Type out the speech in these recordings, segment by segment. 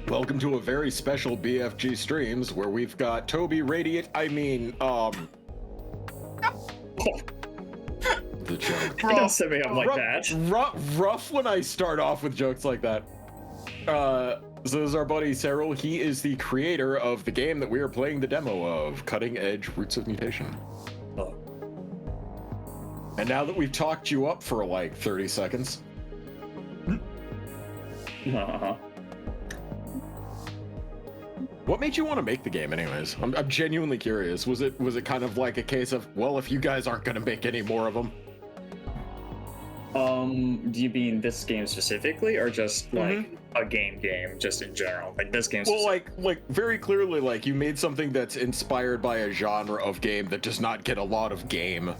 Welcome to a very special BFG Streams where we've got Toby Radiant. The joke. You don't set me up like that. Rough when I start off with jokes like that. So this is our buddy Cyril. He is the creator of the game that we are playing the demo of, Cutting Edge Roots of Mutation. Oh. And now that we've talked you up for like 30 seconds. What made you want to make the game anyways? I'm genuinely curious. Was it kind of like a case of, well, if you guys aren't going to make any more of them? Do you mean this game specifically, or just like a game just in general? Like this game Well, like very clearly, like you made something that's inspired by a genre of game that does not get a lot of game.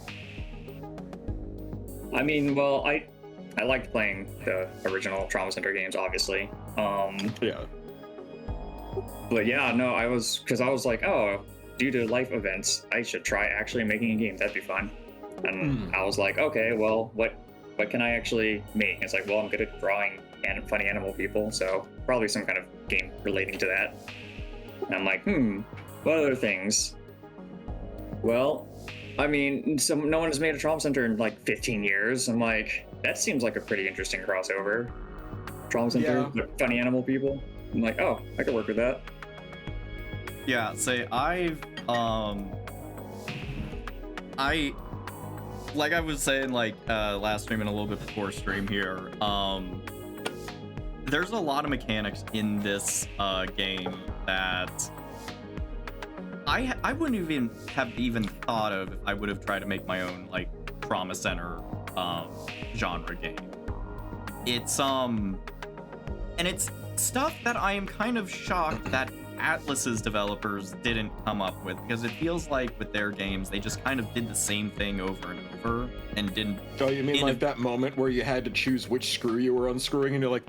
I mean, well, I liked playing the original Trauma Center games, obviously. Yeah. But yeah, no, I was like, oh, due to life events, I should try actually making a game. That'd be fun. And I was like, okay, well, what can I actually make? And it's like, well, I'm good at drawing and funny animal people, so probably some kind of game relating to that. And I'm like, what other things? Well, I mean, no one has made a Trauma Center in like 15 years. I'm like, that seems like a pretty interesting crossover. Trauma Center, with funny animal people. I'm like, oh, I could work with that. Yeah, say like I was saying, like last stream and a little bit before stream here, there's a lot of mechanics in this game that I wouldn't even have thought of if I would have tried to make my own like Trauma Center genre game. It's and it's stuff that I am kind of shocked that Atlas's developers didn't come up with, because it feels like with their games they just kind of did the same thing over and over and didn't. Oh, you mean like that moment where you had to choose which screw you were unscrewing and you're like,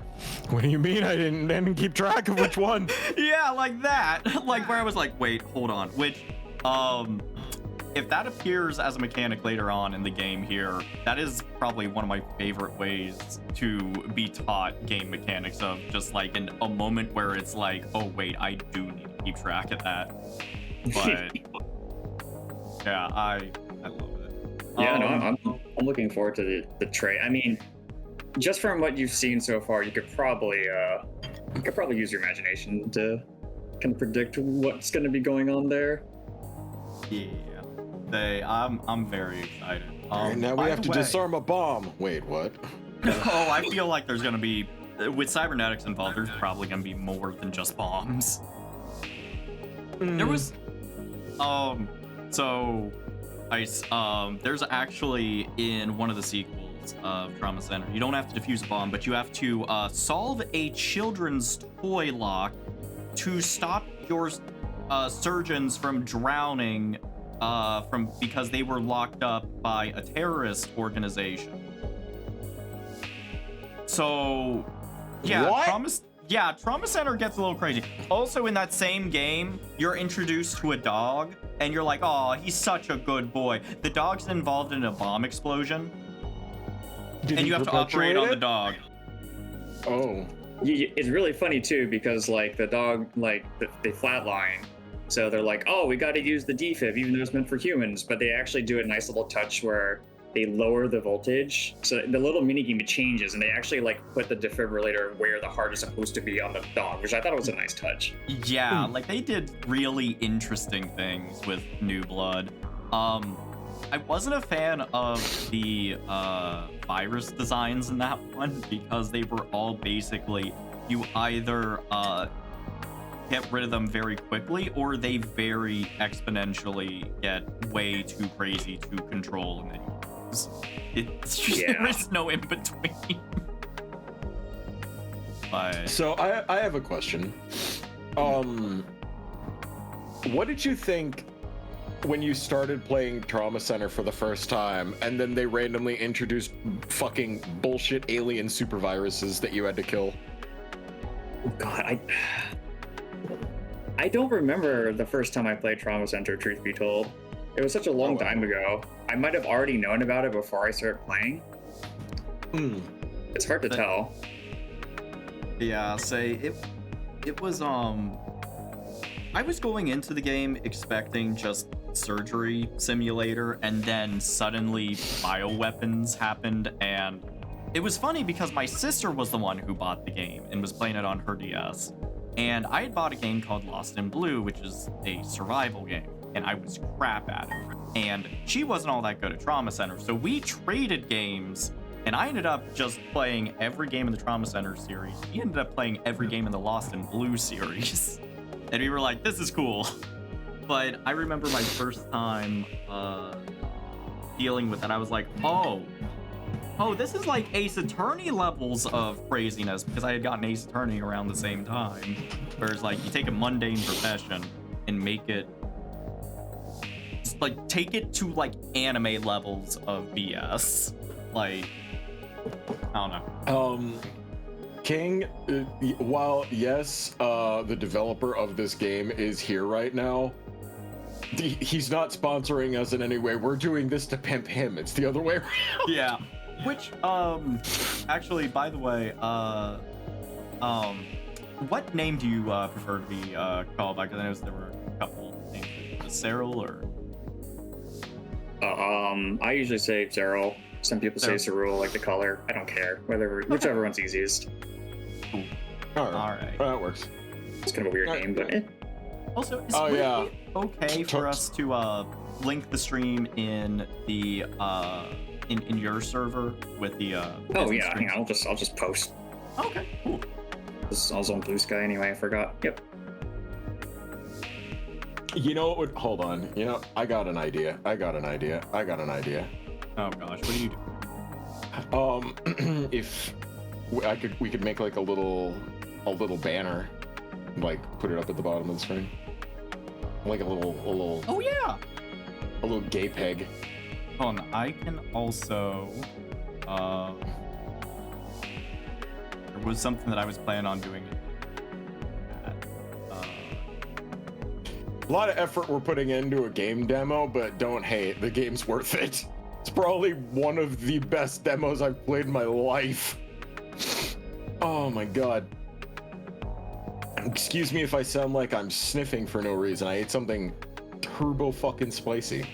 what do you mean I didn't keep track of which one? Yeah, like that. Like where I was like, wait, hold on, which if that appears as a mechanic later on in the game here, that is probably one of my favorite ways to be taught game mechanics, of just like a moment where it's like, oh wait, I do need to keep track of that. But yeah, I love it. Yeah, no, I'm looking forward to the trade. I mean, just from what you've seen so far, you could probably use your imagination to kind of predict what's going to be going on there. Yeah. I'm very excited. And now we have to disarm a bomb. Wait, what? Oh, I feel like there's gonna be, with cybernetics involved, there's probably gonna be more than just bombs. There was, there's actually in one of the sequels of Trauma Center, you don't have to defuse a bomb, but you have to solve a children's toy lock to stop your surgeons from drowning. Because they were locked up by a terrorist organization. So, yeah, Trauma Center gets a little crazy. Also, in that same game, you're introduced to a dog, and you're like, oh, he's such a good boy. The dog's involved in a bomb explosion, and you have to operate on the dog. Oh. It's really funny, too, because, like, the dog, like, they flatline. So they're like, oh, we got to use the defib, even though it's meant for humans. But they actually do a nice little touch where they lower the voltage. So the little minigame changes, and they actually like put the defibrillator where the heart is supposed to be on the dog, which I thought was a nice touch. Yeah, like they did really interesting things with New Blood. I wasn't a fan of the virus designs in that one, because they were all basically, you either get rid of them very quickly, or they very exponentially get way too crazy to control and then use. It's just, there is no in between. But so I have a question. What did you think when you started playing Trauma Center for the first time, and then they randomly introduced fucking bullshit alien super viruses that you had to kill? Oh God, I don't remember the first time I played Trauma Center, truth be told. It was such a long time ago. I might have already known about it before I started playing. It's hard to tell. Yeah, it was I was going into the game expecting just surgery simulator, and then suddenly bioweapons happened, and it was funny because my sister was the one who bought the game and was playing it on her DS. And I had bought a game called Lost in Blue, which is a survival game, and I was crap at it. And she wasn't all that good at Trauma Center, so we traded games, and I ended up just playing every game in the Trauma Center series. He ended up playing every game in the Lost in Blue series. And we were like, this is cool. But I remember my first time dealing with it, I was like, oh, this is like Ace Attorney levels of craziness, because I had gotten Ace Attorney around the same time. Whereas like you take a mundane profession and make it, just, like take it to like anime levels of BS. Like, I don't know. King, while yes, the developer of this game is here right now, he's not sponsoring us in any way. We're doing this to pimp him. It's the other way around. Yeah. Which, actually, by the way, what name do you prefer to be called by? Because I noticed there were a couple names. Was it Cyril or? I usually say Zeril. Some people say Cyril, like the color. I don't care. Whichever one's easiest. Cool. All All right. That works. It's kind of a weird name, but Also, is it okay for us to link the stream in the in your server with the oh yeah, hang on, I'll just post. Okay, cool. I was on Blue Sky anyway, I forgot. Yep. You know what would, hold on. You know, I got an idea. Oh gosh, what do you do? If we could make like a little banner, like put it up at the bottom of the screen, like a little. Oh yeah. A little gay peg. Hold on, I can also. There was something that I was planning on doing. A lot of effort we're putting into a game demo, but don't hate. The game's worth it. It's probably one of the best demos I've played in my life. Oh my god. Excuse me if I sound like I'm sniffing for no reason. I ate something turbo fucking spicy.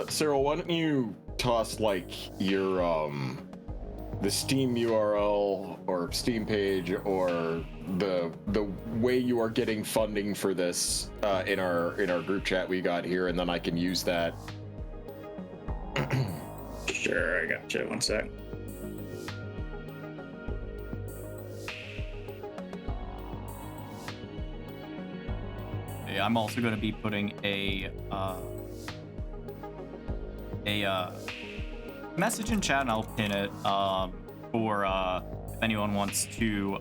Cyril, why don't you toss like your the Steam URL or Steam page or the way you are getting funding for this in our group chat we got here, and then I can use that. Sure, I got you. One sec. Yeah, I'm also going to be putting a message in chat, and I'll pin it for if anyone wants to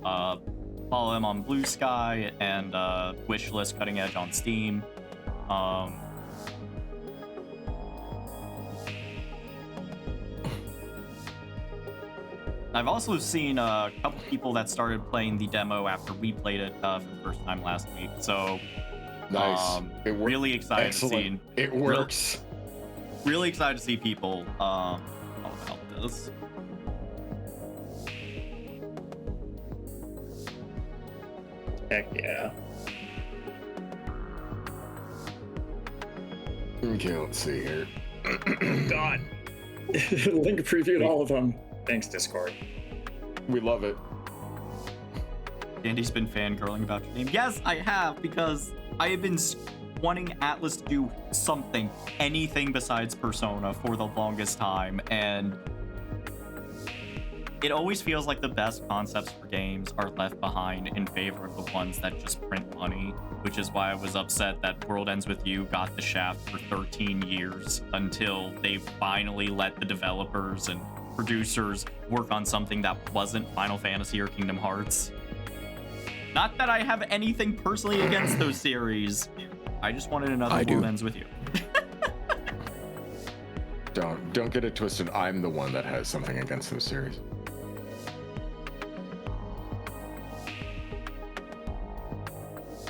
follow him on Blue Sky and wishlist Cutting Edge on Steam. I've also seen a couple people that started playing the demo after we played it for the first time last week. So nice. Really excited to see. It works. Really excited to see people all about this. Heck yeah. Okay, let's see here. God. Link previewed all of them. Thanks, Discord. We love it. Andy's been fangirling about your game. Yes, I have, because I have been wanting Atlas to do something, anything besides Persona for the longest time, and it always feels like the best concepts for games are left behind in favor of the ones that just print money, which is why I was upset that World Ends With You got the shaft for 13 years until they finally let the developers and producers work on something that wasn't Final Fantasy or Kingdom Hearts. Not that I have anything personally against those series. I just wanted another World Ends With You. Don't get it twisted. I'm the one that has something against those series.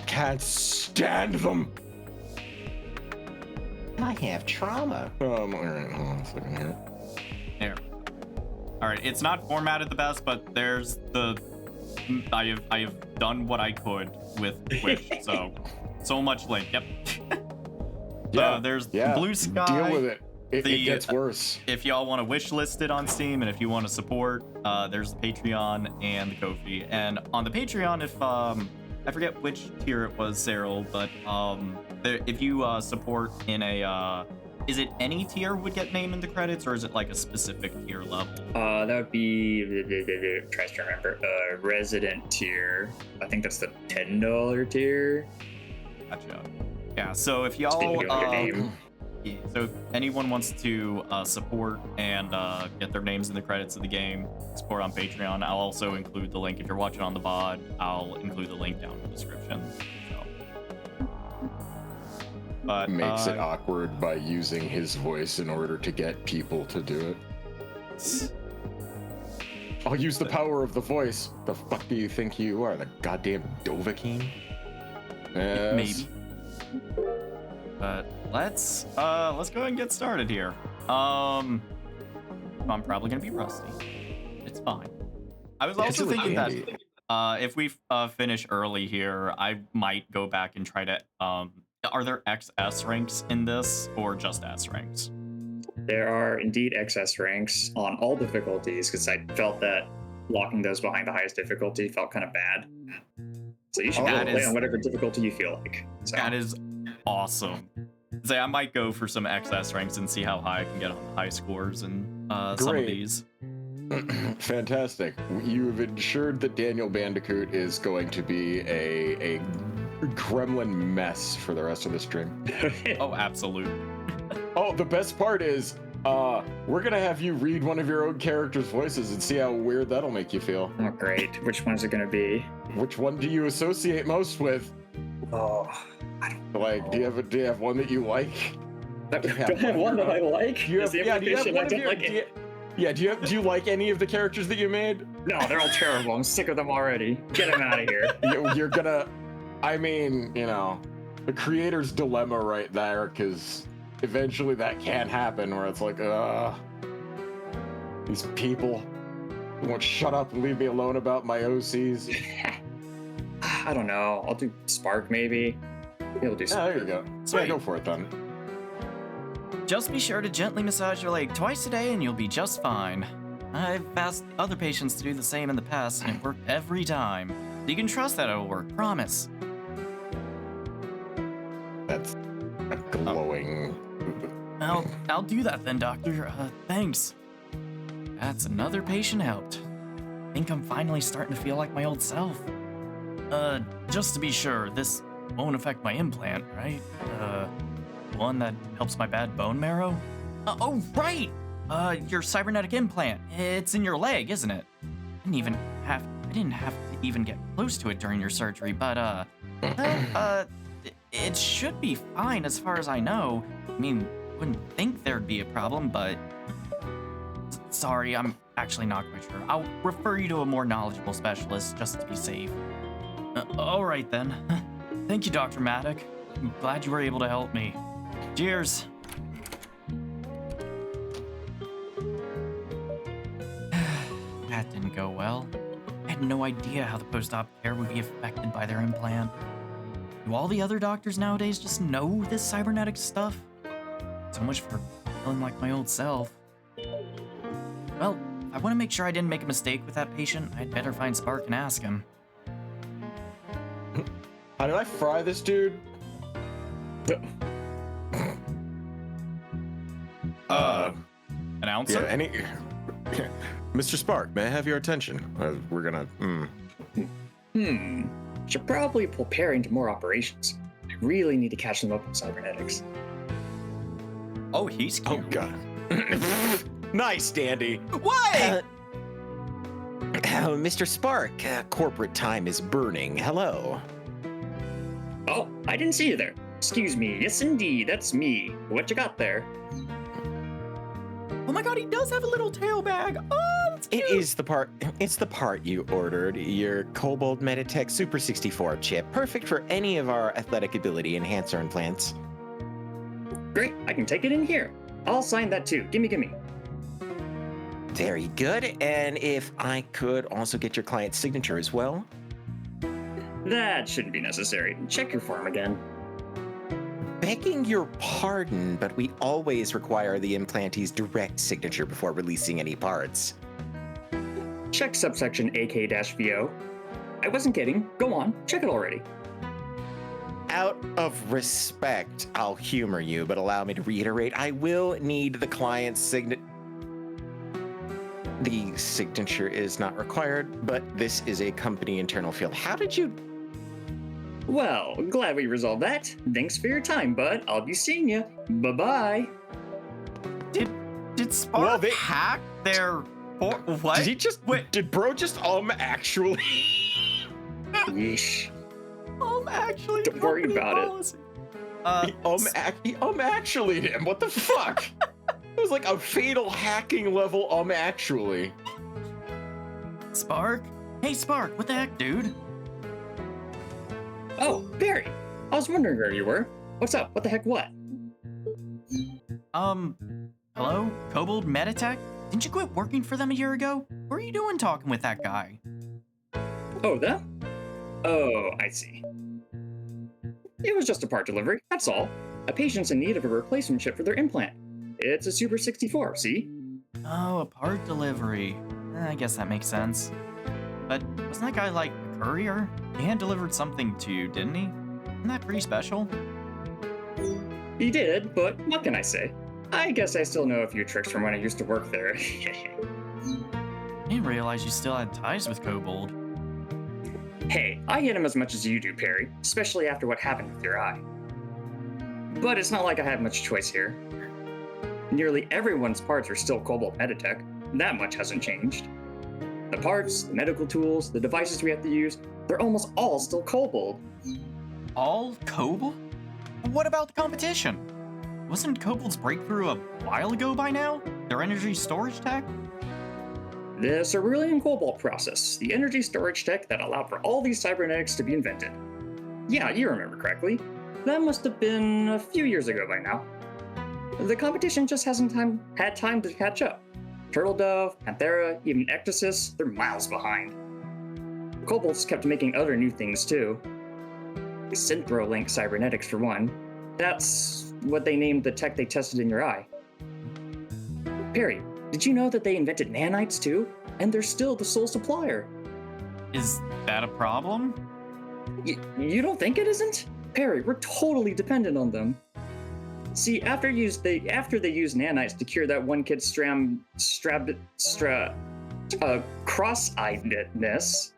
Can't stand them. I have trauma. All right, hold on a second here. There. All right, it's not formatted the best, but there's the. I have done what I could with Wish, so much link. Yep. Yeah. There's Yeah. Blue Sky. Deal with it. It gets worse. If y'all want to wish list it on Steam, and if you want to support, there's the Patreon and the Ko-fi. And on the Patreon, if I forget which tier it was, Cyril, but if you support in a is it any tier would get named in the credits, or is it like a specific tier level? That would be tries to remember resident tier. I think that's the $10 tier. Gotcha. Yeah. So if y'all so if anyone wants to support and get their names in the credits of the game, support on Patreon. I'll also include the link if you're watching on the VOD. I'll include the link down in the description. But makes it awkward by using his voice in order to get people to do it. I'll use the power of the voice. The fuck do you think you are? The goddamn Dovahkiin? Yes. Maybe. But let's go ahead and get started here. I'm probably gonna be rusty. It's fine. I was also thinking that if we finish early here, I might go back and try to are there XS ranks in this or just S ranks? There are indeed XS ranks on all difficulties, because I felt that locking those behind the highest difficulty felt kind of bad. So you should play on whatever difficulty you feel like. So. That is awesome. Say I might go for some XS ranks and see how high I can get on the high scores and some of these. Fantastic. You've ensured that Daniel Bandicoot is going to be a gremlin mess for the rest of the stream. Oh, absolutely. Oh, the best part is we're gonna have you read one of your own character's voices and see how weird that'll make you feel. Oh, great. Which one's it gonna be? Which one do you associate most with? Oh, I don't know. Like, do you have one that you like? Do I have one that I like? Do you have do you like any of the characters that you made? No, they're all terrible. I'm sick of them already. Get them out of here. You're gonna, I mean, you know, the creator's dilemma right there, because eventually that can happen where it's like, these people won't shut up and leave me alone about my OCs. I don't know. I'll do Spark maybe. Maybe I'll do Spark. There you go. So go for it then. Just be sure to gently massage your leg twice a day and you'll be just fine. I've asked other patients to do the same in the past and it worked every time. You can trust that it'll work, promise. That's a glowing... I'll do that then, Doctor. Thanks. That's another patient helped. I think I'm finally starting to feel like my old self. Just to be sure, this won't affect my implant, right? One that helps my bad bone marrow? Oh, right! Your cybernetic implant. It's in your leg, isn't it? I didn't have to even get close to it during your surgery, but, it should be fine as far as I know. I mean, wouldn't think there'd be a problem, but... Sorry, I'm actually not quite sure. I'll refer you to a more knowledgeable specialist just to be safe. All right then. Thank you, Dr. Maddock. I'm glad you were able to help me. Cheers. That didn't go well. I had no idea how the post-op care would be affected by their implant. Do all the other doctors nowadays just know this cybernetic stuff? So much for feeling like my old self. Well, if I want to make sure I didn't make a mistake with that patient, I'd better find Spark and ask him. How did I fry this dude? Announcer? Yeah, Mr. Spark, may I have your attention? We're gonna, Should probably prepare into more operations. I really need to catch them up with cybernetics. Oh, he's cute. Oh, God. Nice, Dandy. What? Mr. Spark, corporate time is burning. Hello. Oh, I didn't see you there. Excuse me. Yes, indeed. That's me. What you got there? Oh my God, he does have a little tail bag. Oh, that's cute. It's the part you ordered. Your Cobalt Meditech Super 64 chip. Perfect for any of our athletic ability enhancer implants. Great. I can take it in here. I'll sign that too. Gimme. Very good. And if I could also get your client's signature as well. That shouldn't be necessary. Check your form again. Begging your pardon, but we always require the implantee's direct signature before releasing any parts. Check subsection AK-VO. I wasn't kidding. Go on, check it already. Out of respect, I'll humor you, but allow me to reiterate, I will need the client's signature. The signature is not required, but this is a company internal field. How did you... Well, glad we resolved that. Thanks for your time, bud. I'll be seeing you. Bye-bye. Did Spark hack their... What? Did he just... Wait. Did bro just, actually... Yeesh. Actually... Don't worry about it. He actually him. What the fuck? It was like a fatal hacking level actually. Spark? Hey, Spark, what the heck, dude? Oh, Barry. I was wondering where you were. What's up? What the heck what? Hello? Kobold Meditech? Didn't you quit working for them a year ago? What are you doing talking with that guy? Oh, them? Oh, I see. It was just a part delivery, that's all. A patient's in need of a replacement chip for their implant. It's a Super 64, see? Oh, a part delivery. I guess that makes sense. But wasn't that guy like a courier? He had delivered something to you, didn't he? Isn't that pretty special? He did, but what can I say? I guess I still know a few tricks from when I used to work there. I didn't realize you still had ties with Kobold. Hey, I hate him as much as you do, Perry, especially after what happened with your eye. But it's not like I have much choice here. Nearly everyone's parts are still Kobold Meditech. That much hasn't changed. The parts, the medical tools, the devices we have to use, they're almost all still Kobold. All Kobold? What about the competition? Wasn't Kobold's breakthrough a while ago by now? Their energy storage tech? The Cerulean Cobalt process, the energy storage tech that allowed for all these cybernetics to be invented. Yeah, you remember correctly. That must have been a few years ago by now. The competition just hasn't had time to catch up. Turtle Dove, Panthera, even Ecdysis, they're miles behind. Kobold's kept making other new things too. Synthro-link cybernetics for one. That's what they named the tech they tested in your eye. Perry, did you know that they invented nanites too? And they're still the sole supplier. Is that a problem? You don't think it isn't? Perry, we're totally dependent on them. See, after they used nanites to cure that one kid's cross-eyedness,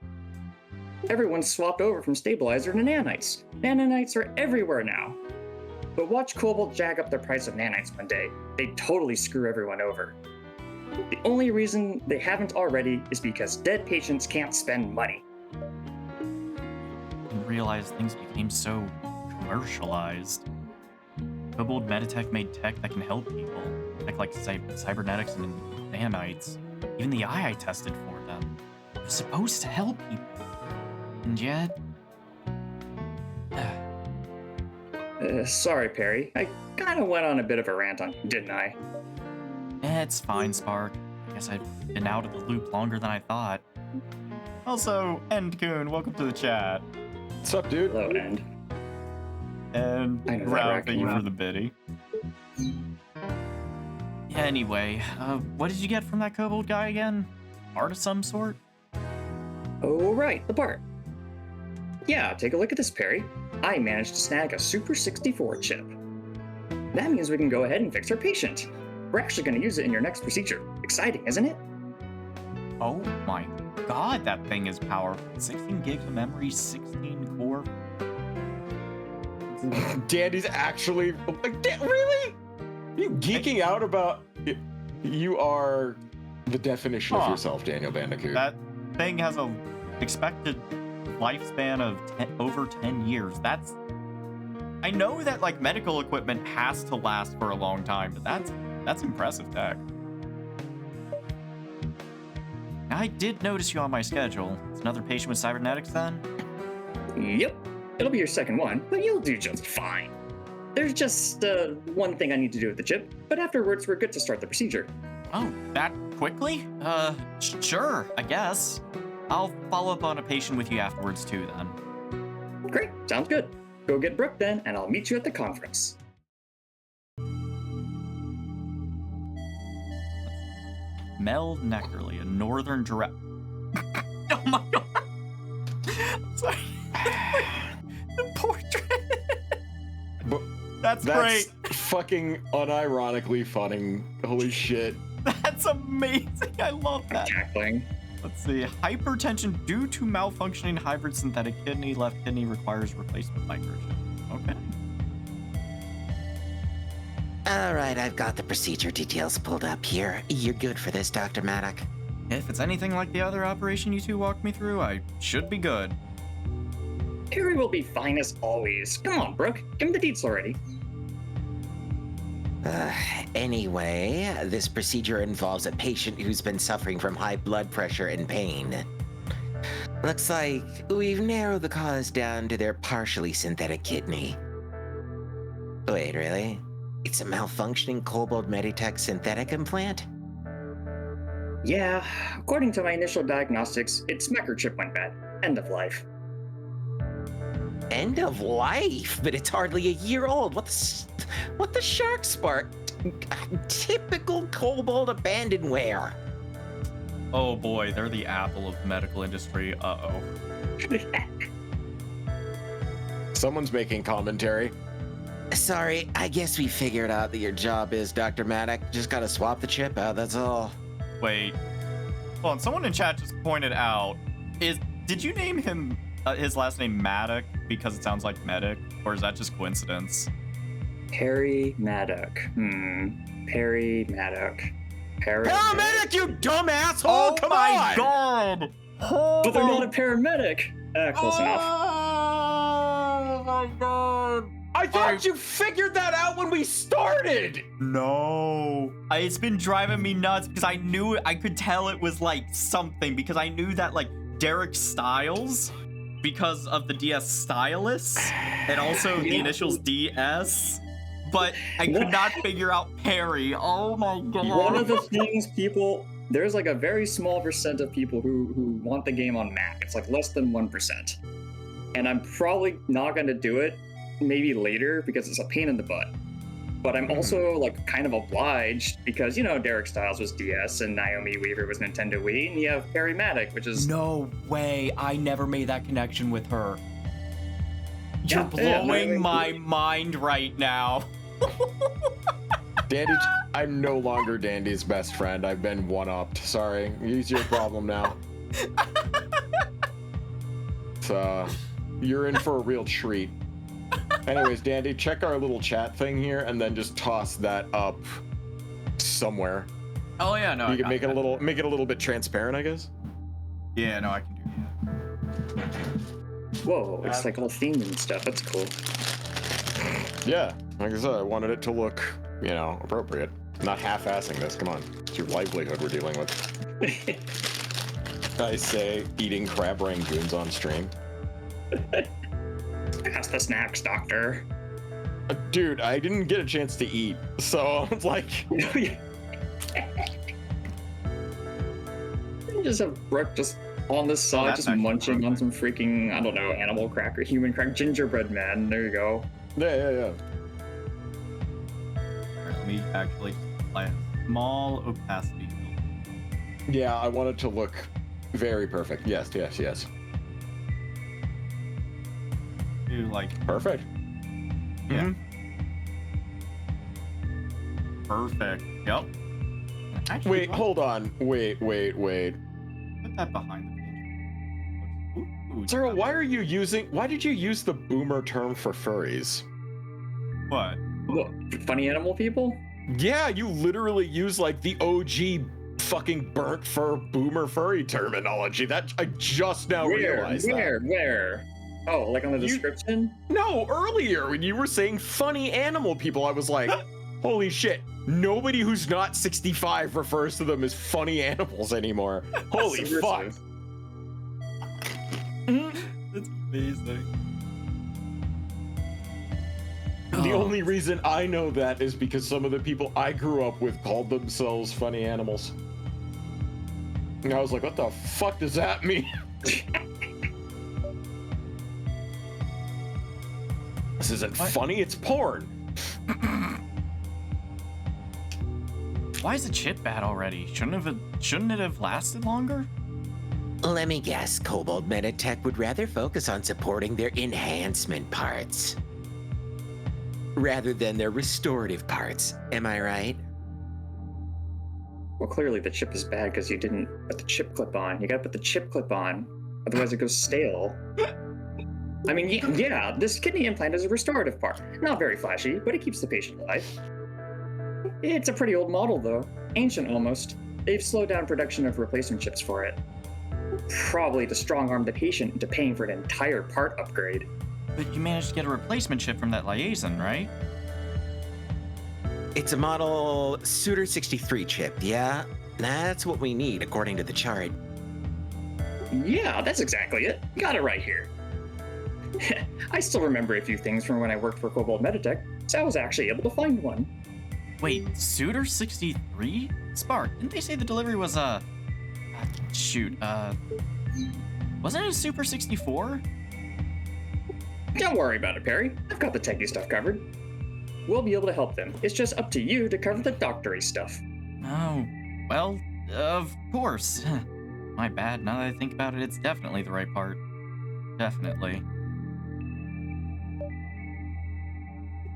everyone swapped over from stabilizer to nanites. Nanites are everywhere now. But watch Kobold jag up the price of nanites one day. They totally screw everyone over. The only reason they haven't already is because dead patients can't spend money. I didn't realize things became so commercialized. Kobold Meditech made tech that can help people. Tech like cybernetics and nanites. Even the eye I tested for them. It was supposed to help people. And yet... Sorry, Perry. I kinda went on a bit of a rant on you, didn't I? It's fine, Spark. I guess I've been out of the loop longer than I thought. Also, Endcoon, welcome to the chat. What's up, dude? Hello, End. And I know that Ralph, thank you raccoon. for the biddy. Anyway, what did you get from that Kobold guy again? Art of some sort? Oh, right, the part. Yeah, take a look at this, Perry. I managed to snag a Super 64 chip. That means we can go ahead and fix our patient. We're actually going to use it in your next procedure. Exciting, isn't it? Oh my god, that thing is powerful. 16 gigs of memory, 16 core. Dandy's actually like, really? You geeking out about? You are the definition of yourself, Daniel Bandicoot. That thing has a expected lifespan of over 10 years. I know that like medical equipment has to last for a long time, but that's impressive tech. I did notice you on my schedule. It's another patient with cybernetics then? Yep. It'll be your second one, but you'll do just fine. There's just one thing I need to do with the chip, but afterwards we're good to start the procedure. Oh, that quickly? Sure, I guess. I'll follow up on a patient with you afterwards too, then. Great, sounds good. Go get Brooke then, and I'll meet you at the conference. Mel Neckerly, a northern direct. Oh my god! Sorry. The portrait. But That's that's great. fucking unironically funny. Holy shit. That's amazing. I love that. Tackling. Let's see. Hypertension due to malfunctioning hybrid synthetic kidney. Left kidney requires replacement microchip. Okay. All right, I've got the procedure details pulled up here. You're good for this, Dr. Maddock. If it's anything like the other operation you two walked me through, I should be good. Harry will be fine as always. Come on, Brooke. Give him the deets already. Anyway, this procedure involves a patient who's been suffering from high blood pressure and pain. Looks like we've narrowed the cause down to their partially synthetic kidney. Wait, really? It's a malfunctioning Kobold Meditech synthetic implant? Yeah, according to my initial diagnostics, its microchip went bad. End of life. End of life? But it's hardly a year old. What the shark spark? Typical Kobold abandonware. Oh boy, they're the Apple of medical industry. Uh-oh. Someone's making commentary. Sorry, I guess we figured out that your job is Dr. Maddock. Just gotta swap the chip out, that's all. Wait. Hold on, someone in chat just pointed out, did you name him his last name Maddock because it sounds like medic, or is that just coincidence? Perry Maddock. Perry Maddock. Paramedic, you dumb asshole! Oh Come my on! god! But they're not a paramedic. Close enough. Oh my god! I thought you figured that out when we started! No. It's been driving me nuts because I knew I could tell it was like something because I knew that like Derek Styles because of the DS Stylus and also the initials DS, but I could not figure out Perry. Oh my god. One of the things there's like a very small percent of people who want the game on Mac. It's like less than 1%. And I'm probably not going to do it maybe later because it's a pain in the butt. But I'm also like kind of obliged because, you know, Derek Styles was DS and Naomi Weaver was Nintendo Wii, and you have Perry Maddock, which is... No way. I never made that connection with her. You're Yeah, blowing my mind right now. Dandy, I'm no longer Dandy's best friend. I've been one-upped. Sorry. It's your problem now. You're in for a real treat. Anyways, Dandy, check our little chat thing here and then just toss that up somewhere. Oh yeah, no. You can make it a little bit transparent, I guess. Yeah, no, I can do that. Whoa, it's like all themed and stuff. That's cool. Yeah, like I said, I wanted it to look, you know, appropriate. Not half-assing this. Come on, it's your livelihood we're dealing with. I say, eating crab rangoons on stream. Pass the snacks, doctor. Dude, I didn't get a chance to eat, so it's like... You just have Brooke just on the side, that's just actually munching perfect. on some freaking, I don't know, animal cracker, human cracker, gingerbread man. There you go. Yeah. Alright, let me actually apply a small opacity filter. Yeah, I want it to look very perfect. Yes. Do like Perfect. yeah. Perfect. Yep. Actually, Wait, do I hold on. Wait. put that behind the page. Ooh, Sarah, why did you use the boomer term for furries? What? Look, funny animal people? Yeah, you literally use like the OG fucking burnt fur boomer furry terminology. That I just now realized that. Where? Oh, like on the You- description? No, earlier when you were saying funny animal people, I was like, holy shit, nobody who's not 65 refers to them as funny animals anymore. Holy fuck. Subversive. That's amazing. The only reason I know that is because some of the people I grew up with called themselves funny animals. And I was like, what the fuck does that mean? This isn't funny, it's porn. Why is the chip bad already? Shouldn't it have lasted longer? Let me guess, Kobold Meditech would rather focus on supporting their enhancement parts rather than their restorative parts. Am I right? Well, clearly the chip is bad because you didn't put the chip clip on. You gotta put the chip clip on, otherwise it goes stale. I mean, yeah, this kidney implant is a restorative part. Not very flashy, but it keeps the patient alive. It's a pretty old model, though. Ancient, almost. They've slowed down production of replacement chips for it. Probably to strong-arm the patient into paying for an entire part upgrade. But you managed to get a replacement chip from that liaison, right? It's a model Suitor 63 chip, yeah? That's what we need, according to the chart. Yeah, that's exactly it. Got it right here. I still remember a few things from when I worked for Kobold Meditech, so I was actually able to find one. Wait, Suitor 63? Spark, didn't they say the delivery was wasn't it a Super 64? Don't worry about it, Perry. I've got the techie stuff covered. We'll be able to help them. It's just up to you to cover the doctory stuff. Oh, well, of course. My bad. Now that I think about it, it's definitely the right part. Definitely.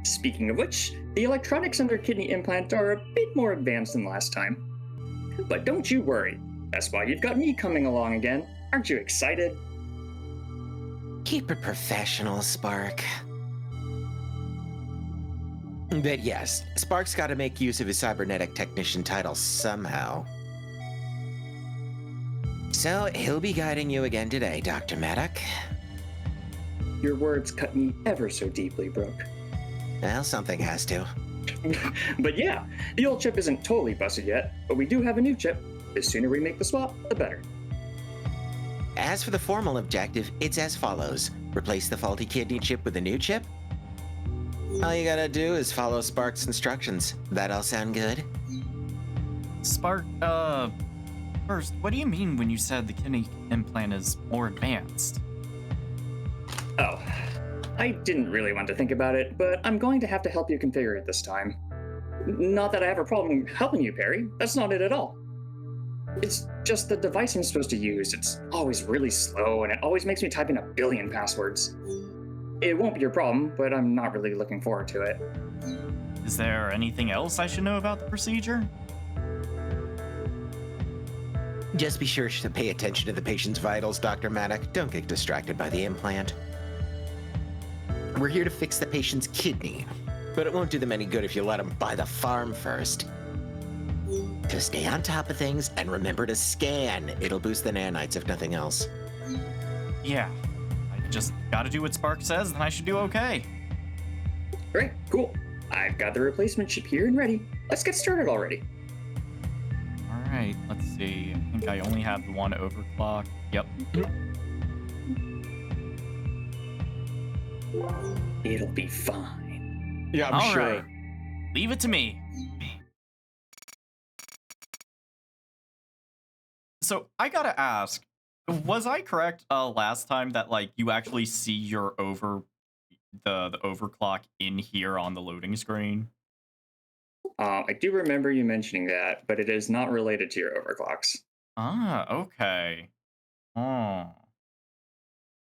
Speaking of which, the electronics under kidney implant are a bit more advanced than last time. But don't you worry. That's why you've got me coming along again. Aren't you excited? Keep it professional, Spark. But yes, Spark's got to make use of his cybernetic technician title somehow. So he'll be guiding you again today, Dr. Maddock. Your words cut me ever so deeply, Brooke. Well, something has to. But yeah, the old chip isn't totally busted yet, but we do have a new chip. The sooner we make the swap, the better. As for the formal objective, it's as follows. Replace the faulty kidney chip with a new chip. All you gotta do is follow Spark's instructions. That all sound good? Spark, first, what do you mean when you said the kidney implant is more advanced? Oh, I didn't really want to think about it, but I'm going to have to help you configure it this time. Not that I have a problem helping you, Perry. That's not it at all. It's just the device I'm supposed to use. It's always really slow, and it always makes me type in 1 billion passwords. It won't be your problem, but I'm not really looking forward to it. Is there anything else I should know about the procedure? Just be sure to pay attention to the patient's vitals, Dr. Maddock. Don't get distracted by the implant. We're here to fix the patient's kidney, but it won't do them any good if you let them buy the farm first. To stay on top of things and remember to scan. It'll boost the nanites if nothing else. Yeah, I just gotta do what Spark says, then I should do okay. Great, cool. I've got the replacement chip here and ready. Let's get started already. Alright, let's see. I think I only have the one overclock. Yep. It'll be fine. Yeah, I'm sure. Alright, leave it to me. So I gotta ask, was I correct last time that like you actually see your the overclock in here on the loading screen? I do remember you mentioning that, but it is not related to your overclocks. Ah, okay. Oh.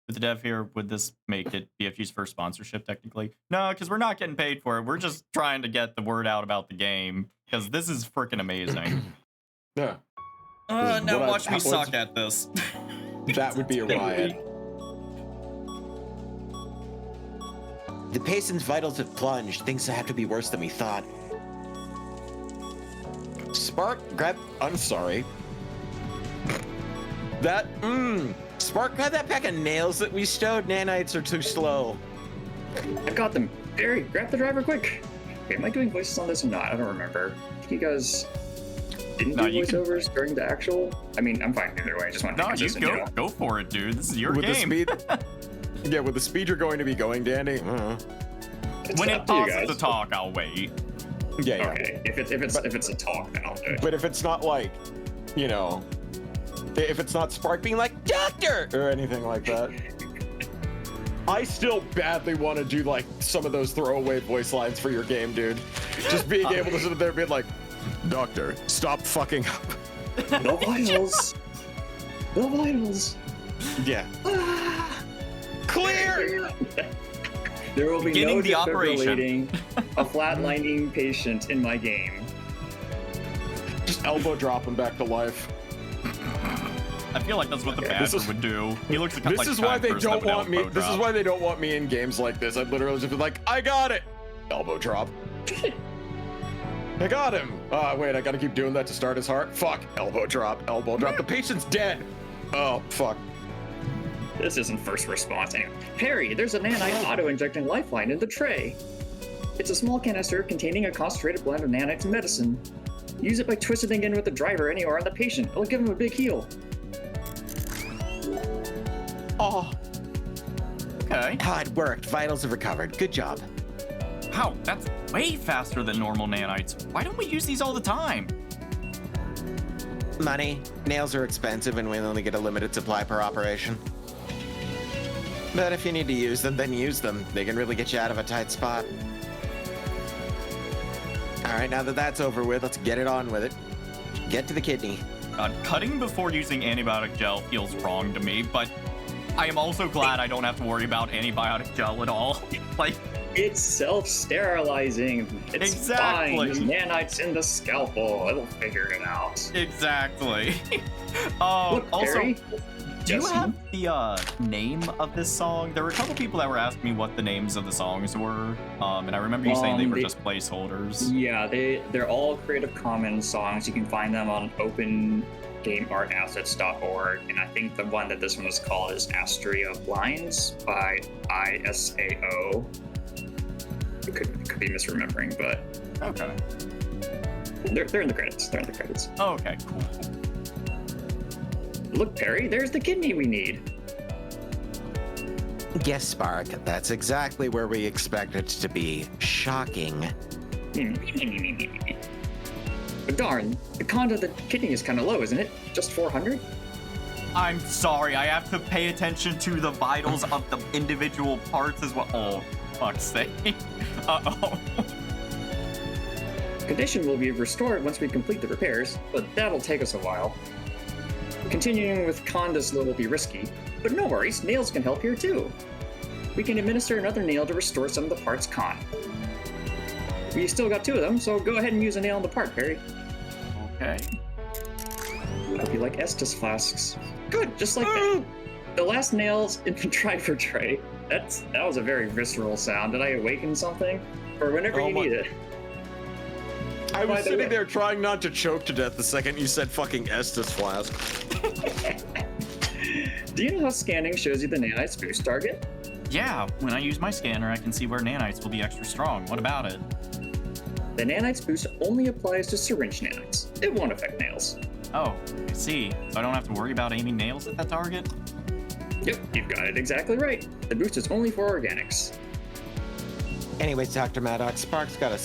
With the dev here, would this make it BFG's first sponsorship technically? No, because we're not getting paid for it. We're just trying to get the word out about the game because this is freaking amazing. Yeah. Now What watch me what's- suck at this. That would be a riot. The patient's vitals have plunged. Things have to be worse than we thought. Spark, I'm sorry. Spark, grab that pack of nails that we stowed. Nanites are too slow. I've got them. Barry, grab the driver quick. Okay, am I doing voices on this or not? I don't remember. I think you guys didn't do you can- voiceovers during the actual. I mean, I'm fine either way. I just want to be No, you consistent, go for it, dude. This is your With the game. speed, yeah, with the speed you're going to be going, Dandy. When up it to you pauses guys. to talk, I'll wait. Yeah. Okay, if it's a talk, then I'll do it. But if it's not like, you know, if it's not Spark being like, Doctor! Or anything like that. I still badly want to do like some of those throwaway voice lines for your game, dude. Just being able to sit there being like, Doctor, stop fucking up. No vitals. No vitals. Yeah. Clear! There will be Beginning no the operation. defibrillating a flatlining patient in my game. Just elbow drop him back to life. I feel like that's what the This Badger is- would do. He looks like This like is the why kind of they person that don't would want me. elbow This is drop. why they don't want me in games like this. I'd literally just be like, I got it. Elbow drop. I got him. Wait, I gotta keep doing that to start his heart. Fuck. Elbow drop. Elbow drop. The patient's dead. Oh, fuck. This isn't first response anyway. Harry, there's a nanite auto-injecting lifeline in the tray. It's a small canister containing a concentrated blend of nanites and medicine. Use it by twisting in with the driver anywhere on the patient. It'll give him a big heal. Oh. Okay. Ah, it worked. Vitals have recovered. Good job. Wow, that's way faster than normal nanites. Why don't we use these all the time? Money. Nails are expensive and we only get a limited supply per operation. But if you need to use them, then use them. They can really get you out of a tight spot. All right, now that that's over with, let's get it on with it. Get to the kidney. God, cutting before using antibiotic gel feels wrong to me, but I am also glad I don't have to worry about antibiotic gel at all. Like, It's self-sterilizing. It's Exactly. fine. There's nanites in the scalpel. It'll figure it out. exactly. Look, Also, Harry. do you Yes. have the name of this song? There were a couple people that were asking me what the names of the songs were, and I remember you saying they were just placeholders. Yeah, they're all Creative Commons songs. You can find them on opengameartassets.org, and I think the one that this one was called is Astria of Lines by ISAO. It could be misremembering, but Okay. they're in the credits. They're in the credits. Okay, cool. Look, Perry, there's the kidney we need. Yes, Spark. That's exactly where we expect it to be. Shocking. But darn, the con of the kidney is kind of low, isn't it? Just 400? I'm sorry, I have to pay attention to the vitals of the individual parts as well. Oh, fuck's sake. Uh-oh. Condition will be restored once we complete the repairs, but that'll take us a while. Continuing with con this low will be risky, but no worries, nails can help here too. We can administer another nail to restore some of the parts con. We still got 2 of them, so go ahead and use a nail on the part, Perry. Okay. Hope you like Estus flasks. Good, just like that. The last nails in the driver tray. That was a very visceral sound. Did I awaken something? For whenever Oh you my- need it. I By was the sitting way- there trying not to choke to death the second you said fucking Estus flask. Do you know how scanning shows you the nanite's boost target? Yeah, when I use my scanner, I can see where nanites will be extra strong. What about it? The nanite's boost only applies to syringe nanites. It won't affect nails. Oh, I see. So I don't have to worry about aiming nails at that target? Yep, you've got it exactly right. The boost is only for organics. Anyways, Dr. Maddox, Spark's gonna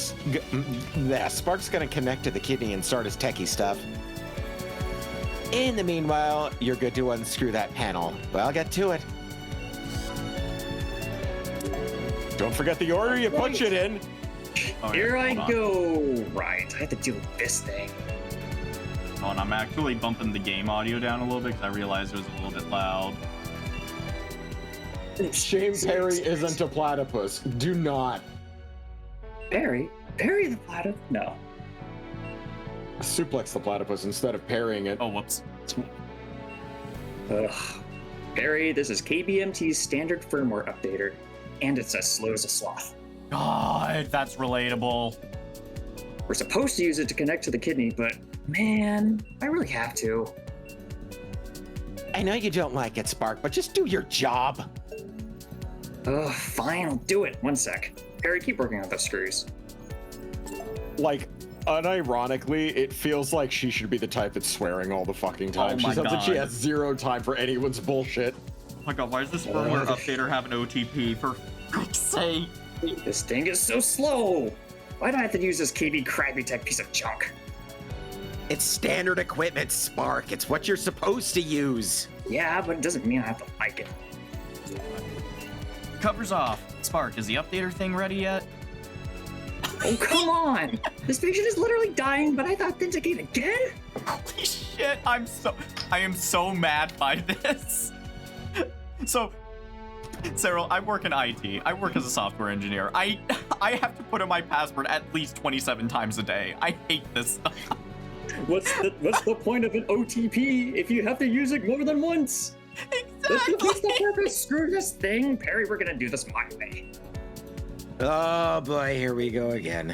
connect to the kidney and start his techie stuff. In the meanwhile, you're good to unscrew that panel. Well, get to it. Don't forget the order you put it in. Oh, yeah, Here I hold on. go. Right, I have to deal with this thing. Hold on, I'm actually bumping the game audio down a little bit because I realized it was a little bit loud. Shame Perry isn't a platypus. Do not. Barry the platypus? No. Suplex the platypus instead of parrying it. Oh, whoops. Ugh. Barry, this is KBMT's standard firmware updater, and it's as slow as a sloth. God, that's relatable. We're supposed to use it to connect to the kidney, but man, I really have to. I know you don't like it, Spark, but just do your job. Ugh, fine, I'll do it. One sec. Barry, keep working on those screws. Like, unironically, it feels like she should be the type that's swearing all the fucking time. Oh She my sounds like she God. has zero time for anyone's bullshit. Oh my god, why does this firmware updater have an OTP for fuck's sake? This thing is so slow. Why do I have to use this KB Krabby Tech piece of junk? It's standard equipment, Spark. It's what you're supposed to use. Yeah, but it doesn't mean I have to like it. Covers off. Spark, is the updater thing ready yet? Oh, come on! This patient is literally dying, but I thought Thinticate again? Holy shit, I am so mad by this. So, Cyril, I work in IT. I work as a software engineer. I have to put in my password at least 27 times a day. I hate this stuff. What's the point of an OTP if you have to use it more than once? This defeats the purpose. Screw this thing. Perry, we're gonna do this my way. Oh boy, here we go again.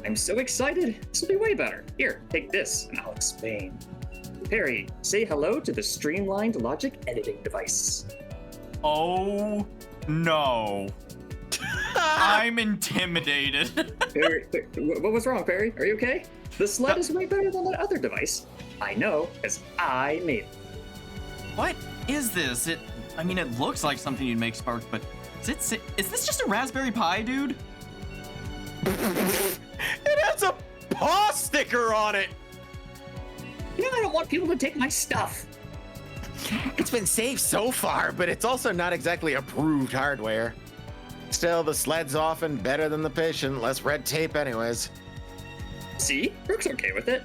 I'm so excited. This will be way better. Here, take this, and I'll explain. Perry, say hello to the streamlined logic editing device. Oh, no. I'm intimidated. Perry, what was wrong, Perry? Are you okay? The sled is way better than that other device. I know, because I made it. What is this? I mean, it looks like something you'd make, Spark, but is this just a Raspberry Pi, dude? It has a paw sticker on it. You know, I don't want people to take my stuff. It's been safe so far, but it's also not exactly approved hardware. Still, the sled's often better than the patient. Less red tape anyways. See? Brooke's okay with it.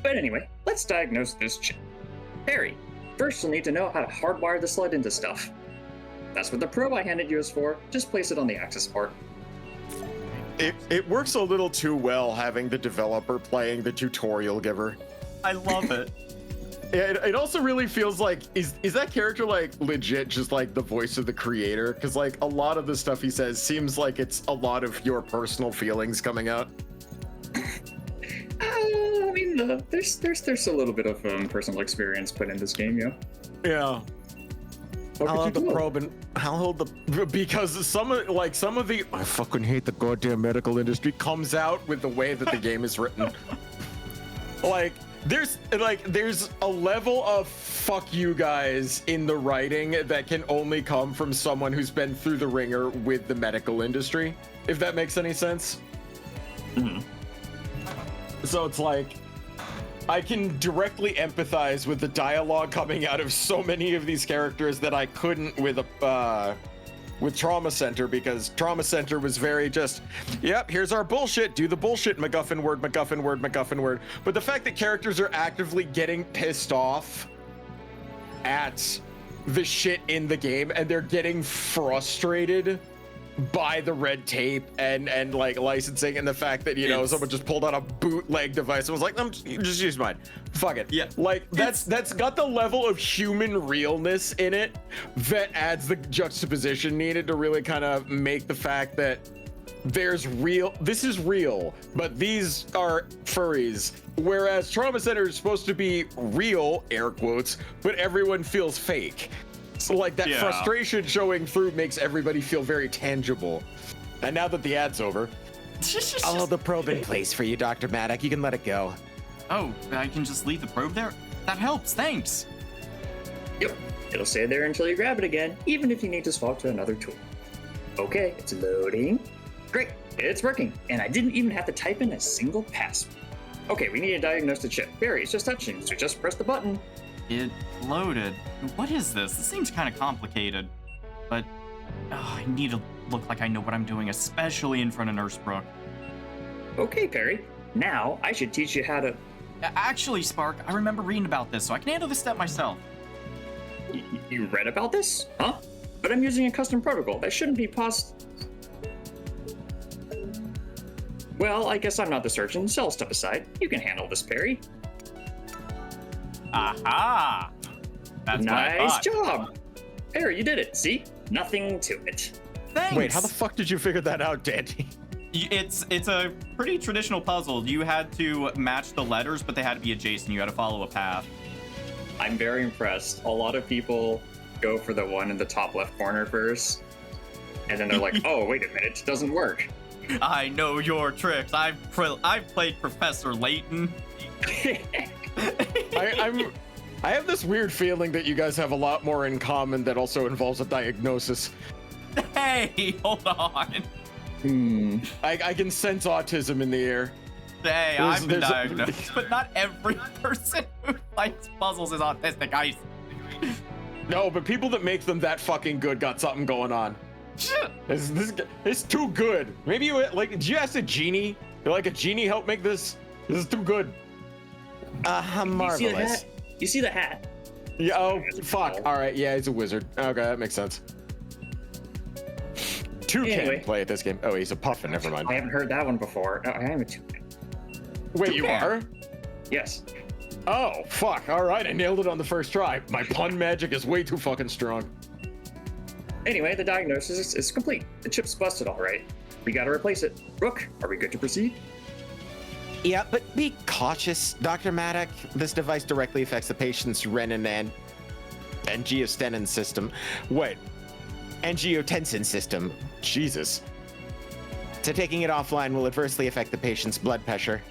But anyway, let's diagnose this chip. Perry, first you'll need to know how to hardwire the sled into stuff. That's what the probe I handed you is for. Just place it on the access port. It works a little too well having the developer playing the tutorial giver. I love it. It also really feels like, is that character like legit just like the voice of the creator? Because like a lot of the stuff he says seems like it's a lot of your personal feelings coming out. I mean, there's a little bit of personal experience put in this game, yeah. Yeah. I'll hold the probe and I'll hold the, because some of the, I fucking hate the goddamn medical industry, comes out with the way that the game is written. There's a level of fuck you guys in the writing that can only come from someone who's been through the ringer with the medical industry, if that makes any sense. Mm-hmm. So it's like, I can directly empathize with the dialogue coming out of so many of these characters that I couldn't with Trauma Center, because Trauma Center was very just, yep, here's our bullshit, do the bullshit, MacGuffin word, MacGuffin word, MacGuffin word. But the fact that characters are actively getting pissed off at the shit in the game and they're getting frustrated by the red tape and like licensing, and the fact that, you know, someone just pulled out a bootleg device and was like, just use mine, fuck it. Yeah, like that's got the level of human realness in it that adds the juxtaposition needed to really kind of make the fact that this is real, but these are furries, whereas Trauma Center is supposed to be real, air quotes, but everyone feels fake. So like that frustration showing through makes everybody feel very tangible. And now that the ad's over, I'll hold the probe in place for you, Dr. Maddock. You can let it go. Oh, I can just leave the probe there? That helps, thanks. Yep, it'll stay there until you grab it again, even if you need to swap to another tool. Okay, it's loading. Great, it's working, and I didn't even have to type in a single password. Okay, we need to diagnose the chip. Barry, it's just touching, so just press the button. It loaded. What is this? This seems kind of complicated. But I need to look like I know what I'm doing, especially in front of Nurse Brooke. Okay, Perry. Now I should teach you how to... Actually, Spark, I remember reading about this, so I can handle this step myself. You read about this? Huh? But I'm using a custom protocol. That shouldn't be Well, I guess I'm not the surgeon. Cell stuff aside. You can handle this, Perry. Aha! That's nice job! Perry, you did it. See? Nothing to it. Thanks! Wait, how the fuck did you figure that out, Dandy? It's a pretty traditional puzzle. You had to match the letters, but they had to be adjacent. You had to follow a path. I'm very impressed. A lot of people go for the one in the top left corner first, and then they're like, oh, wait a minute, it doesn't work. I know your tricks. I've played Professor Layton. I have this weird feeling that you guys have a lot more in common that also involves a diagnosis. Hey, hold on. I can sense autism in the air. Hey, There's- I've been there's a- diagnosed, but not every person who likes puzzles is autistic. No, but people that make them that fucking good got something going on. It's too good. Maybe you like. Did you ask a genie? You're like a genie help make this? This is too good. Marvelous. You see the hat? Yeah. Oh fuck. All right. Yeah, he's a wizard. Okay, that makes sense. Toucan Anyway. play at this game. Oh, he's a puffin. Never mind. I haven't heard that one before. No, I am a toucan. Wait, you Toucan. are? Yes. Oh fuck. All right, I nailed it on the first try. My pun magic is way too fucking strong. Anyway, the diagnosis is complete. The chip's busted, all right. We gotta replace it. Rook, are we good to proceed? Yeah, but be cautious, Dr. Maddock. This device directly affects the patient's renin and angiostensin system. Wait. Angiotensin system. Jesus. So taking it offline will adversely affect the patient's blood pressure.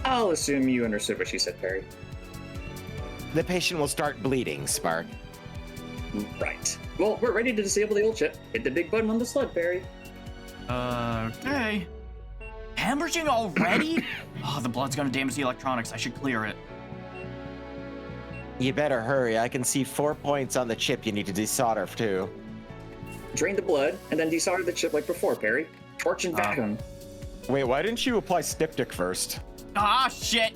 I'll assume you understood what she said, Perry. The patient will start bleeding, Spark. Right. Well, we're ready to disable the old chip. Hit the big button on the sled, Perry. Okay. Hemorrhaging already? Oh, the blood's gonna damage the electronics. I should clear it. You better hurry. I can see 4 points on the chip you need to desolder too. Drain the blood, and then desolder the chip like before, Perry. Torch and vacuum. Wait, why didn't you apply styptic first? Ah, shit!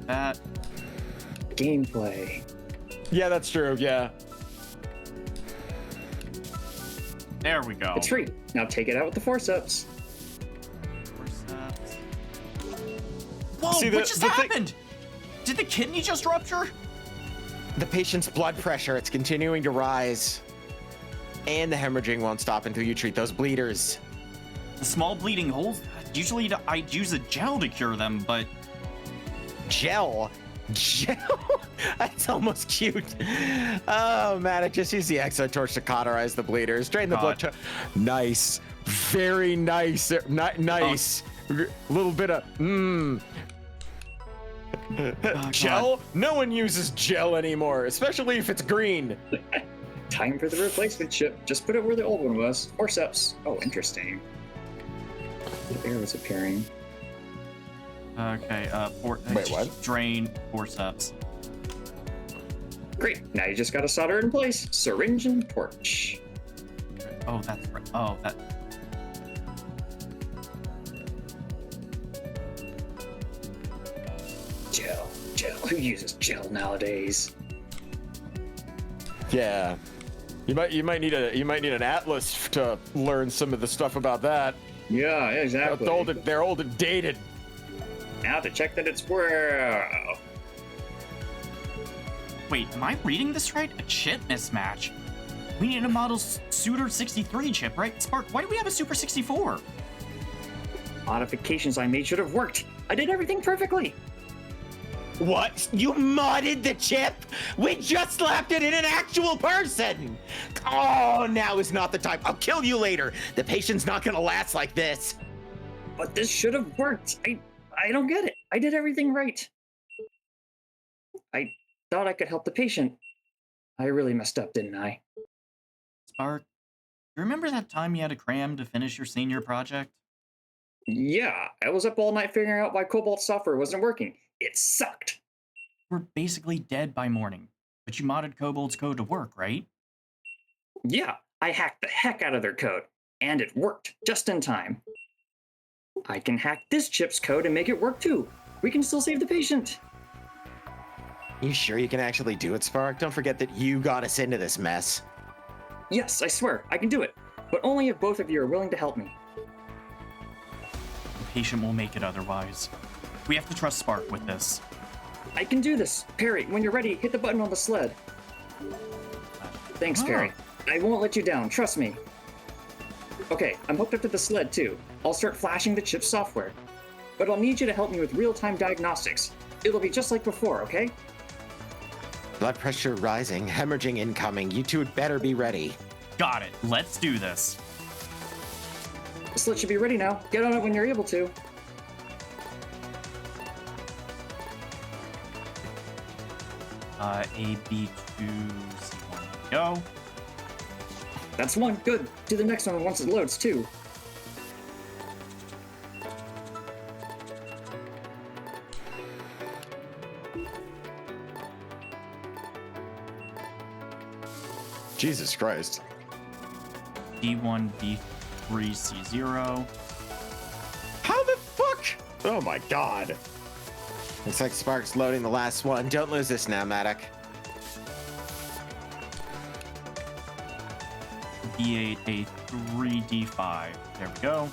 That. Gameplay. Yeah, that's true. Yeah. There we go. It's free. Now take it out with the forceps. Whoa, See, what just the thing- happened? Did the kidney just rupture? The patient's blood pressure, it's continuing to rise. And the hemorrhaging won't stop until you treat those bleeders. The small bleeding holes? Usually I'd use a gel to cure them, but... Gel? Gel? That's almost cute. Oh, man, I just use the exotorch to cauterize the bleeders. Drain the blood. Nice. Very nice. Nice. Little bit of gel? No one uses gel anymore, especially if it's green. Time for the replacement chip. Just put it where the old one was. Forceps. Oh, interesting. The air was appearing. Okay, Wait, what? Drain forceps. Great. Now you just gotta solder it in place. Syringe and torch. Oh, that's right. Oh, that... Gel. Gel. Who uses gel nowadays? Yeah. You might need an atlas to learn some of the stuff about that. Yeah, exactly. They're old and dated. Now to check that it's well. Wait, am I reading this right? A chip mismatch? We need a model Suitor 63 chip, right? Spark, why do we have a Super 64? Modifications I made should have worked. I did everything perfectly. What? You modded the chip? We just slapped it in an actual person! Oh, now is not the time. I'll kill you later. The patient's not gonna last like this. But this should have worked. I don't get it. I did everything right. I thought I could help the patient. I really messed up, didn't I? Spark, you remember that time you had to cram to finish your senior project? Yeah, I was up all night figuring out why Cobalt's software wasn't working. It sucked. We're basically dead by morning, but you modded Kobold's code to work, right? Yeah, I hacked the heck out of their code, and it worked just in time. I can hack this chip's code and make it work too. We can still save the patient. You sure you can actually do it, Spark? Don't forget that you got us into this mess. Yes, I swear, I can do it. But only if both of you are willing to help me. The patient will make it otherwise. We have to trust Spark with this. I can do this. Perry, when you're ready, hit the button on the sled. Thanks, Perry. I won't let you down, trust me. Okay, I'm hooked up to the sled too. I'll start flashing the chip's software. But I'll need you to help me with real-time diagnostics. It'll be just like before, okay? Blood pressure rising, hemorrhaging incoming. You two had better be ready. Got it. Let's do this. The sled should be ready now. Get on it when you're able to. AB2, C1, go. That's one. Good. Do the next one once it loads, too. Jesus Christ. D1, B3, C0. How the fuck? Oh my god. Looks like Spark's loading the last one. Don't lose this now, Maddock. D8, A3, D5. There we go.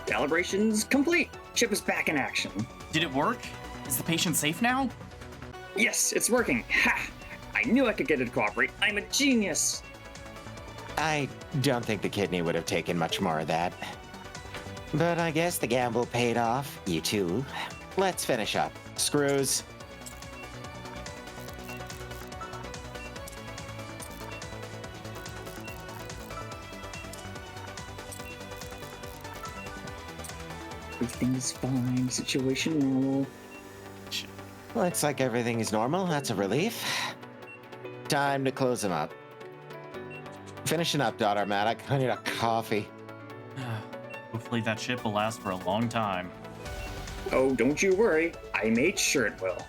Calibration's complete. Chip is back in action. Did it work? Is the patient safe now? Yes, it's working. Ha! I knew I could get it to cooperate. I'm a genius. I don't think the kidney would have taken much more of that. But I guess the gamble paid off. You too. Let's finish up. Screws. Everything's fine. Situation normal. Looks like everything is normal. That's a relief. Time to close them up. Finishing up, Daughter Maddock. I need a coffee. Hopefully that ship will last for a long time. Oh, don't you worry. I made sure it will.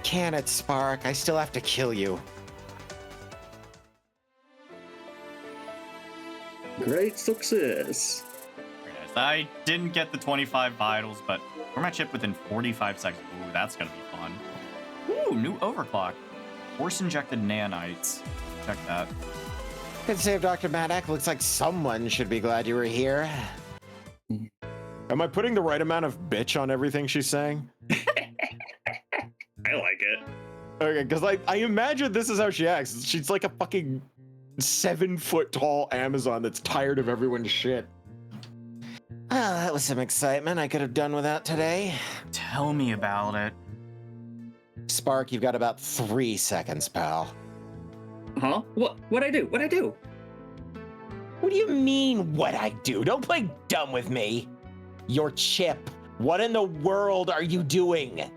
Can it, Spark? I still have to kill you. Great success. Very nice. I didn't get the 25 vitals, but we're my chip within 45 seconds. Ooh, that's gonna be fun. Ooh, new overclock. Force injected nanites. Check that. Good save, Dr. Maddock. Looks like someone should be glad you were here. Am I putting the right amount of bitch on everything she's saying? I like it. Okay, because I imagine this is how she acts. She's like a fucking 7-foot tall Amazon that's tired of everyone's shit. Ah, that was some excitement I could have done without today. Tell me about it. Spark, you've got about 3 seconds, pal. Huh? What'd I do? What'd I do? What do you mean, what I do? Don't play dumb with me. Your chip. What in the world are you doing?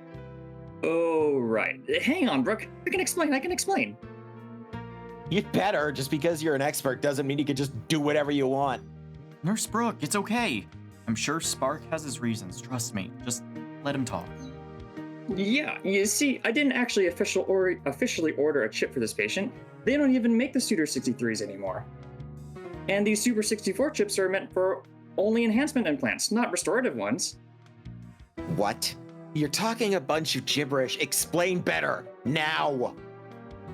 Oh, right. Hang on, Brooke. I can explain. You'd better. Just because you're an expert doesn't mean you can just do whatever you want. Nurse Brooke, it's okay. I'm sure Spark has his reasons. Trust me. Just let him talk. Yeah, you see, I didn't actually officially order a chip for this patient. They don't even make the Suitor 63s anymore. And these Super 64 chips are meant for only enhancement implants, not restorative ones. What? You're talking a bunch of gibberish. Explain better. Now.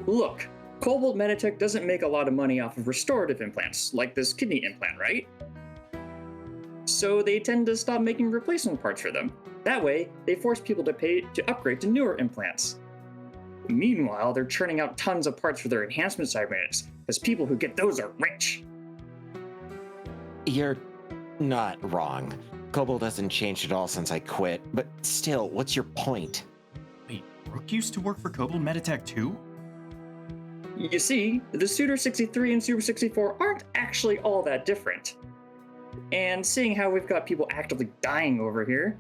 Look, Cobalt Meditech doesn't make a lot of money off of restorative implants, like this kidney implant, right? So they tend to stop making replacement parts for them. That way, they force people to pay to upgrade to newer implants. Meanwhile, they're churning out tons of parts for their enhancement cybernetics, because people who get those are rich. You're not wrong. Cobalt hasn't changed at all since I quit, but still, what's your point? Wait, Brooke used to work for Cobalt Meditech too? You see, the Suitor 63 and Super 64 aren't actually all that different. And seeing how we've got people actively dying over here,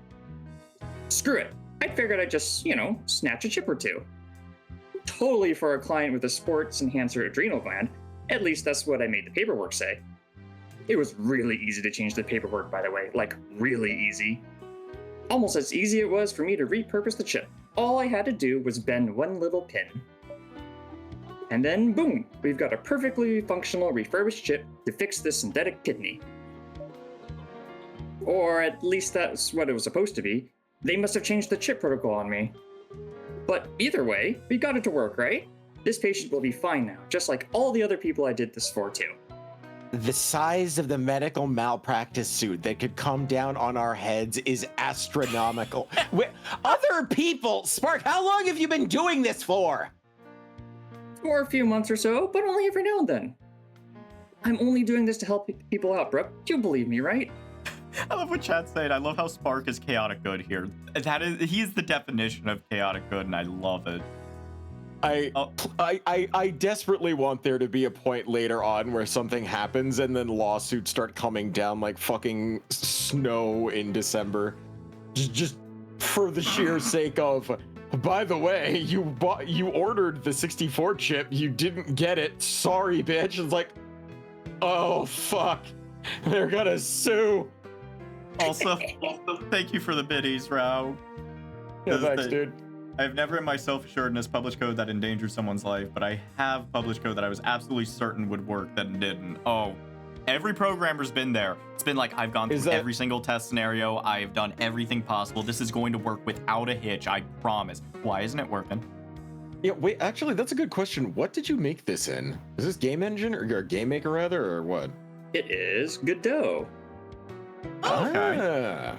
screw it. I figured I'd just, snatch a chip or two. Totally for a client with a sports enhancer adrenal gland. At least that's what I made the paperwork say. It was really easy to change the paperwork, by the way, like really easy. Almost as easy it was for me to repurpose the chip. All I had to do was bend one little pin. And then boom, we've got a perfectly functional refurbished chip to fix this synthetic kidney. Or at least that's what it was supposed to be. They must have changed the chip protocol on me. But either way, we got it to work, right? This patient will be fine now, just like all the other people I did this for too. The size of the medical malpractice suit that could come down on our heads is astronomical. Other people, Spark, how long have you been doing this for? For a few months or so, but only every now and then. I'm only doing this to help people out, Brooke. You believe me, right? I love what chat's saying. I love how Spark is chaotic good here. He's the definition of chaotic good, and I love it. I desperately want there to be a point later on where something happens and then lawsuits start coming down like fucking snow in December. Just for the sheer sake of, by the way, you ordered the 64 chip, you didn't get it. Sorry, bitch. It's like, oh fuck, they're gonna sue. Also, thank you for the biddies, Rao. Yeah, thanks, dude. I've never in my self-assuredness published code that endangered someone's life, but I have published code that I was absolutely certain would work that didn't. Oh, every programmer's been there. It's been like, I've gone through every single test scenario. I've done everything possible. This is going to work without a hitch, I promise. Why isn't it working? Yeah, wait, actually, that's a good question. What did you make this in? Is this game engine or your game maker rather, or what? It is Godot. Okay. Ah.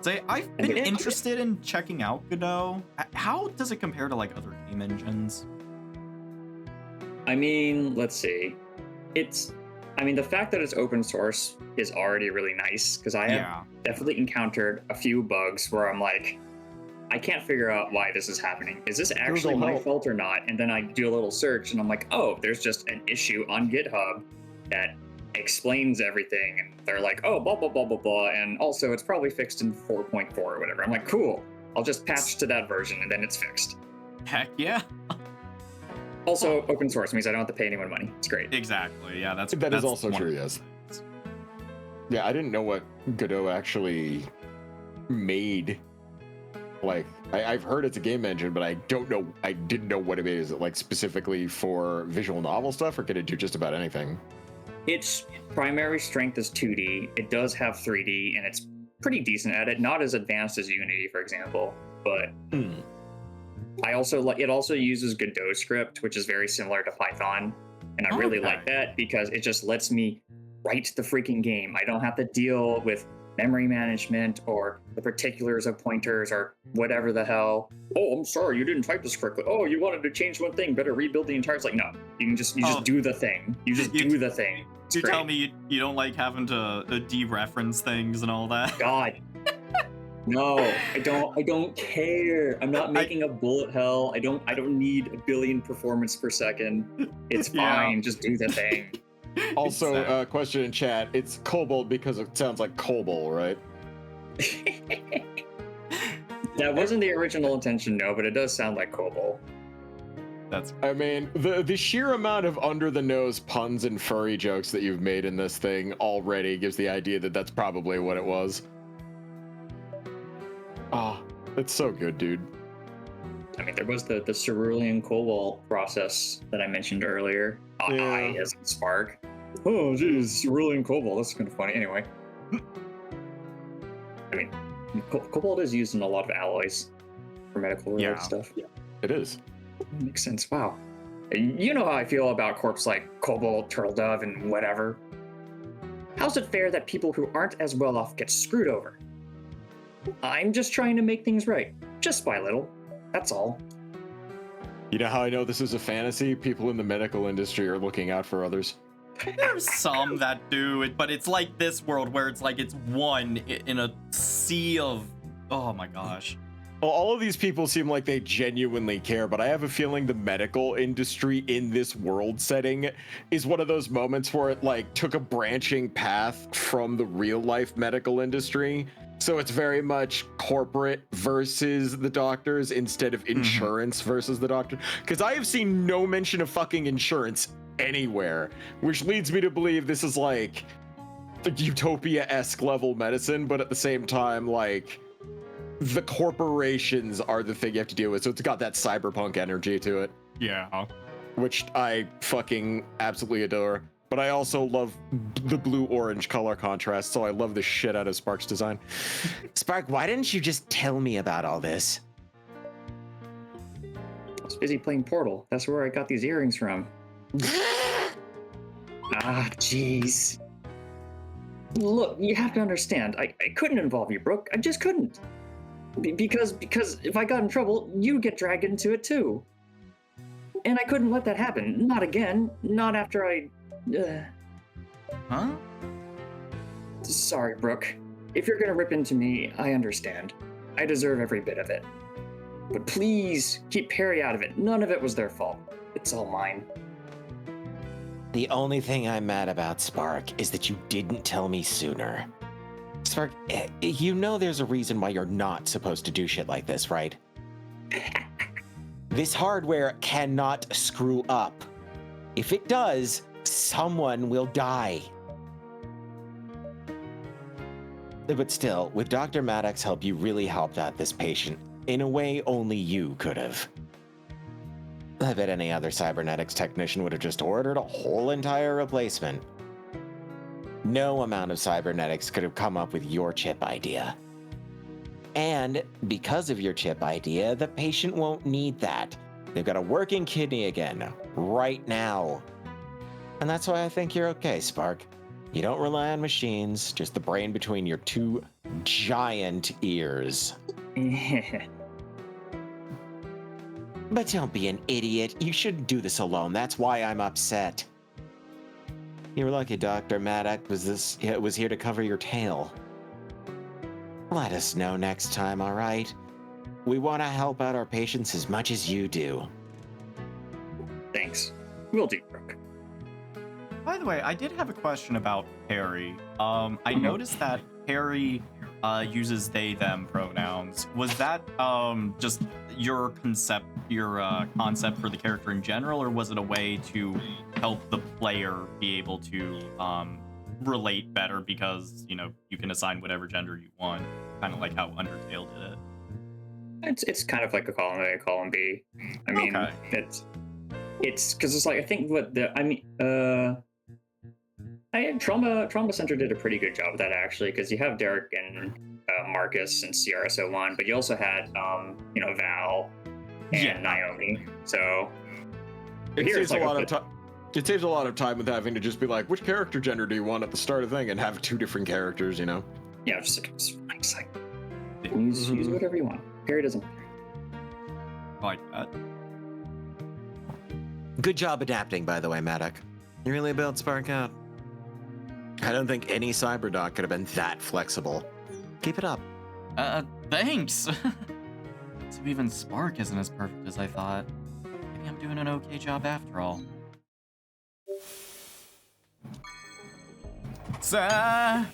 Say, I've been interested in checking out Godot. How does it compare to like other game engines? I mean, let's see. The fact that it's open source is already really nice, because I have definitely encountered a few bugs where I'm like, I can't figure out why this is happening. Is this actually my fault or not? And then I do a little search and I'm like, oh, there's just an issue on GitHub that explains everything. And they're like, oh, blah, blah, blah, blah, blah. And also it's probably fixed in 4.4 or whatever. I'm like, cool. I'll just patch to that version and then it's fixed. Heck yeah. Also, open source means I don't have to pay anyone money. It's great. Exactly. Yeah, that's also true, yes. Yeah, I didn't know what Godot actually made. Like, I've heard it's a game engine, but I didn't know what it is. Is it like specifically for visual novel stuff, or can it do just about anything? Its primary strength is 2D. It does have 3D, and it's pretty decent at it. Not as advanced as Unity, for example, but it also uses Godot script, which is very similar to Python, and I really like that because it just lets me write the freaking game. I don't have to deal with memory management or the particulars of pointers or whatever the hell. Oh, I'm sorry, you didn't type this correctly. Oh, you wanted to change one thing, better rebuild the entire. It's like, no, you just do the thing. You just do the thing. It's great. Tell me you don't like having to dereference things and all that. God. No, I don't care. I'm not making a bullet hell. I don't need a billion performance per second. It's fine. Just do the thing. Also, question in chat. It's Cobalt because it sounds like Cobalt, right? That wasn't the original intention, no, but it does sound like Cobalt. I mean, the sheer amount of under-the-nose puns and furry jokes that you've made in this thing already gives the idea that that's probably what it was. Oh, it's so good, dude. I mean, there was the cerulean cobalt process that I mentioned earlier. I as in Spark. Oh, geez, cerulean cobalt. That's kind of funny. Anyway. I mean, cobalt is used in a lot of alloys for medical-related stuff. Yeah, it is. Makes sense. Wow. You know how I feel about corpse like Cobalt, Turtle Dove, and whatever. How's it fair that people who aren't as well off get screwed over? I'm just trying to make things right. Just by little. That's all. You know how I know this is a fantasy? People in the medical industry are looking out for others. There's some that do it, but it's like this world where it's like it's one in a sea of... Oh my gosh. Well, all of these people seem like they genuinely care, but I have a feeling the medical industry in this world setting is one of those moments where it like took a branching path from the real life medical industry. So it's very much corporate versus the doctors instead of insurance versus the doctor. Because I have seen no mention of fucking insurance anywhere, which leads me to believe this is like the Utopia-esque level medicine, but at the same time, like, the corporations are the thing you have to deal with. So it's got that cyberpunk energy to it. Yeah. Which I fucking absolutely adore. But I also love the blue-orange color contrast, so I love the shit out of Spark's design. Spark, why didn't you just tell me about all this? I was busy playing Portal. That's where I got these earrings from. Jeez. Look, you have to understand. I couldn't involve you, Brooke. I just couldn't. Because if I got in trouble, you'd get dragged into it too. And I couldn't let that happen. Not again. Not after I... Huh? Sorry, Brooke. If you're gonna rip into me, I understand. I deserve every bit of it. But please, keep Perry out of it. None of it was their fault. It's all mine. The only thing I'm mad about, Spark, is that you didn't tell me sooner. Spark, you know there's a reason why you're not supposed to do shit like this, right? This hardware cannot screw up. If it does, someone will die. But still, with Dr. Maddox's help, you really helped out this patient in a way only you could have. I bet any other cybernetics technician would have just ordered a whole entire replacement. No amount of cybernetics could have come up with your chip idea. And because of your chip idea, the patient won't need that. They've got a working kidney again, right now. And that's why I think you're okay, Spark. You don't rely on machines, just the brain between your two giant ears. But don't be an idiot. You shouldn't do this alone. That's why I'm upset. You're lucky Dr. Maddox was here to cover your tail. Let us know next time, all right? We want to help out our patients as much as you do. Thanks. Will do, Brooke. By the way, I did have a question about Harry. I noticed that Harry uses they them pronouns. Was that just your concept for the character in general, or was it a way to help the player be able to relate better because, you know, you can assign whatever gender you want, kind of like how Undertale did it? It's kind of like a column A, column B. I mean, Okay. it's because it's like, I think Trauma Center did a pretty good job of that, actually, because you have Derek and Marcus and CRSO1, but you also had Val and Naomi. So It here saves it's like a lot of time. It saves a lot of time with having to just be like, which character gender do you want at the start of the thing, and have two different characters, you know? Yeah, just like, it's fine. It's like use whatever you want. Harry doesn't. Like that. Good job adapting, by the way, Maddox. You really built Spark out. I don't think any cyberdoc could have been that flexible. Keep it up. Thanks. So even Spark isn't as perfect as I thought. Maybe I'm doing an okay job after all. I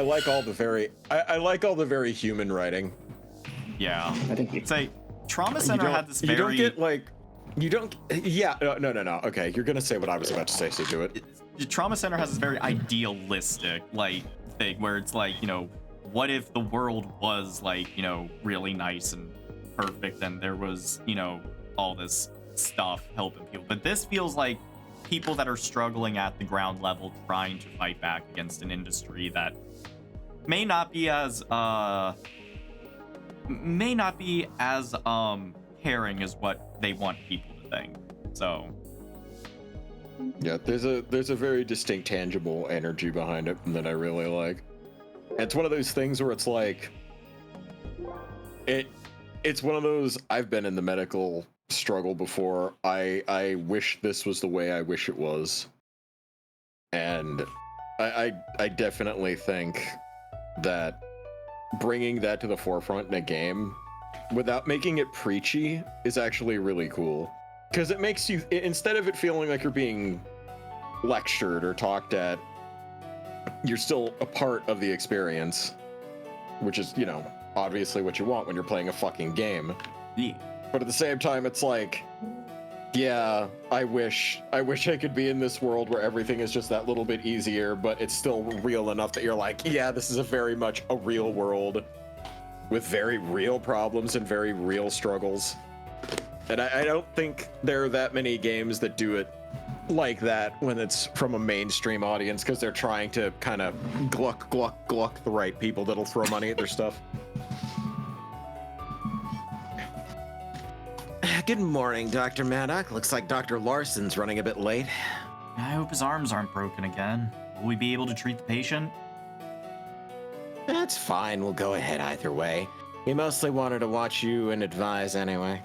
like all the very human writing. Yeah. I think Say, Trauma Center had this very... You don't get like... You don't... Yeah, no. Okay, you're gonna say what I was about to say, so do it. Trauma Center has this very idealistic, like, thing where it's like, you know, what if the world was, like, you know, really nice and perfect and there was, you know, all this stuff helping people. But this feels like people that are struggling at the ground level trying to fight back against an industry that may not be as caring as what they want people to think. So yeah, there's a very distinct tangible energy behind it that I really like. And it's one of those things where it's like it's one of those, I've been in the medical struggle before. I wish this was the way I wish it was. And I definitely think that bringing that to the forefront in a game without making it preachy is actually really cool. Because it makes you, instead of it feeling like you're being lectured or talked at, you're still a part of the experience, which is, you know, obviously what you want when you're playing a fucking game. yeah. But at the same time, it's like, yeah, I wish I could be in this world where everything is just that little bit easier, but it's still real enough that you're like, yeah, this is a very much a real world with very real problems and very real struggles. And I don't think there are that many games that do it like that when it's from a mainstream audience, because they're trying to kind of gluck the right people that'll throw money at their stuff. Good morning, Dr. Maddox. Looks like Dr. Larson's running a bit late. I hope his arms aren't broken again. Will we be able to treat the patient? That's fine. We'll go ahead either way. He mostly wanted to watch you and advise anyway.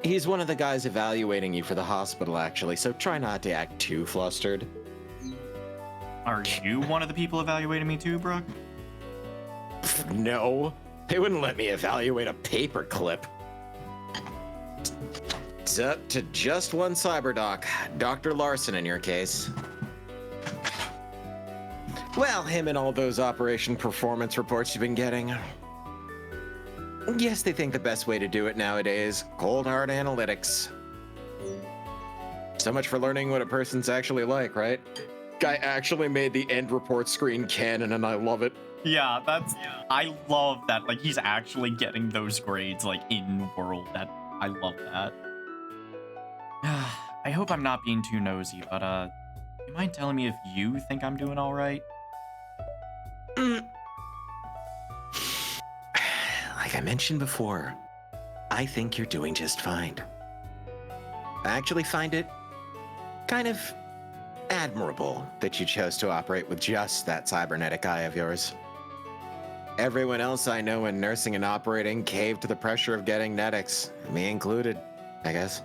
He's one of the guys evaluating you for the hospital, actually, so try not to act too flustered. Are you one of the people evaluating me too, Brooke? No, they wouldn't let me evaluate a paperclip. It's up to just one cyberdoc, Dr. Larson in your case. Well, him and all those operation performance reports you've been getting. Yes, they think the best way to do it nowadays, cold hard analytics. So much for learning what a person's actually like, right? Guy actually made the end report screen canon, and I love it. Yeah, I love that. Like, he's actually getting those grades, like, in world. I love that. I hope I'm not being too nosy, but, you mind telling me if you think I'm doing all right? Like I mentioned before, I think you're doing just fine. I actually find it kind of admirable that you chose to operate with just that cybernetic eye of yours. Everyone else I know in nursing and operating caved to the pressure of getting netics, me included, I guess.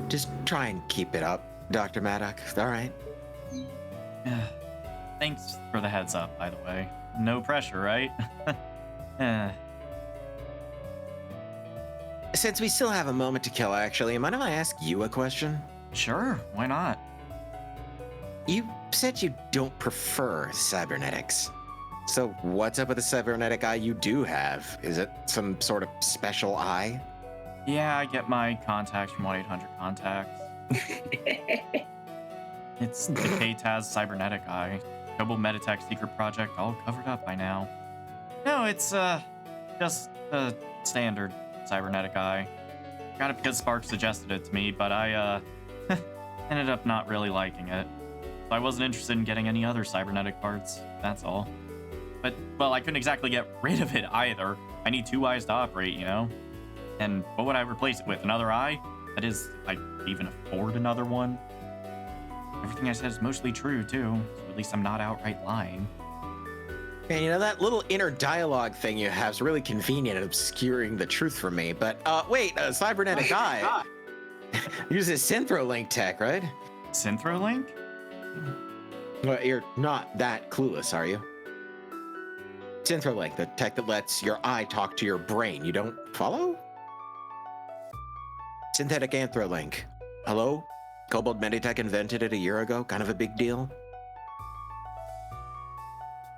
Just try and keep it up, Dr. Maddock, all right? Thanks for the heads up, by the way. No pressure, right? Since we still have a moment to kill, actually, mind if I ask you a question? Sure, why not? You said you don't prefer cybernetics. So what's up with the cybernetic eye you do have? Is it some sort of special eye? Yeah, I get my contacts from 1-800-CONTACTS. It's the KTAS cybernetic eye. Double Meditech secret project all covered up by now. No, it's just a standard cybernetic eye. Got it because Spark suggested it to me, but I ended up not really liking it. So I wasn't interested in getting any other cybernetic parts, that's all. But, well, I couldn't exactly get rid of it either. I need 2 eyes to operate, you know? And what would I replace it with? Another eye? That is, if I could even afford another one. Everything I said is mostly true, too. So at least I'm not outright lying. And you know, that little inner dialogue thing you have is really convenient at obscuring the truth from me. But, wait, a cybernetic eye uses Synthrolink tech, right? Synthrolink? Well, you're not that clueless, are you? Synthrolink, the tech that lets your eye talk to your brain. You don't follow? Synthetic Anthrolink. Hello? Kobold Meditech invented it a year ago. Kind of a big deal.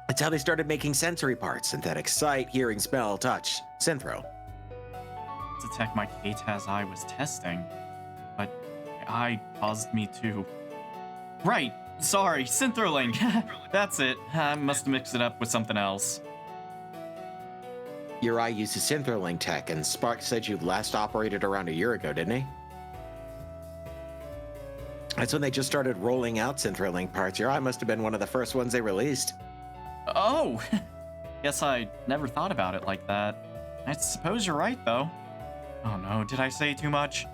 It's how they started making sensory parts. Synthetic sight, hearing, smell, touch. Synthro. It's a tech my KTAS eye was testing. But my eye caused me to... Right! Sorry, Synthrolink! That's it. I must have mixed it up with something else. Your eye uses Synthrolink tech, and Spark said you last operated around a year ago, didn't he? That's when they just started rolling out Synthrolink parts. Your eye must have been one of the first ones they released. Oh! Guess I never thought about it like that. I suppose you're right, though. Oh no, did I say too much?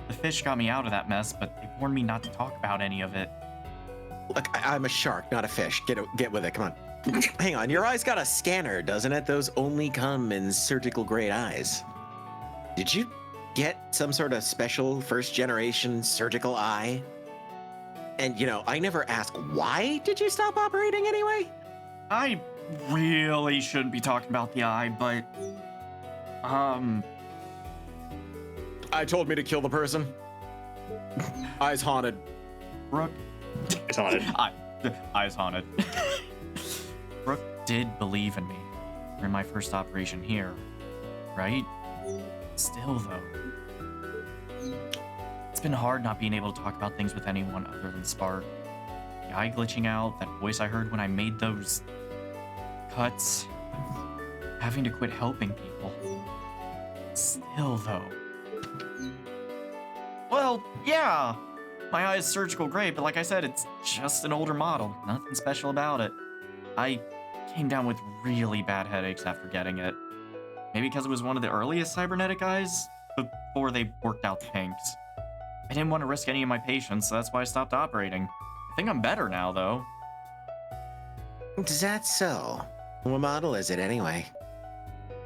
The fish got me out of that mess, but they warned me not to talk about any of it. Look, I'm a shark, not a fish. Get with it, come on. Hang on, your eye's got a scanner, doesn't it? Those only come in surgical-grade eyes. Did you get some sort of special first-generation surgical eye? And, you know, I never ask, why did you stop operating anyway? I really shouldn't be talking about the eye, but... I told me to kill the person. Eyes haunted. Brooke... It's haunted. Eyes haunted. Brooke did believe in me during my first operation here, right? Still, though. It's been hard not being able to talk about things with anyone other than Spark. The eye glitching out, that voice I heard when I made those cuts, having to quit helping people. Still, though. Well, yeah, my eye is surgical grade, but like I said, it's just an older model. Nothing special about it. I came down with really bad headaches after getting it. Maybe because it was one of the earliest cybernetic eyes, before they worked out the kinks. I didn't want to risk any of my patients, so that's why I stopped operating. I think I'm better now, though. Is that so? What model is it anyway?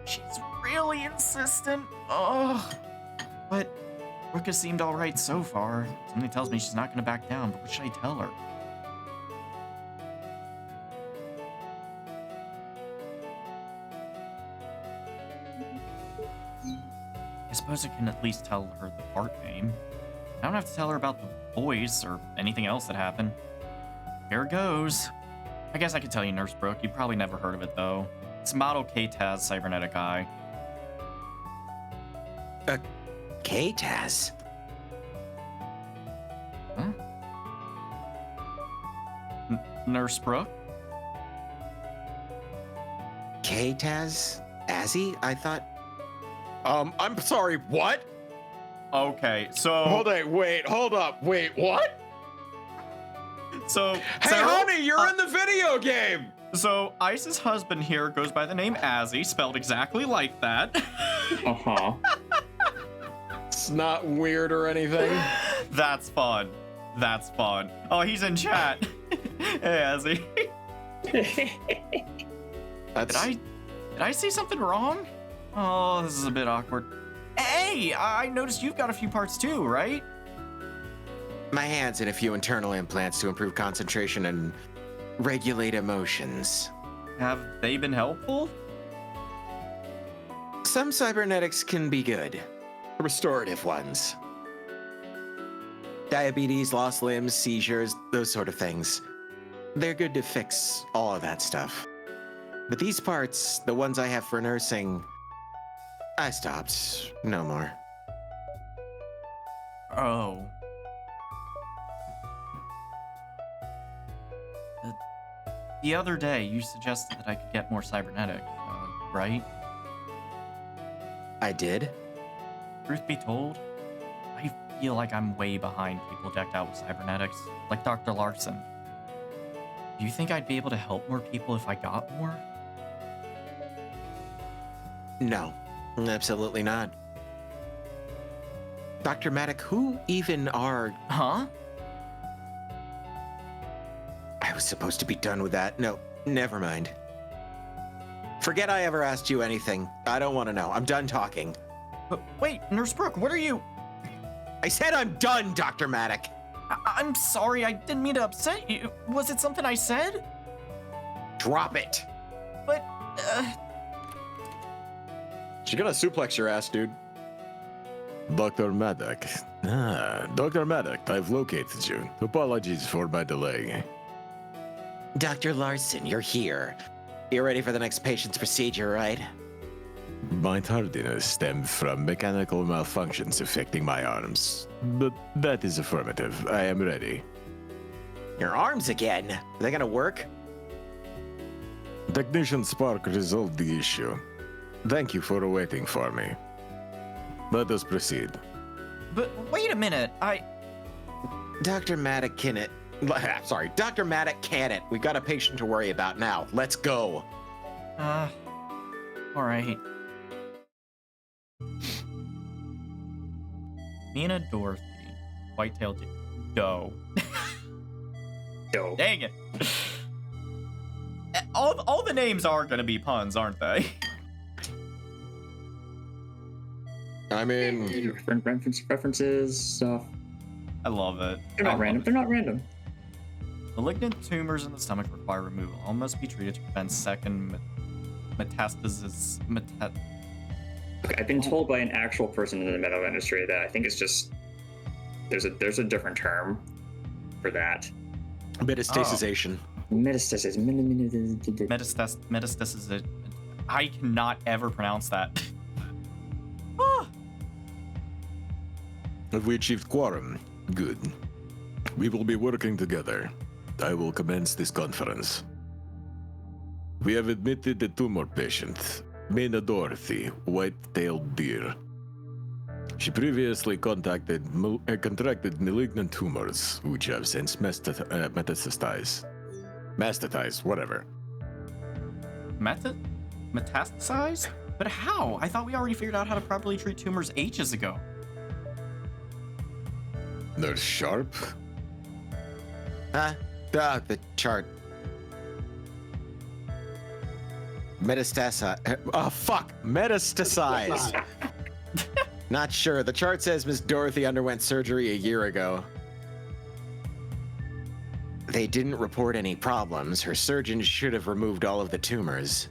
She's really insistent. Ugh. But Brooke has seemed alright so far. Something tells me she's not going to back down, but what should I tell her? I suppose I can at least tell her the part name. I don't have to tell her about the voice or anything else that happened. Here goes. I guess I could tell you, Nurse Brooke. You probably never heard of it, though. It's Model KTAS Cybernetic Eye. KTAS? Huh? Nurse Brooke? KTAS? Azzy? I thought... I'm sorry, what? Okay, so... Hold up, wait, what? So... Hey, Sarah, honey, you're in the video game! So, Ice's husband here goes by the name Azzy, spelled exactly like that. Uh-huh. It's not weird or anything. That's fun. That's fun. Oh, he's in chat. Hey, Azzy. That's... Did I say something wrong? Oh, this is a bit awkward. Hey, I noticed you've got a few parts too, right? My hands and a few internal implants to improve concentration and regulate emotions. Have they been helpful? Some cybernetics can be good. Restorative ones. Diabetes, lost limbs, seizures, those sort of things. They're good to fix all of that stuff. But these parts, the ones I have for nursing, I stopped. No more. Oh. The other day, you suggested that I could get more cybernetic, right? I did? Truth be told, I feel like I'm way behind people decked out with cybernetics, like Dr. Larson. Do you think I'd be able to help more people if I got more? No, absolutely not. Dr. Maddock, who even are... Huh? I was supposed to be done with that. No, never mind. Forget I ever asked you anything. I don't want to know. I'm done talking. But wait, Nurse Brooke, what are you... I said I'm done, Dr. Maddock. I'm sorry, I didn't mean to upset you. Was it something I said? Drop it. But, She's gonna suplex your ass, dude. Dr. Maddock. Dr. Maddock, I've located you. Apologies for my delay. Dr. Larson, you're here. You're ready for the next patient's procedure, right? My tardiness stemmed from mechanical malfunctions affecting my arms. But that is affirmative. I am ready. Your arms again? Are they gonna work? Technician Spark resolved the issue. Thank you for waiting for me. Let us proceed. but wait a minute, Dr. Maddock Kinnett. Sorry, Dr. Maddock Cannett. We've got a patient to worry about now. Let's go. Alright. Mina Dorothy, Whitetail Doe. Dope. Dang it. All the names are gonna be puns, aren't they? I mean, Different references, stuff. I love it. They're not random. They're not random. Malignant tumors in the stomach require removal. All must be treated to prevent second metastasis. Okay, I've been told by an actual person in the medical industry that I think it's just there's a different term for that. Metastasization. Metastasis. Metastasis. I cannot ever pronounce that. Ah. Have we achieved quorum? Good. We will be working together. I will commence this conference. We have admitted a tumor patient, Mina Dorothy, white-tailed deer. She previously contracted malignant tumors, which have since metastasized. Metastasized, whatever. Metastasized? But how? I thought we already figured out how to properly treat tumors ages ago. Nurse Sharp? Huh? The chart. Metastasized. Not sure. The chart says Miss Dorothy underwent surgery a year ago. They didn't report any problems. Her surgeon should have removed all of the tumors.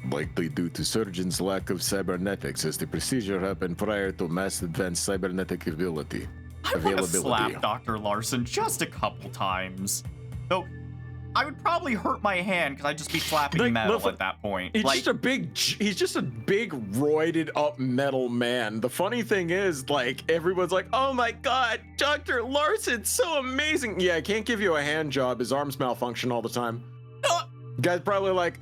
Likely due to surgeon's lack of cybernetics, as the procedure happened prior to mass advanced cybernetic ability. I want to availability. slap Dr. Larson just a couple times. Though, I would probably hurt my hand because I'd just be slapping Like, metal listen, at that point. He's Like, just a big roided up metal man. The funny thing is, like, everyone's like, oh my god, Dr. Larson's so amazing. Yeah, I can't give you a hand job. His arms malfunction all the time. Guy's probably like,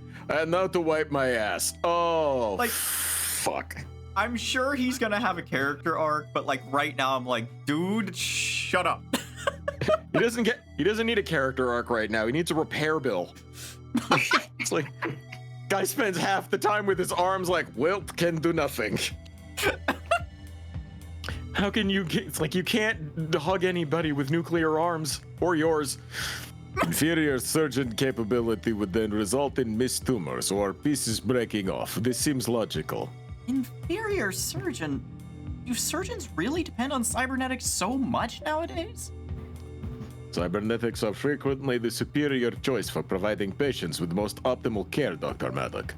now to wipe my ass. Oh, Like- fuck. I'm sure he's gonna have a character arc, but like right now I'm like, dude, shut up. He doesn't need a character arc right now. He needs a repair bill. It's like, guy spends half the time with his arms like, well, can do nothing. How can you get, it's like you can't hug anybody with nuclear arms, or yours. Inferior surgeon capability would then result in missed tumors or pieces breaking off. This seems logical. Inferior surgeon? Do surgeons really depend on cybernetics so much nowadays? Cybernetics are frequently the superior choice for providing patients with the most optimal care, Dr. Maddock.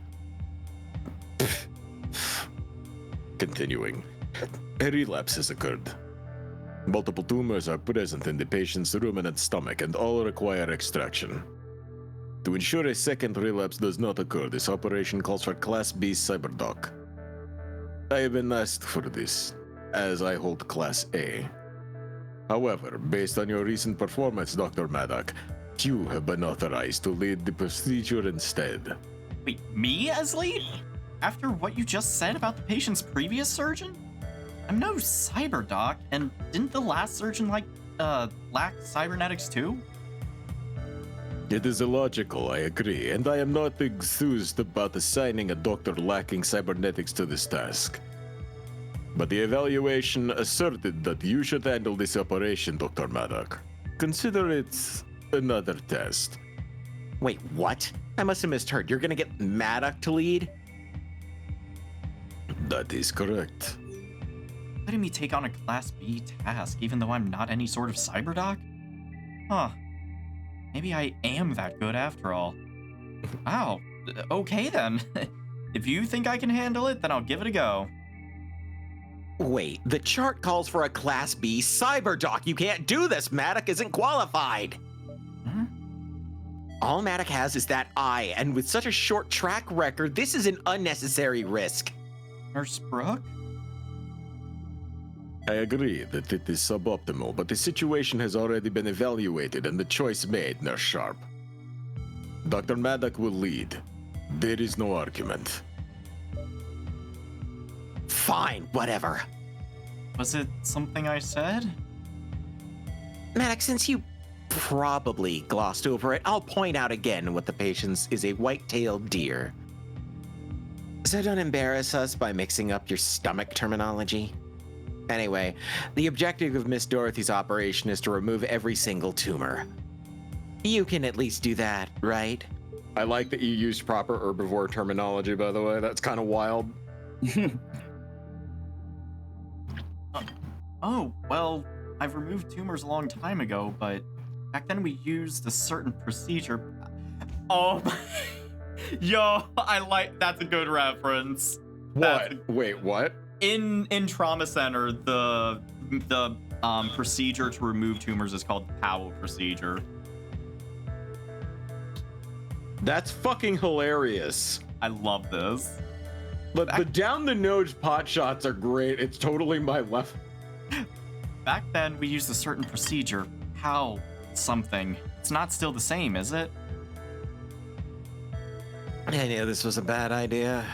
Continuing. A relapse has occurred. Multiple tumors are present in the patient's ruminant stomach and all require extraction. To ensure a second relapse does not occur, this operation calls for Class B Cyberdoc. I have been asked for this, as I hold Class A. However, based on your recent performance, Dr. Maddock, you have been authorized to lead the procedure instead. Wait, me as lead? After what you just said about the patient's previous surgeon? I'm no cyberdoc, and didn't the last surgeon lack cybernetics too? It is illogical, I agree, and I am not enthused about assigning a doctor lacking cybernetics to this task. But the evaluation asserted that you should handle this operation, Dr. Maddock. Consider it another test. Wait, what? I must have misheard. You're gonna get Maddock to lead? That is correct. Letting me take on a Class B task, even though I'm not any sort of cyberdoc? Huh. Maybe I am that good after all. Wow. Okay then. If you think I can handle it, then I'll give it a go. Wait, the chart calls for a Class B Cyberdoc. You can't do this. Maddock isn't qualified. Hmm? All Maddock has is that eye, and with such a short track record, this is an unnecessary risk. Nurse Brooke? I agree that it is suboptimal, but the situation has already been evaluated and the choice made, Nurse Sharp. Dr. Maddock will lead. There is no argument. Fine, whatever. Was it something I said? Maddock, since you probably glossed over it, I'll point out again what the patient's is a white-tailed deer. So don't embarrass us by mixing up your stomach terminology. Anyway, the objective of Miss Dorothy's operation is to remove every single tumor. You can at least do that, right? I like that you used proper herbivore terminology, by the way. That's kind of wild. Oh, well, I've removed tumors a long time ago, but back then we used a certain procedure. Oh, yo, that's a good reference. Wait, what? In Trauma Center, the procedure to remove tumors is called the Powell procedure. That's fucking hilarious. I love this. But the down the nose pot shots are great. It's totally my left. Back then, we used a certain procedure. How something. It's not still the same, is it? I knew this was a bad idea.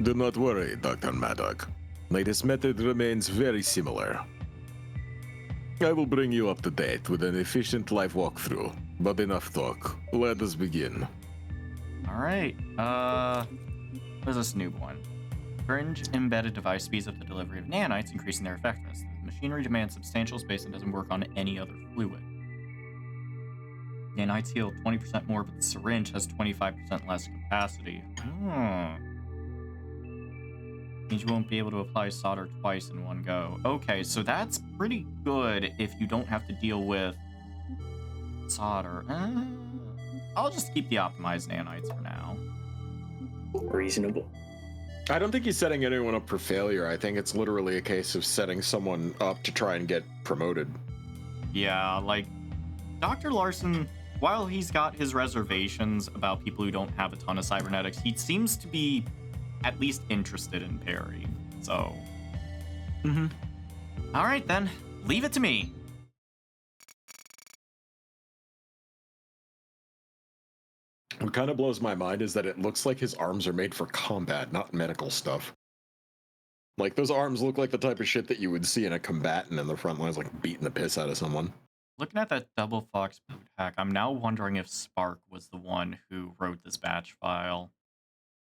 Do not worry, Dr. Maddock. This method remains very similar. I will bring you up to date with an efficient live walkthrough, but enough talk. Let us begin. All right. Where's this new one? Fringe embedded device speeds up the delivery of nanites, increasing their effectiveness. The machinery demands substantial space and doesn't work on any other fluid. Nanites heal 20% more, but the syringe has 25% less capacity. Means you won't be able to apply solder twice in one go. Okay, so that's pretty good if you don't have to deal with solder. I'll just keep the optimized nanites for now. Reasonable. I don't think he's setting anyone up for failure. I think it's literally a case of setting someone up to try and get promoted. Yeah, like, Dr. Larson, while he's got his reservations about people who don't have a ton of cybernetics, he seems to be at least interested in Perry. So. All right, then. Leave it to me. What kind of blows my mind is that it looks like his arms are made for combat, not medical stuff. Like, those arms look like the type of shit that you would see in a combatant in the front lines, like beating the piss out of someone. Looking at that Double Fox boot hack, I'm now wondering if Spark was the one who wrote this batch file.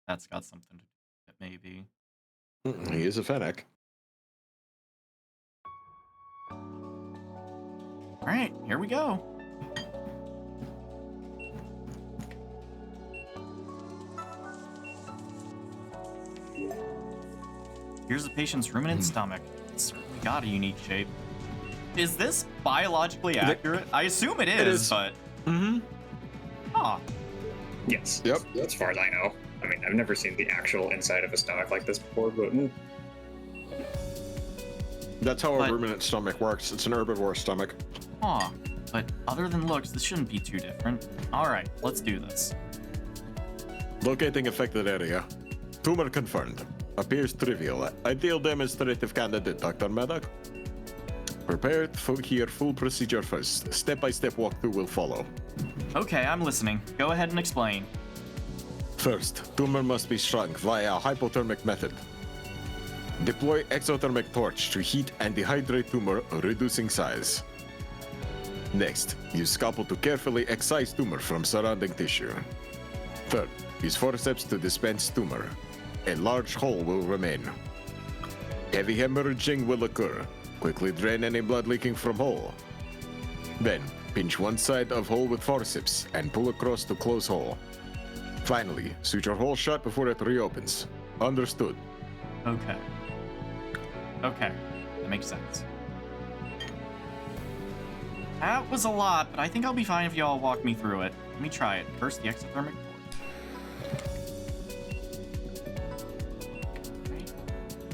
That's got something to do with it, maybe. He is a Fennec. All right, here we go. Here's the patient's ruminant stomach. It's certainly got a unique shape. Is this biologically accurate? I assume it is. But... Huh. Yes. Yep. As far as I know. I mean, I've never seen the actual inside of a stomach like this before, but... That's how a ruminant stomach works. It's an herbivore stomach. Huh. But other than looks, this shouldn't be too different. All right, let's do this. Locating affected area. Tumor confirmed. Appears trivial. Ideal demonstrative candidate, Dr. Maddock. Prepare to hear full procedure first. Step-by-step walkthrough will follow. Okay, I'm listening. Go ahead and explain. First, tumor must be shrunk via hypothermic method. Deploy exothermic torch to heat and dehydrate tumor, reducing size. Next, use scalpel to carefully excise tumor from surrounding tissue. Third, use forceps to dispense tumor. A large hole will remain. Heavy hemorrhaging will occur. Quickly drain any blood leaking from hole. Then, pinch one side of hole with forceps and pull across to close hole. Finally, suture hole shut before it reopens. Understood. Okay. Okay, that makes sense. That was a lot, but I think I'll be fine if y'all walk me through it. Let me try it. First, the exothermic torch.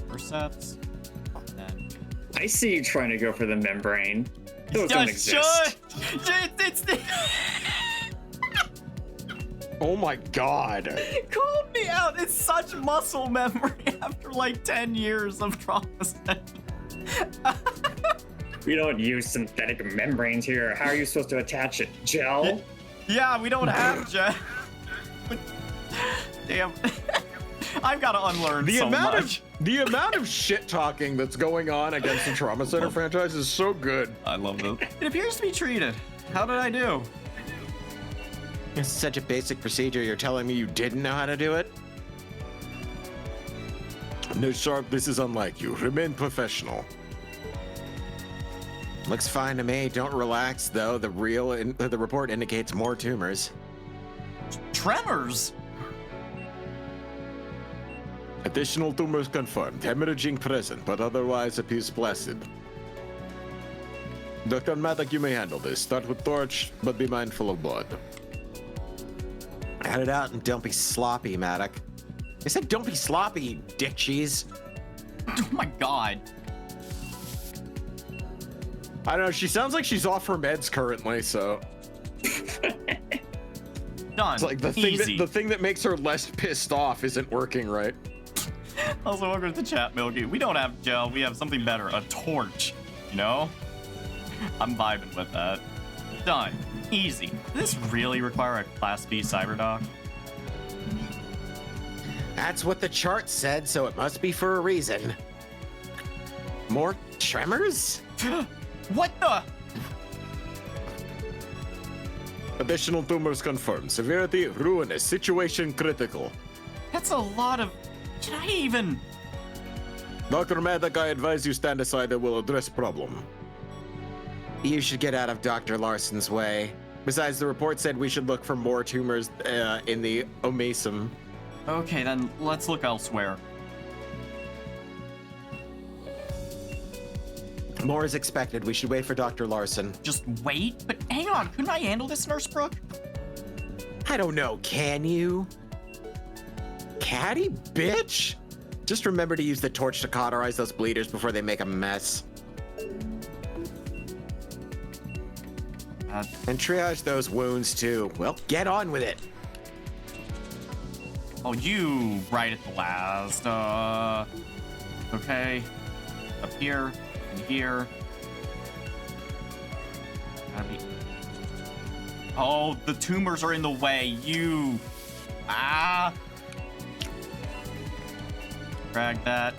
Forceps. Then... I see you trying to go for the membrane. Those don't exist. It's Oh my god. called me out. It's such muscle memory after like 10 years of trauma study. We don't use synthetic membranes here. How are you supposed to attach it? Gel? Yeah, we don't have gel. Damn. I've got to unlearn The so amount much. of the amount of shit talking that's going on against the Trauma Center franchise is so good. I love this. It appears to be treated. How did I do? It's such a basic procedure. You're telling me you didn't know how to do it? No, Sharp, this is unlike you. Remain professional. Looks fine to me. Don't relax, though. The report indicates more tumors. Tremors? Additional tumors confirmed. Hemorrhaging present, but otherwise appears placid. Dr. Maddock, you may handle this. Start with torch, but be mindful of blood. Head it out and don't be sloppy, Maddock. I said don't be sloppy, you dick cheese. Oh my god. I don't know, she sounds like she's off her meds currently, so Done. it's like the thing that makes her less pissed off isn't working right. Also, welcome to the chat, Milky. We don't have gel. We have something better. A torch. You know? I'm vibing with that. Done. Easy. Does this really require a Class B Cyberdoc? That's what the chart said, so it must be for a reason. More tremors? What the? Additional tumors confirmed. Severity ruinous. Situation critical. That's a lot of... Can I even... Dr. Maddock, I advise you stand aside. I will address problem. You should get out of Dr. Larson's way. Besides, the report said we should look for more tumors in the omasum. Okay, then let's look elsewhere. More is expected. We should wait for Dr. Larson. Just wait? But hang on, couldn't I handle this, Nurse Brooke? I don't know, can you? Catty bitch? Just remember to use the torch to cauterize those bleeders before they make a mess. And triage those wounds too. Well, get on with it. Oh, you right at the last. Okay. Up here and here. Gotta be. Oh, the tumors are in the way. You. Ah. Drag that.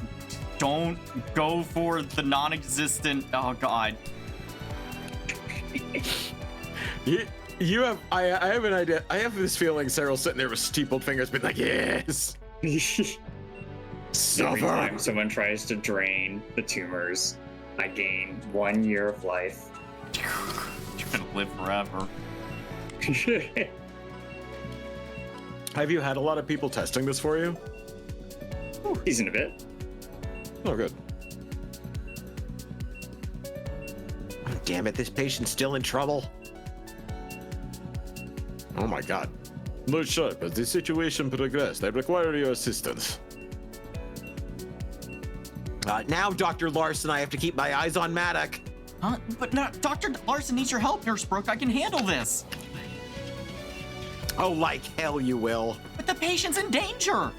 Don't go for the non-existent. Oh God. You have. I have an idea. I have this feeling Cyril's sitting there with steepled fingers, being like, "Yes." Every Suffer. time someone tries to drain the tumors, I gain 1 year of life. You're gonna live forever. Have you had a lot of people testing this for you? Season a bit. Oh, good. Oh, damn it! This patient's still in trouble. Oh my God. Lord Sharp, as the situation progressed, I require your assistance. Now, Dr. Larson, I have to keep my eyes on Maddock. Huh? But no, Dr. Larson needs your help, Nurse Brooke. I can handle this. Oh, like hell you will. But the patient's in danger.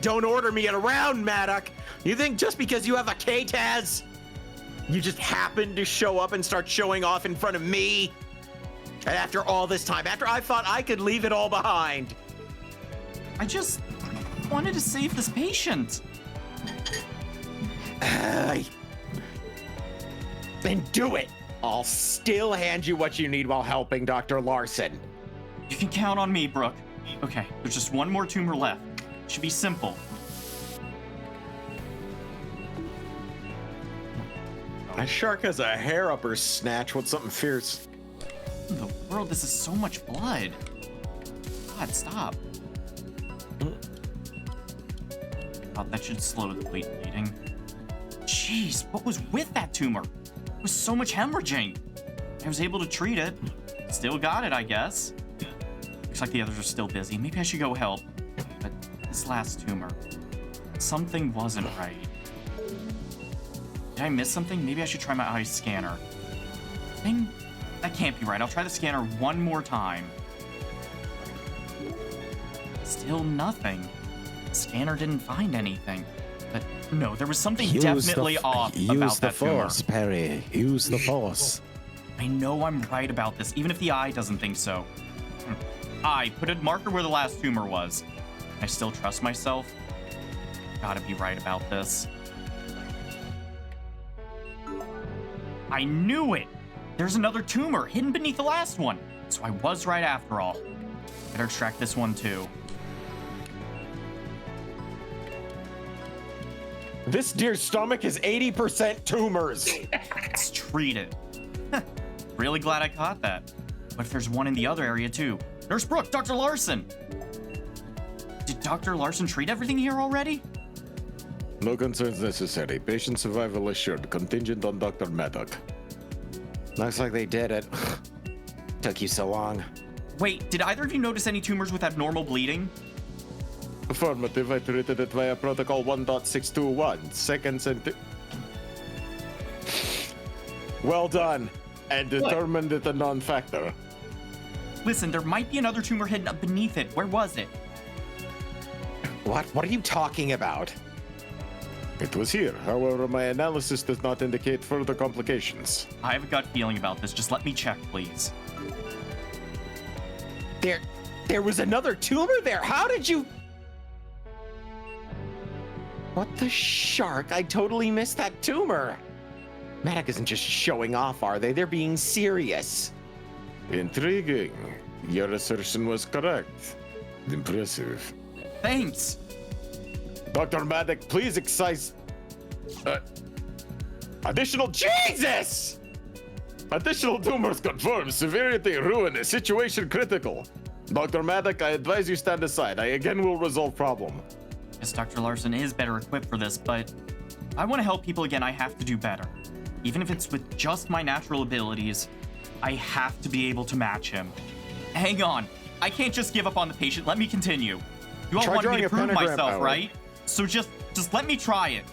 Don't order me around, Maddock. You think just because you have a K-Taz, you just happen to show up and start showing off in front of me? And after all this time, after I thought I could leave it all behind. I just wanted to save this patient. Then do it. I'll still hand you what you need while helping Dr. Larson. You can count on me, Brooke. Okay, there's just one more tumor left. It should be simple. That shark has a hair up her snatch with something fierce. In the world, this is so much blood. God, stop. God, that should slow the bleeding. Jeez, what was with that tumor? It was so much hemorrhaging. I was able to treat it. Still got it, I guess. Looks like the others are still busy. Maybe I should go help. But this last tumor, something wasn't right. Did I miss something? Maybe I should try my eye scanner. That can't be right. I'll try the scanner one more time. Still nothing. The scanner didn't find anything. But no, there was something definitely off about that tumor. Perry. Use the force. I know I'm right about this, even if the eye doesn't think so. I put a marker where the last tumor was. I still trust myself. Gotta be right about this. I knew it! There's another tumor hidden beneath the last one. So I was right after all. Better extract this one too. This deer's stomach is 80% tumors. Let's treat it. Really glad I caught that. What if there's one in the other area too? Nurse Brooke, Dr. Larson! Did Dr. Larson treat everything here already? No concerns necessary. Patient survival assured. Contingent on Dr. Maddock. Looks like they did it. Took you so long. Wait, did either of you notice any tumors with abnormal bleeding? Affirmative. I treated it via protocol 1.621. Seconds and... Well done. And determined it a non-factor. Listen, there might be another tumor hidden up beneath it. Where was it? What? What are you talking about? It was here. However, my analysis does not indicate further complications. I have a gut feeling about this. Just let me check, please. There was another tumor there. How did you... What the shark? I totally missed that tumor. Maddock isn't just showing off, are they? They're being serious. Intriguing. Your assertion was correct. Impressive. Thanks. Dr. Maddock, please excise... additional... Jesus! Additional tumors confirmed. Severity ruined. Situation critical. Dr. Maddock, I advise you stand aside. I again will resolve problem. Yes, Dr. Larson is better equipped for this, but I want to help people again. I have to do better. Even if it's with just my natural abilities, I have to be able to match him. Hang on. I can't just give up on the patient. Let me continue. You all Try wanted me drawing to a prove pentagram, myself, Howard. right? So just let me try it.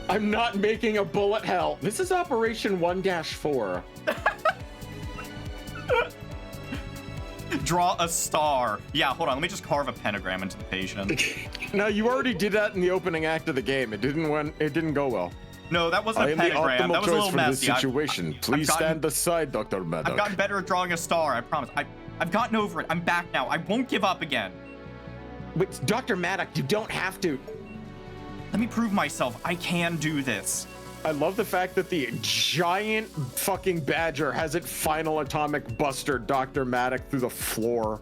I'm not making a bullet hell. This is Operation 1-4. Draw a star. Yeah, hold on. Let me just carve a pentagram into the patient. No, you already did that in the opening act of the game. It didn't go well. No, that wasn't I a am the pentagram. optimal That was a choice little for this messy. situation. Please stand aside, Dr. Maddox. I've gotten better at drawing a star. I promise. I've gotten over it. I'm back now. I won't give up again. But Dr. Maddox, you don't have to. Let me prove myself. I can do this. I love the fact that the giant fucking badger has it final atomic buster Dr. Maddox through the floor.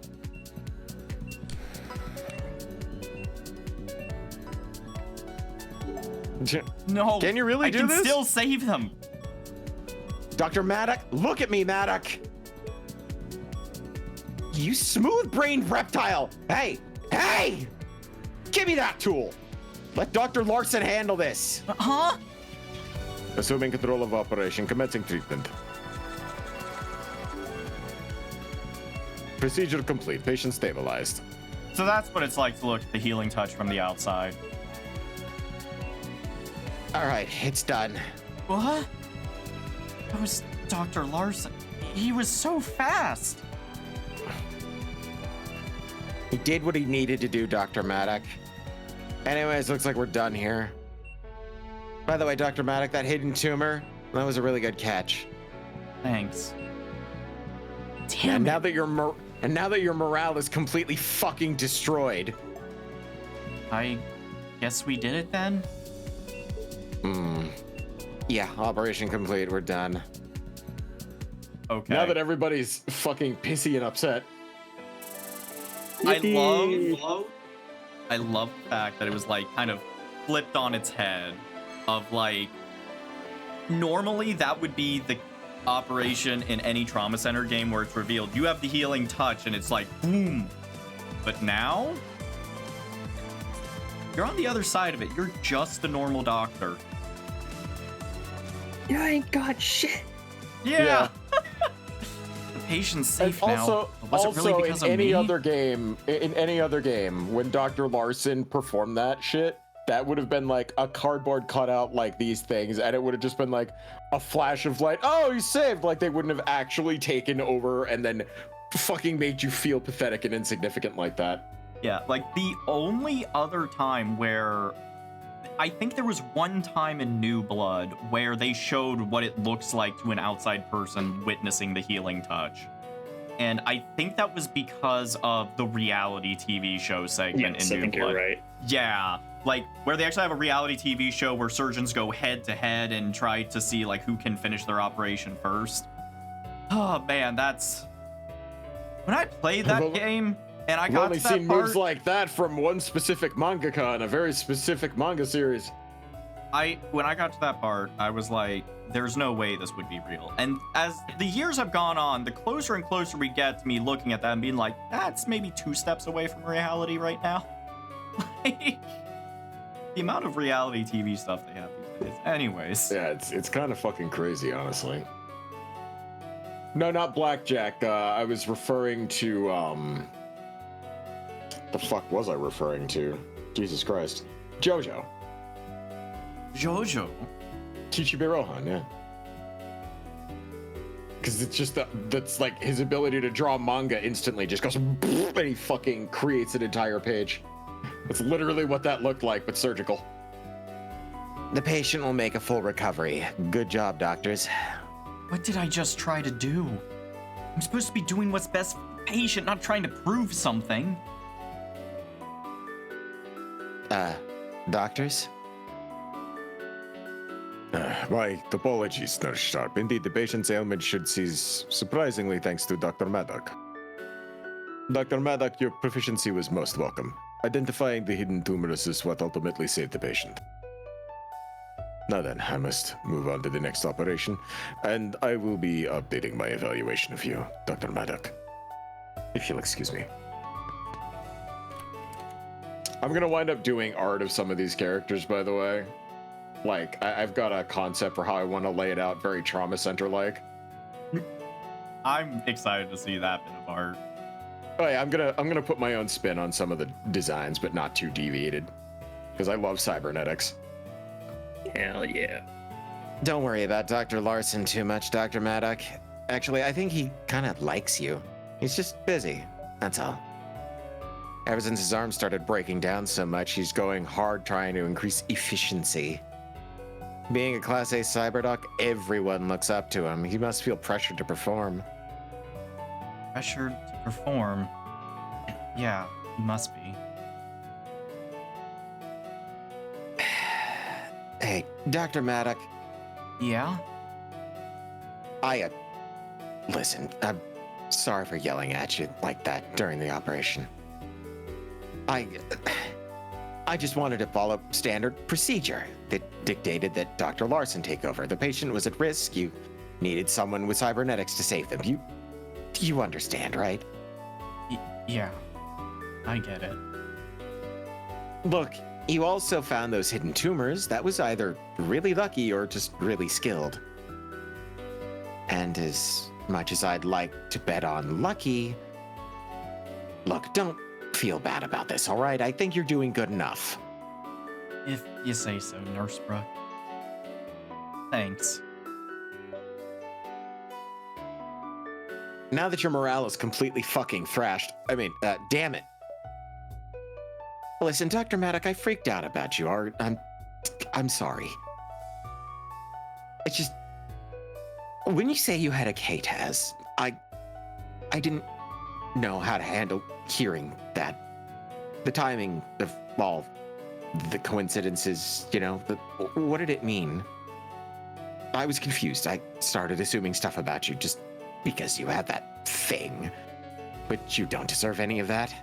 No. Can you really do this? I can still save them. Dr. Maddox, look at me, Maddox. You smooth-brained reptile. Hey, hey! Give me that tool. Let Dr. Larson handle this. Huh? Assuming control of operation, commencing treatment. Procedure complete. Patient stabilized. So that's what it's like to look at the healing touch from the outside. All right, it's done. What? That was Dr. Larson. He was so fast. He did what he needed to do, Dr. Maddox. Anyways, looks like we're done here. By the way, Dr. Maddox, that hidden tumor, that was a really good catch. Thanks. And now that your morale is completely fucking destroyed. I guess we did it then? Yeah, operation complete. We're done. Okay. Now that everybody's fucking pissy and upset. I love the fact that it was like kind of flipped on its head of like normally that would be the operation in any trauma center game where it's revealed you have the healing touch and it's like boom. But now you're on the other side of it. You're just a normal doctor. You ain't got shit. Yeah. The patient's safe And now. Was it really because in of any me? other game, when Dr. Larson performed that shit, that would have been like a cardboard cutout like these things, and it would have just been like a flash of light. Oh, he's saved! Like they wouldn't have actually taken over and then fucking made you feel pathetic and insignificant like that. Yeah, like the only other time where I think there was one time in New Blood where they showed what it looks like to an outside person witnessing the healing touch. And I think that was because of the reality TV show segment Yes, in I New think Blood. you're right. Yeah, like where they actually have a reality TV show where surgeons go head to head and try to see like who can finish their operation first. Oh man, that's when I played that game and I I've got only to that seen part. moves like that from one specific mangaka in a very specific manga series. When I got to that part, I was like, there's no way this would be real. And as the years have gone on, the closer and closer we get to me looking at that and being like, that's maybe 2 steps away from reality right now. Like, the amount of reality TV stuff they have these days. Anyways. Yeah, it's kind of fucking crazy, honestly. No, not Blackjack. I was referring to, the fuck was I referring to? Jesus Christ. JoJo. JoJo? Chichibe Rohan, yeah. Because it's just that's like his ability to draw manga instantly just goes and he fucking creates an entire page. That's literally what that looked like, but surgical. The patient will make a full recovery. Good job, doctors. What did I just try to do? I'm supposed to be doing what's best for the patient, not trying to prove something. Doctors? My apologies, Nurse Sharp. Indeed, the patient's ailment should cease surprisingly thanks to Dr. Maddock. Dr. Maddock, your proficiency was most welcome. Identifying the hidden tumors is what ultimately saved the patient. Now then, I must move on to the next operation, and I will be updating my evaluation of you, Dr. Maddock. If you'll excuse me. I'm gonna wind up doing art of some of these characters, by the way. Like, I've got a concept for how I want to lay it out, very Trauma Center-like. I'm excited to see that bit of art. Oh yeah, I'm gonna put my own spin on some of the designs, but not too deviated, because I love cybernetics. Hell yeah. Don't worry about Dr. Larson too much, Dr. Maddock. Actually, I think he kind of likes you. He's just busy, that's all. Ever since his arm started breaking down so much, he's going hard trying to increase efficiency. Being a Class A Cyberdoc, everyone looks up to him. He must feel pressured to perform. Pressured to perform. Yeah, he must be. Hey, Dr. Maddock, Yeah? listen, I'm sorry for yelling at you like that during the operation. I just wanted to follow standard procedure that dictated that Dr. Larson take over. The patient was at risk. You needed someone with cybernetics to save them. You understand, right? Yeah. I get it. Look, you also found those hidden tumors. That was either really lucky or just really skilled. And as much as I'd like to bet on lucky, look, don't feel bad about this, all right? I think you're doing good enough. If you say so, Nurse Brooke. Thanks. Now that your morale is completely fucking thrashed, damn it. Listen, Dr. Maddock, I freaked out about you. I'm sorry. It's just, when you say you had a KTAS, I didn't know how to handle hearing that. The timing of all the coincidences, what did it mean? I was confused. I started assuming stuff about you just because you had that thing. But you don't deserve any of that.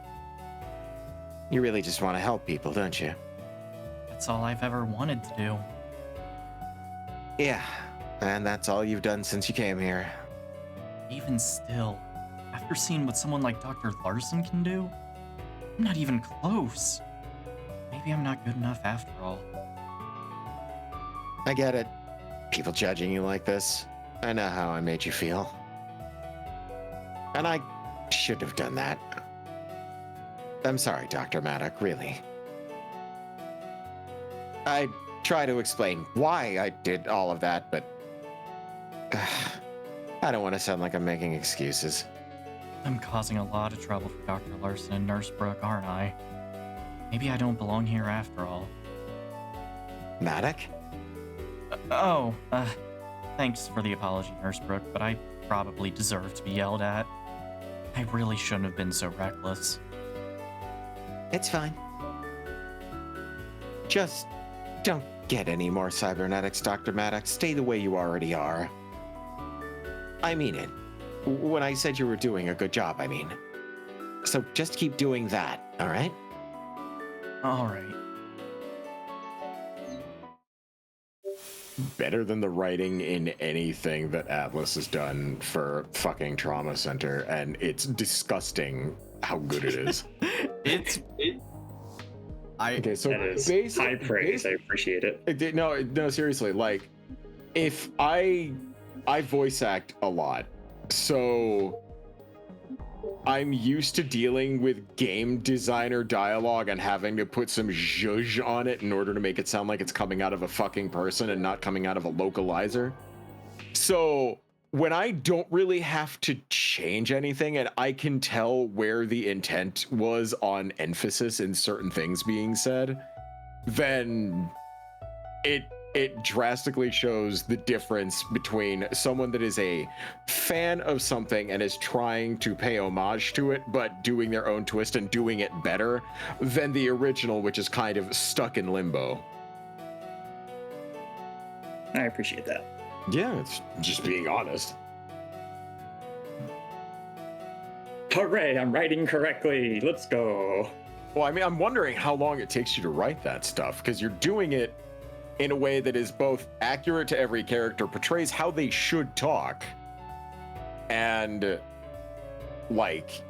You really just want to help people, don't you? That's all I've ever wanted to do. Yeah, and that's all you've done since you came here. Even still, after seeing what someone like Dr. Larson can do, I'm not even close. Maybe I'm not good enough after all. I get it. People judging you like this. I know how I made you feel. And I should have done that. I'm sorry, Dr. Maddock, really. I try to explain why I did all of that, but I don't want to sound like I'm making excuses. I'm causing a lot of trouble for Dr. Larson and Nurse Brooke, aren't I? Maybe I don't belong here after all. Maddock? Thanks for the apology, Nurse Brooke, but I probably deserve to be yelled at. I really shouldn't have been so reckless. It's fine. Just don't get any more cybernetics, Dr. Maddox. Stay the way you already are. I mean it. When I said you were doing a good job, I mean. So just keep doing that, all right? All right. Better than the writing in anything that Atlas has done for fucking Trauma Center, and it's disgusting how good it is. Okay, so That is high praise. I appreciate it. No, seriously. Like, if I voice act a lot, so I'm used to dealing with game designer dialogue and having to put some zhuzh on it in order to make it sound like it's coming out of a fucking person and not coming out of a localizer. So when I don't really have to change anything and I can tell where the intent was on emphasis in certain things being said, then it drastically shows the difference between someone that is a fan of something and is trying to pay homage to it, but doing their own twist and doing it better than the original, which is kind of stuck in limbo. I appreciate that. Yeah, it's just being honest. Hooray, I'm writing correctly. Let's go. Well, I mean, I'm wondering how long it takes you to write that stuff, because you're doing it in a way that is both accurate to every character, portrays how they should talk, and like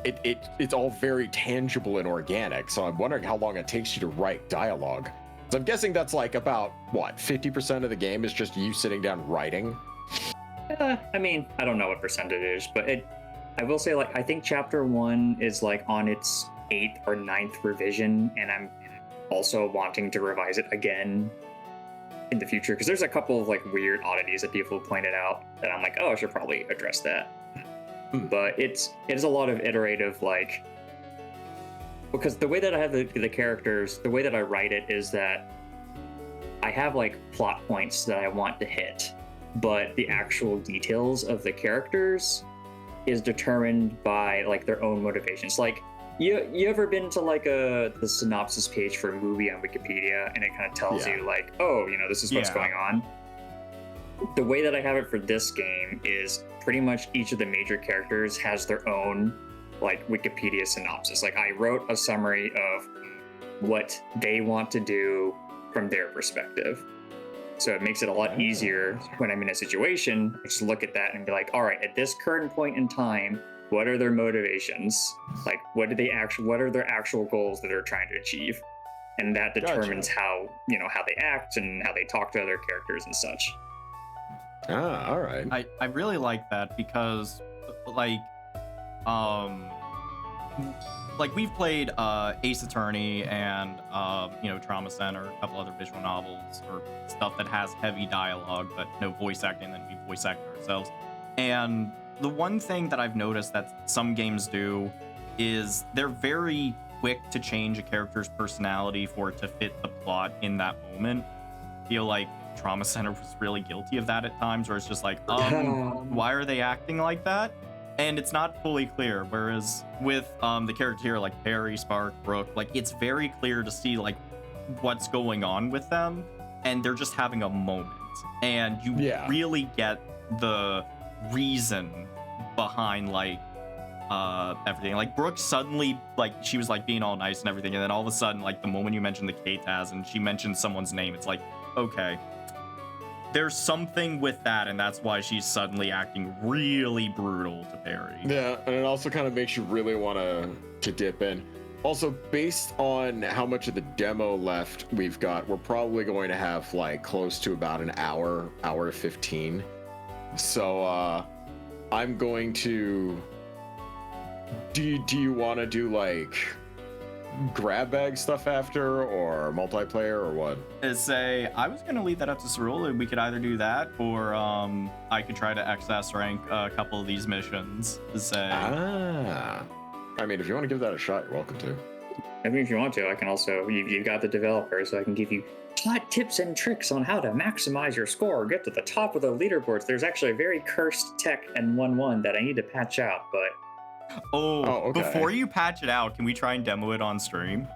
it's all very tangible and organic. So I'm wondering how long it takes you to write dialogue. So I'm guessing that's like about what, 50% of the game is just you sitting down writing. I mean, I don't know what percent it is, but I will say, like, I think chapter 1 is like on its 8th or 9th revision, and I'm also wanting to revise it again in the future because there's a couple of like weird oddities that people pointed out that I'm like, oh, I should probably address that. But it is a lot of iterative, like, because the way that I have the characters, the way that I write it is that I have like plot points that I want to hit, but the actual details of the characters is determined by like their own motivations. Like, you ever been to like the synopsis page for a movie on Wikipedia, and it kind of tells you like, oh, you know, this is what's going on. The way that I have it for this game is pretty much each of the major characters has their own like Wikipedia synopsis. Like, I wrote a summary of what they want to do from their perspective. So it makes it a lot easier when I'm in a situation, just look at that and be like, all right, at this current point in time, what are their motivations? Like, what are their actual goals that they're trying to achieve? And that determines how they act and how they talk to other characters and such. Ah, all right. I really like that because, like we've played Ace Attorney and Trauma Center, a couple other visual novels or stuff that has heavy dialogue but no voice acting, and then we voice act ourselves. And the one thing that I've noticed that some games do is they're very quick to change a character's personality for it to fit the plot in that moment. I feel like Trauma Center was really guilty of that at times, where it's just like, why are they acting like that? And it's not fully clear. Whereas with the character here, like Perry, Spark, Brooke, like, it's very clear to see like what's going on with them, and they're just having a moment, and you really get the reason behind like everything. Like, Brooke suddenly, like, she was like being all nice and everything, and then all of a sudden, like, the moment you mention the KTAS and she mentions someone's name, it's like, okay, there's something with that, and that's why she's suddenly acting really brutal to Perry. Yeah, and it also kind of makes you really want to dip in. Also, based on how much of the demo left we've got, we're probably going to have like close to about an hour to 15. So I'm going to... Do you want to do like grab bag stuff after, or multiplayer, or what? I was gonna leave that up to Cyril, and we could either do that, or I could try to XS rank a couple of these missions. I mean, if you want to give that a shot, you're welcome to. I mean, if you want to, I can also, you've got the developer, so I can give you plot tips and tricks on how to maximize your score, get to the top of the leaderboards. There's actually a very cursed tech in 1.1 that I need to patch out, but... Okay. Before you patch it out, can we try and demo it on stream?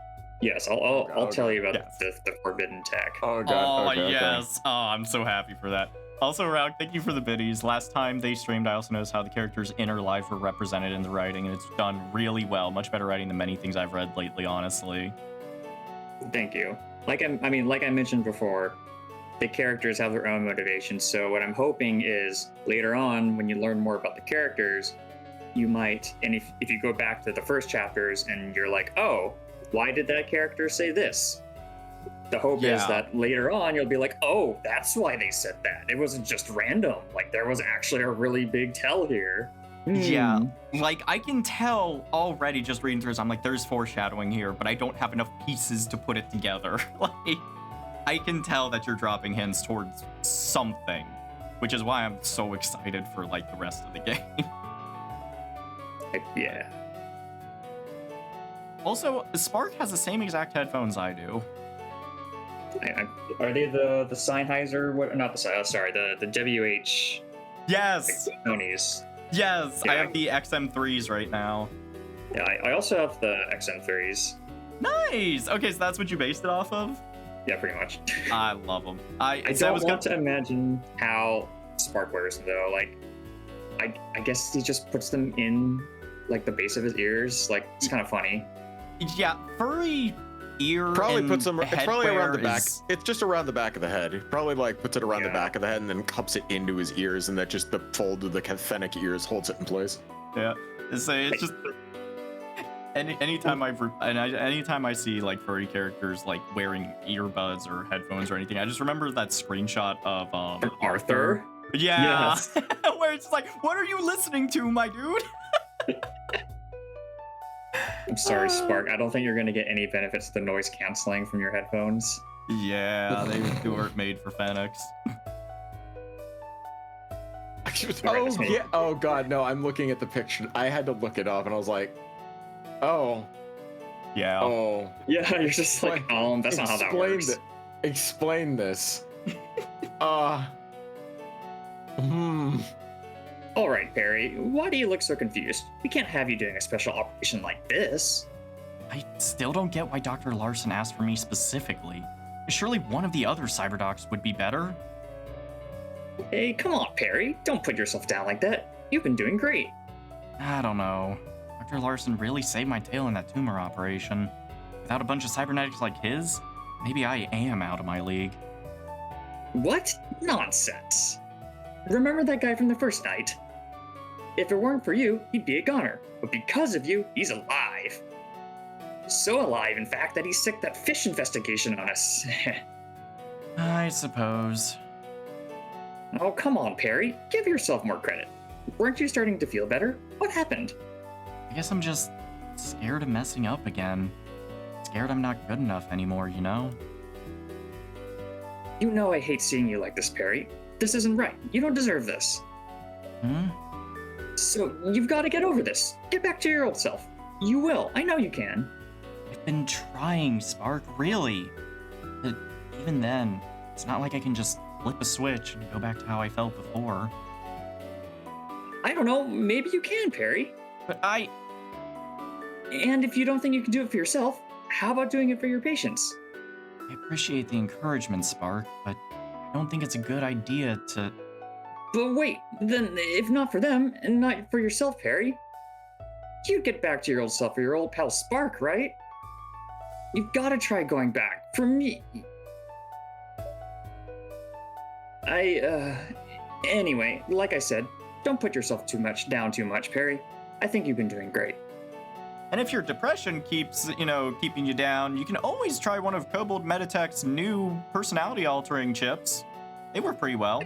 Yes, I'll tell you about the forbidden tech. Oh, God. Yes. Oh, I'm so happy for that. Also, Rauk, thank you for the biddies. Last time they streamed, I also noticed how the characters' inner life were represented in the writing, and it's done really well. Much better writing than many things I've read lately, honestly. Thank you. Like I mentioned before, the characters have their own motivations, so what I'm hoping is later on, when you learn more about the characters, you might, and if you go back to the first chapters and you're like, oh, why did that character say this? The hope is that later on you'll be like, oh, that's why they said that. It wasn't just random. Like, there was actually a really big tell here. Yeah, like, I can tell already just reading through this, I'm like, there's foreshadowing here, but I don't have enough pieces to put it together. Like, I can tell that you're dropping hints towards something, which is why I'm so excited for, like, the rest of the game. Yeah. Also, Spark has the same exact headphones I do. Are they the Sennheiser? What? Not the sorry, the WH. Yes. Sony's. Yes, yeah. I have the XM3s right now. Yeah, I also have the XM3s. Nice. Okay, so that's what you based it off of? Yeah, pretty much. I love them. I don't want to imagine how Spark wears them though. Like, I guess he just puts them in like the base of his ears. Like, it's kind of funny. Yeah, furry ear. Probably puts them. It's probably around the back. Is... It's just around the back of the head. He probably like puts it around the back of the head and then cups it into his ears, and that just the fold of the fennec ears holds it in place. Yeah, so it's just anytime I see like furry characters like wearing earbuds or headphones or anything, I just remember that screenshot of Arthur. Yeah, yes. where it's like, what are you listening to, my dude? I'm sorry, Spark. I don't think you're gonna get any benefits to the noise canceling from your headphones. Yeah, they weren't made for Fenix. Oh yeah. Oh god, no. I'm looking at the picture. I had to look it up, and I was like, oh, Yeah. oh. Yeah, you're just like, that's not how that works. Explain this. All right, Perry. Why do you look so confused? We can't have you doing a special operation like this. I still don't get why Dr. Larson asked for me specifically. Surely one of the other cyberdocs would be better. Hey, come on, Perry. Don't put yourself down like that. You've been doing great. I don't know. Dr. Larson really saved my tail in that tumor operation. Without a bunch of cybernetics like his, maybe I am out of my league. What? Nonsense. Remember that guy from the first night? If it weren't for you, he'd be a goner. But because of you, he's alive. So alive, in fact, that he sicked that fish investigation on us. I suppose. Oh, come on, Perry. Give yourself more credit. Weren't you starting to feel better? What happened? I guess I'm just scared of messing up again. Scared I'm not good enough anymore, you know? You know I hate seeing you like this, Perry. This isn't right. You don't deserve this. So, you've got to get over this. Get back to your old self. You will. I know you can. I've been trying, Spark, really. But even then, it's not like I can just flip a switch and go back to how I felt before. I don't know. Maybe you can, Perry. But And if you don't think you can do it for yourself, how about doing it for your patients? I appreciate the encouragement, Spark, but I don't think it's a good idea to... But wait, then if not for them, and not for yourself, Perry, you'd get back to your old self for your old pal Spark, right? You've got to try going back. For me... Anyway, like I said, don't put yourself down too much, Perry. I think you've been doing great. And if your depression keeps, keeping you down, you can always try one of Kobold Meditech's new personality-altering chips. They work pretty well.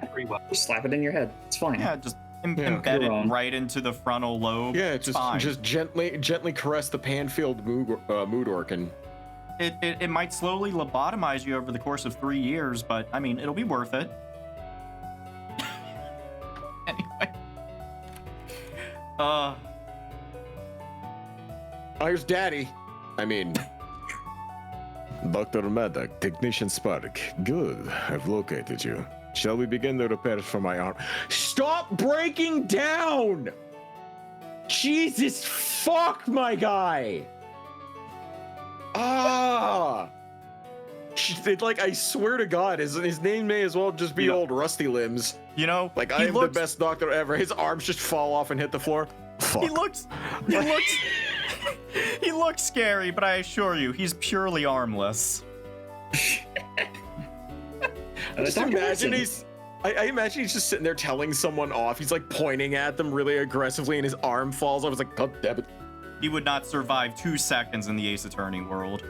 Just slap it in your head. It's fine. Yeah, just embed it right into the frontal lobe. Yeah, it's fine. just gently caress the Panfield mood organ. It might slowly lobotomize you over the course of 3 years, but I mean, it'll be worth it. Anyway. Here's Daddy. I mean... Dr. Maddock, Technician Spark. Good, I've located you. Shall we begin the repairs for my arm? Stop breaking down! Jesus fuck, my guy! I swear to God, his name may as well just be old Rusty Limbs. Like, I am the best doctor ever. His arms just fall off and hit the floor. Fuck. He looks scary, but I assure you, he's purely armless. I imagine he's just sitting there telling someone off. He's like pointing at them really aggressively, and his arm falls off. It's like, God damn it. He would not survive 2 seconds in the Ace Attorney world.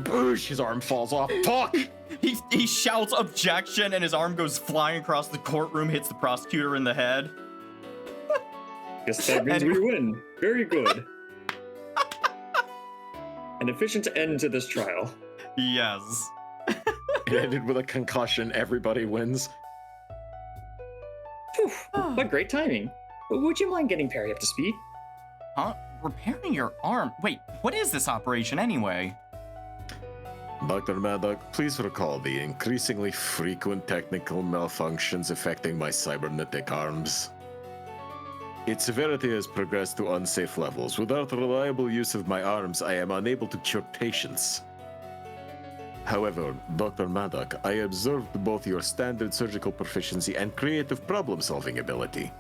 Boosh! His arm falls off. Fuck! He shouts objection, and his arm goes flying across the courtroom, hits the prosecutor in the head. Guess that means we win. Very good. An efficient end to this trial. Yes. It ended with a concussion. Everybody wins. Whew, what great timing. Would you mind getting Perry up to speed? Huh? Repairing your arm? Wait, what is this operation anyway? Dr. Maddock, please recall the increasingly frequent technical malfunctions affecting my cybernetic arms. Its severity has progressed to unsafe levels. Without reliable use of my arms, I am unable to cure patients. However, Dr. Maddock, I observed both your standard surgical proficiency and creative problem-solving ability.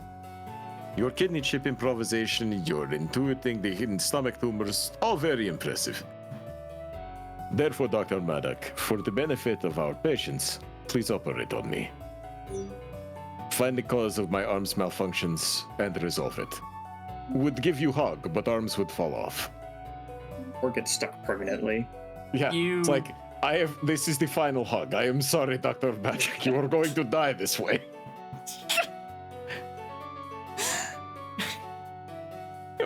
Your kidney chip improvisation, your intuiting the hidden stomach tumors, all very impressive. Therefore, Dr. Maddock, for the benefit of our patients, please operate on me. Find the cause of my arm's malfunctions and resolve it. Would give you hug, but arms would fall off. Or get stuck permanently. Yeah, it's like, this is the final hug. I am sorry, Dr. Maddock. You are going to die this way.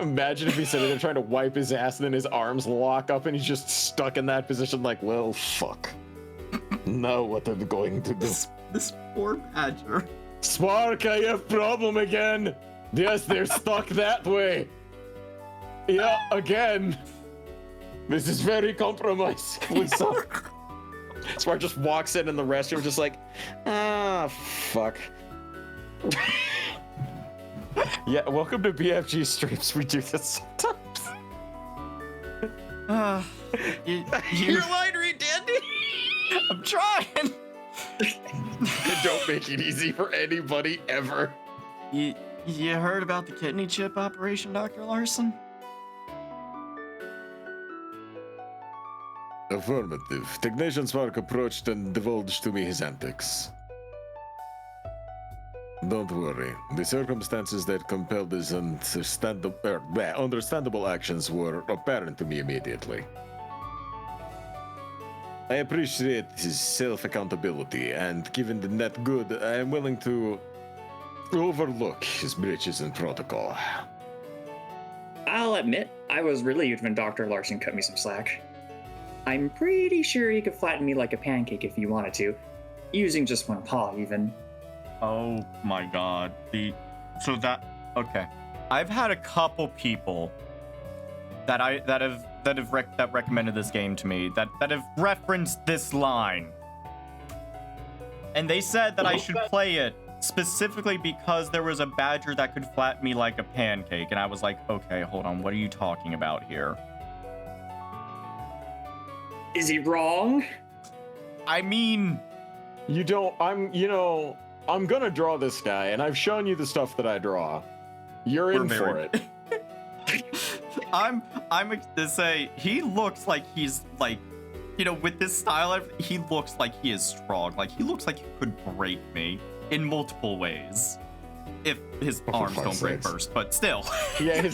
Imagine if he's sitting there trying to wipe his ass and then his arms lock up and he's just stuck in that position like, well, fuck. Now what am I going to do? This poor badger. Spark, I have problem again. Yes, they're stuck that way. Yeah, again. This is very compromising. Spark just walks in the restroom just like, fuck. Yeah, welcome to BFG Streams. We do this sometimes. You're lying, Dandy. I'm trying. Don't make it easy for anybody ever. You heard about the kidney chip operation, Dr. Larson? Affirmative. Technician Spark approached and divulged to me his antics. Don't worry. The circumstances that compelled his understandable actions were apparent to me immediately. I appreciate his self-accountability, and given the net good, I am willing to overlook his breaches in protocol. I'll admit, I was relieved when Dr. Larson cut me some slack. I'm pretty sure he could flatten me like a pancake if he wanted to, using just one paw even. Oh my god. Okay. I've had a couple people that recommended this game to me that have referenced this line. And they said that I should play it specifically because there was a badger that could flatten me like a pancake. And I was like, okay, hold on, what are you talking about here? Is he wrong? I mean, I'm gonna draw this guy, and I've shown you the stuff that I draw. You're in for it. I'm to say he looks like he's like, with this style, he looks like he is strong. Like he looks like he could break me in multiple ways, if his arms don't break first. But still, Yeah.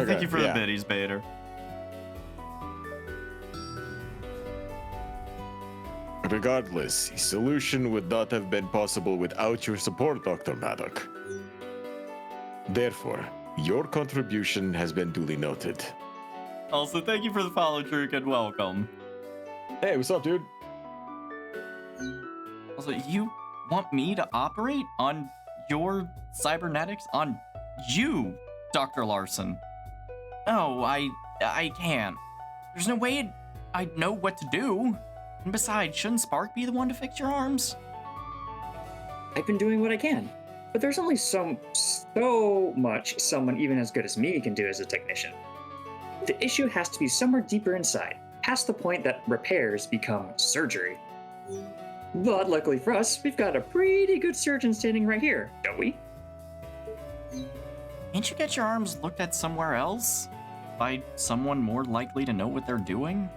Thank you for the biddies, Bader. Regardless, the solution would not have been possible without your support, Dr. Maddock. Therefore, your contribution has been duly noted. Also, thank you for the follow, Druk, and welcome. Hey, what's up, dude? Also, you want me to operate on your cybernetics? On you, Dr. Larson? No, I can't. There's no way I'd know what to do. And besides, shouldn't Spark be the one to fix your arms? I've been doing what I can, but there's only so much someone even as good as me can do as a technician. The issue has to be somewhere deeper inside, past the point that repairs become surgery. But luckily for us, we've got a pretty good surgeon standing right here, don't we? Can't you get your arms looked at somewhere else? By someone more likely to know what they're doing?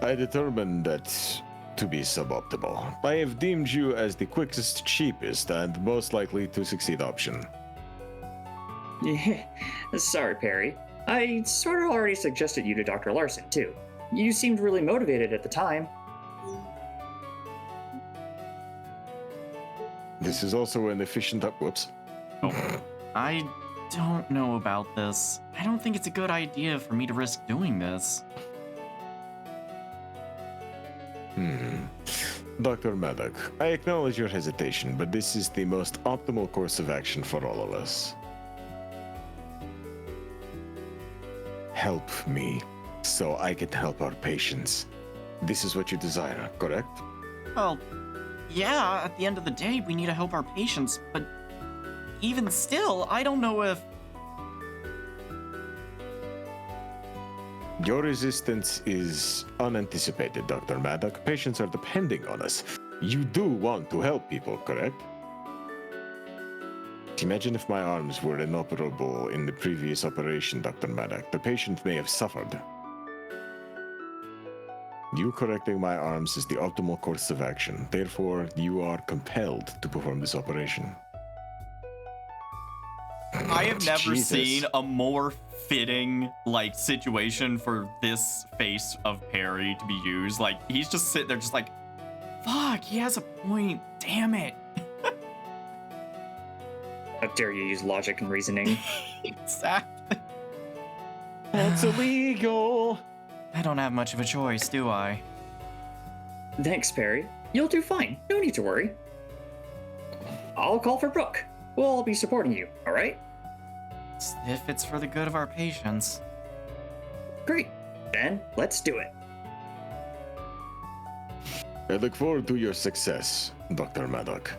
I determined that to be suboptimal. I have deemed you as the quickest, cheapest, and most likely to succeed option. Yeah, sorry, Perry. I sort of already suggested you to Dr. Larson, too. You seemed really motivated at the time. This is also an efficient whoops. Oh, I don't know about this. I don't think it's a good idea for me to risk doing this. Dr. Maddock, I acknowledge your hesitation, but this is the most optimal course of action for all of us. Help me, so I can help our patients. This is what you desire, correct? Well, yeah, at the end of the day, we need to help our patients, but even still, I don't know if... Your resistance is unanticipated, Dr. Maddock. Patients are depending on us. You do want to help people, correct? Imagine if my arms were inoperable in the previous operation, Dr. Maddock. The patient may have suffered. You correcting my arms is the optimal course of action. Therefore, you are compelled to perform this operation. I have never Jesus. seen a more fitting like situation for this face of Perry to be used. Like he's just sitting there just like, fuck, he has a point. Damn it. How dare you use logic and reasoning? Exactly. That's illegal. I don't have much of a choice, do I? Thanks, Perry. You'll do fine. No need to worry. I'll call for Brooke. We'll all be supporting you, all right? If it's for the good of our patients. Great. Then let's do it. I look forward to your success, Dr. Maddock.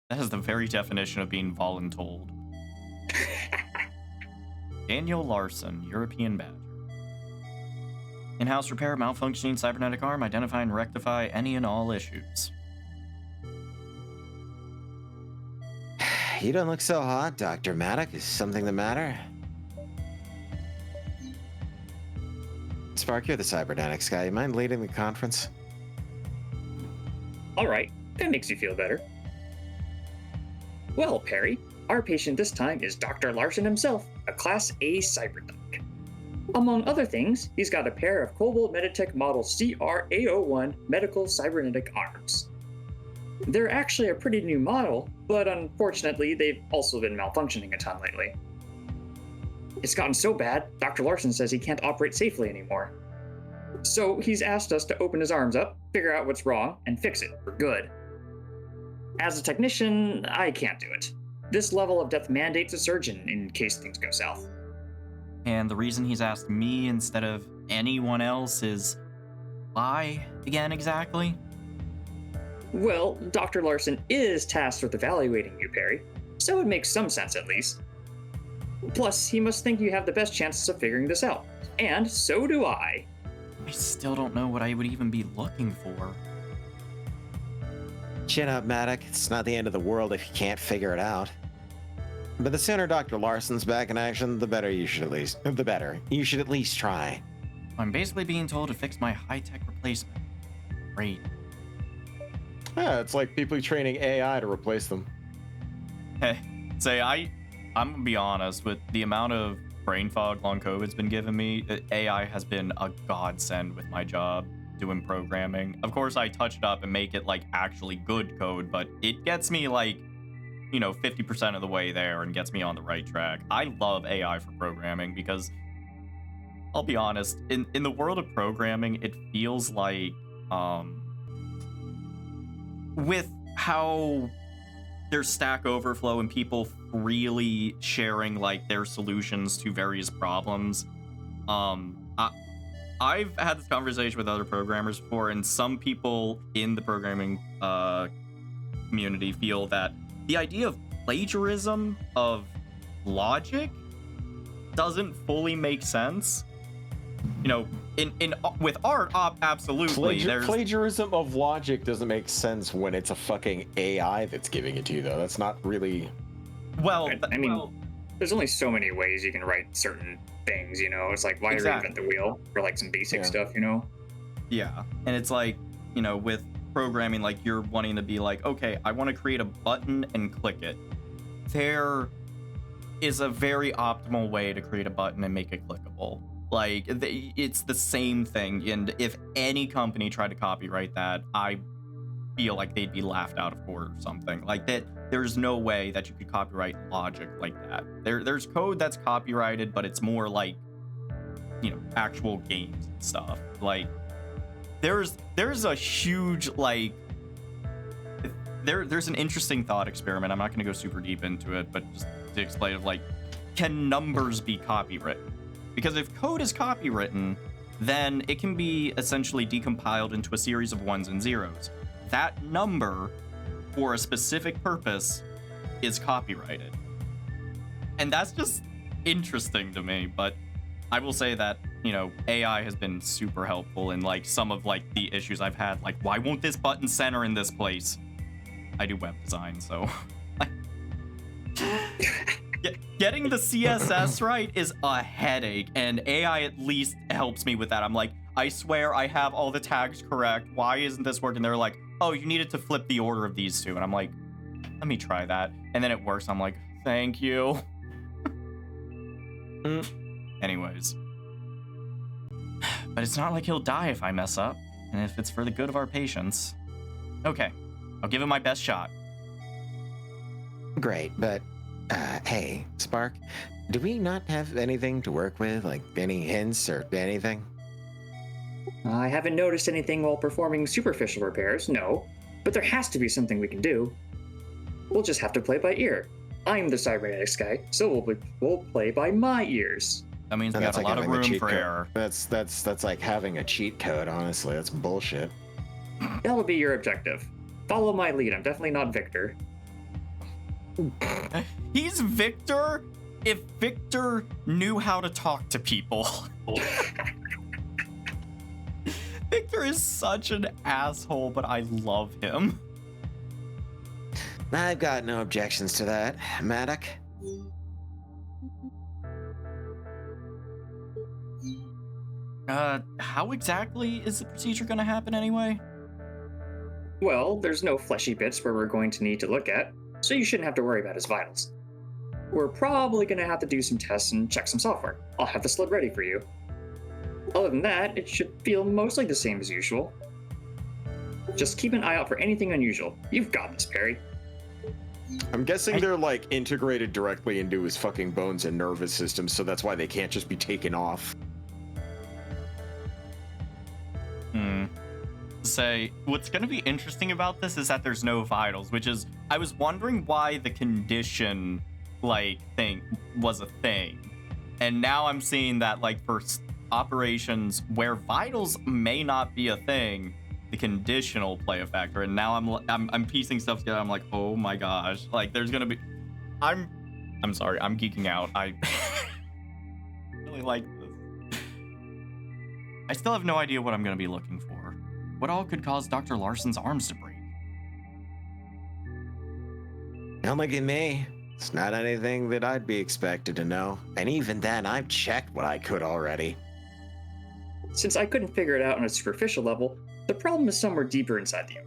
That is the very definition of being voluntold. Daniel Larson, European Badger. In-house repair malfunctioning cybernetic arm, identify and rectify any and all issues. You don't look so hot, Dr. Maddock. Is something the matter? Spark, you're the cybernetics guy. You mind leading the conference? All right. That makes you feel better. Well, Perry, our patient this time is Dr. Larson himself, a Class A cyberduck. Among other things, he's got a pair of Cobalt Meditech Model CR-A01 medical cybernetic arms. They're actually a pretty new model, but unfortunately, they've also been malfunctioning a ton lately. It's gotten so bad, Dr. Larson says he can't operate safely anymore. So he's asked us to open his arms up, figure out what's wrong, and fix it for good. As a technician, I can't do it. This level of death mandates a surgeon in case things go south. And the reason he's asked me instead of anyone else is why again exactly? Well, Dr. Larson is tasked with evaluating you, Perry, so it makes some sense at least. Plus, he must think you have the best chances of figuring this out. And so do I. I still don't know what I would even be looking for. Chin up, Maddock. It's not the end of the world if you can't figure it out. But the sooner Dr. Larson's back in action, the better. You should at least try. I'm basically being told to fix my high-tech replacement. Great. Yeah, it's like people training AI to replace them. Hey, I'm gonna be honest, with the amount of brain fog long COVID's been giving me, AI has been a godsend with my job doing programming. Of course, I touch it up and make it like actually good code, but it gets me like, 50% of the way there and gets me on the right track. I love AI for programming because I'll be honest, in the world of programming, it feels like, with how there's Stack Overflow and people really sharing like their solutions to various problems. I've had this conversation with other programmers before, and some people in the programming community feel that the idea of plagiarism of logic doesn't fully make sense. In with art, absolutely. Plagiarism of logic doesn't make sense when it's a fucking AI that's giving it to you, though. That's not really. Well, I mean, there's only so many ways you can write certain things, It's like, why reinvent the wheel for like some basic stuff, Yeah, and it's like, with programming, like you're wanting to be like, okay, I want to create a button and click it. There is a very optimal way to create a button and make it clickable. Like, it's the same thing, and if any company tried to copyright that, I feel like they'd be laughed out of court or something. Like that, there's no way that you could copyright logic like that. There's code that's copyrighted, but it's more like, actual games and stuff. Like, there's a huge, like, there's an interesting thought experiment. I'm not going to go super deep into it, but just to explain it, like, can numbers be copywritten? Because if code is copywritten, then it can be essentially decompiled into a series of ones and zeros. That number, for a specific purpose, is copyrighted. And that's just interesting to me, but I will say that, AI has been super helpful in, like, some of, like, the issues I've had, like, why won't this button center in this place? I do web design, so... Getting the CSS right is a headache, and AI at least helps me with that. I'm like, I swear I have all the tags correct. Why isn't this working? They're like, oh, you needed to flip the order of these two. And I'm like, let me try that. And then it works. I'm like, Thank you. Anyways. But it's not like he'll die if I mess up, and if it's for the good of our patients. Okay, I'll give it my best shot. Great, but hey, Spark, do we not have anything to work with? Like any hints or anything? I haven't noticed anything while performing superficial repairs, no. But there has to be something we can do. We'll just have to play by ear. I'm the cybernetics guy, so we'll play by my ears. That means we That's got a like lot of having a room cheat for code. error. That's like having a cheat code, honestly. That's bullshit. That'll be your objective. Follow my lead. I'm definitely not Victor. He's Victor if Victor knew how to talk to people. Victor is such an asshole, but I love him. I've got no objections to that, Maddock. How exactly is the procedure gonna happen anyway? Well, there's no fleshy bits where we're going to need to look at, so you shouldn't have to worry about his vitals. We're probably going to have to do some tests and check some software. I'll have the sled ready for you. Other than that, it should feel mostly the same as usual. Just keep an eye out for anything unusual. You've got this, Perry. I'm guessing they're like integrated directly into his fucking bones and nervous system, so that's why they can't just be taken off. Say, what's going to be interesting about this is that there's no vitals, which is, I was wondering why the condition, thing was a thing. And now I'm seeing that, for operations where vitals may not be a thing, the condition will play a factor. And now I'm piecing stuff together. I'm like, oh my gosh, there's going to be, I'm sorry, I'm geeking out. I really like this. I still have no idea what I'm going to be looking for. What all could cause Dr. Larson's arms to break? Don't look at me. It's not anything that I'd be expected to know. And even then, I've checked what I could already. Since I couldn't figure it out on a superficial level, the problem is somewhere deeper inside you.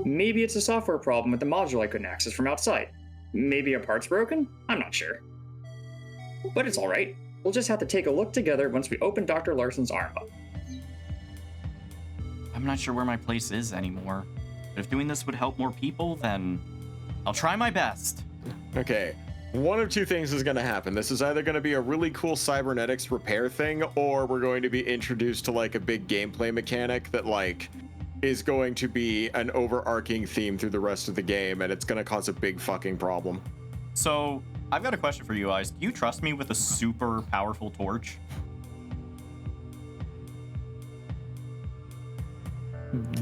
Maybe it's a software problem with the module I couldn't access from outside. Maybe a part's broken? I'm not sure. But it's alright. We'll just have to take a look together once we open Dr. Larson's arm up. I'm not sure where my place is anymore. But if doing this would help more people, then I'll try my best. Okay, one of two things is going to happen. This is either going to be a really cool cybernetics repair thing, or we're going to be introduced to a big gameplay mechanic that is going to be an overarching theme through the rest of the game, and it's going to cause a big fucking problem. So, I've got a question for you guys. Do you trust me with a super powerful torch?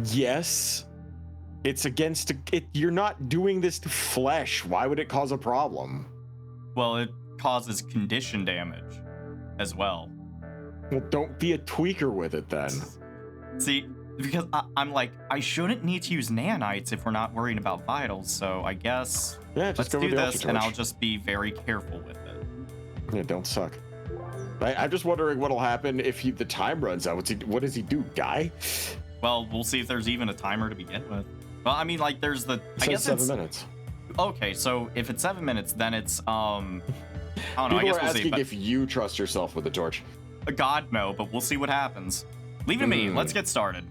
Yes. It's against it. You're not doing this to flesh. Why would it cause a problem? Well, it causes condition damage as well. Well, don't be a tweaker with it then. See, because I'm I shouldn't need to use nanites if we're not worried about vitals, so I guess Yeah, just let's go do with the this, and ultra-torch. I'll just be very careful with it. Yeah, don't suck. I'm just wondering what'll happen if the time runs out. What does he do, die? Well, we'll see if there's even a timer to begin with. Well, I mean, there's the... I guess 7 it's... minutes. Okay, so if it's 7 minutes, then it's, I don't know, I People guess are we'll see. asking But, if you trust yourself with a torch. God, no, but we'll see what happens. Leave it to me. Let's get started.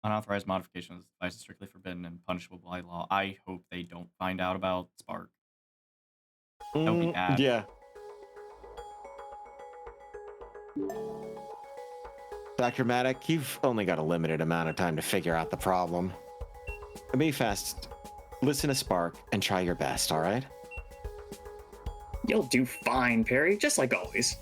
Unauthorized modification of this device is strictly forbidden and punishable by law. I hope they don't find out about Spark. That would be bad. Yeah. Dr. Maddock, you've only got a limited amount of time to figure out the problem. Be fast. Listen to Spark and try your best, all right? You'll do fine, Perry, just like always.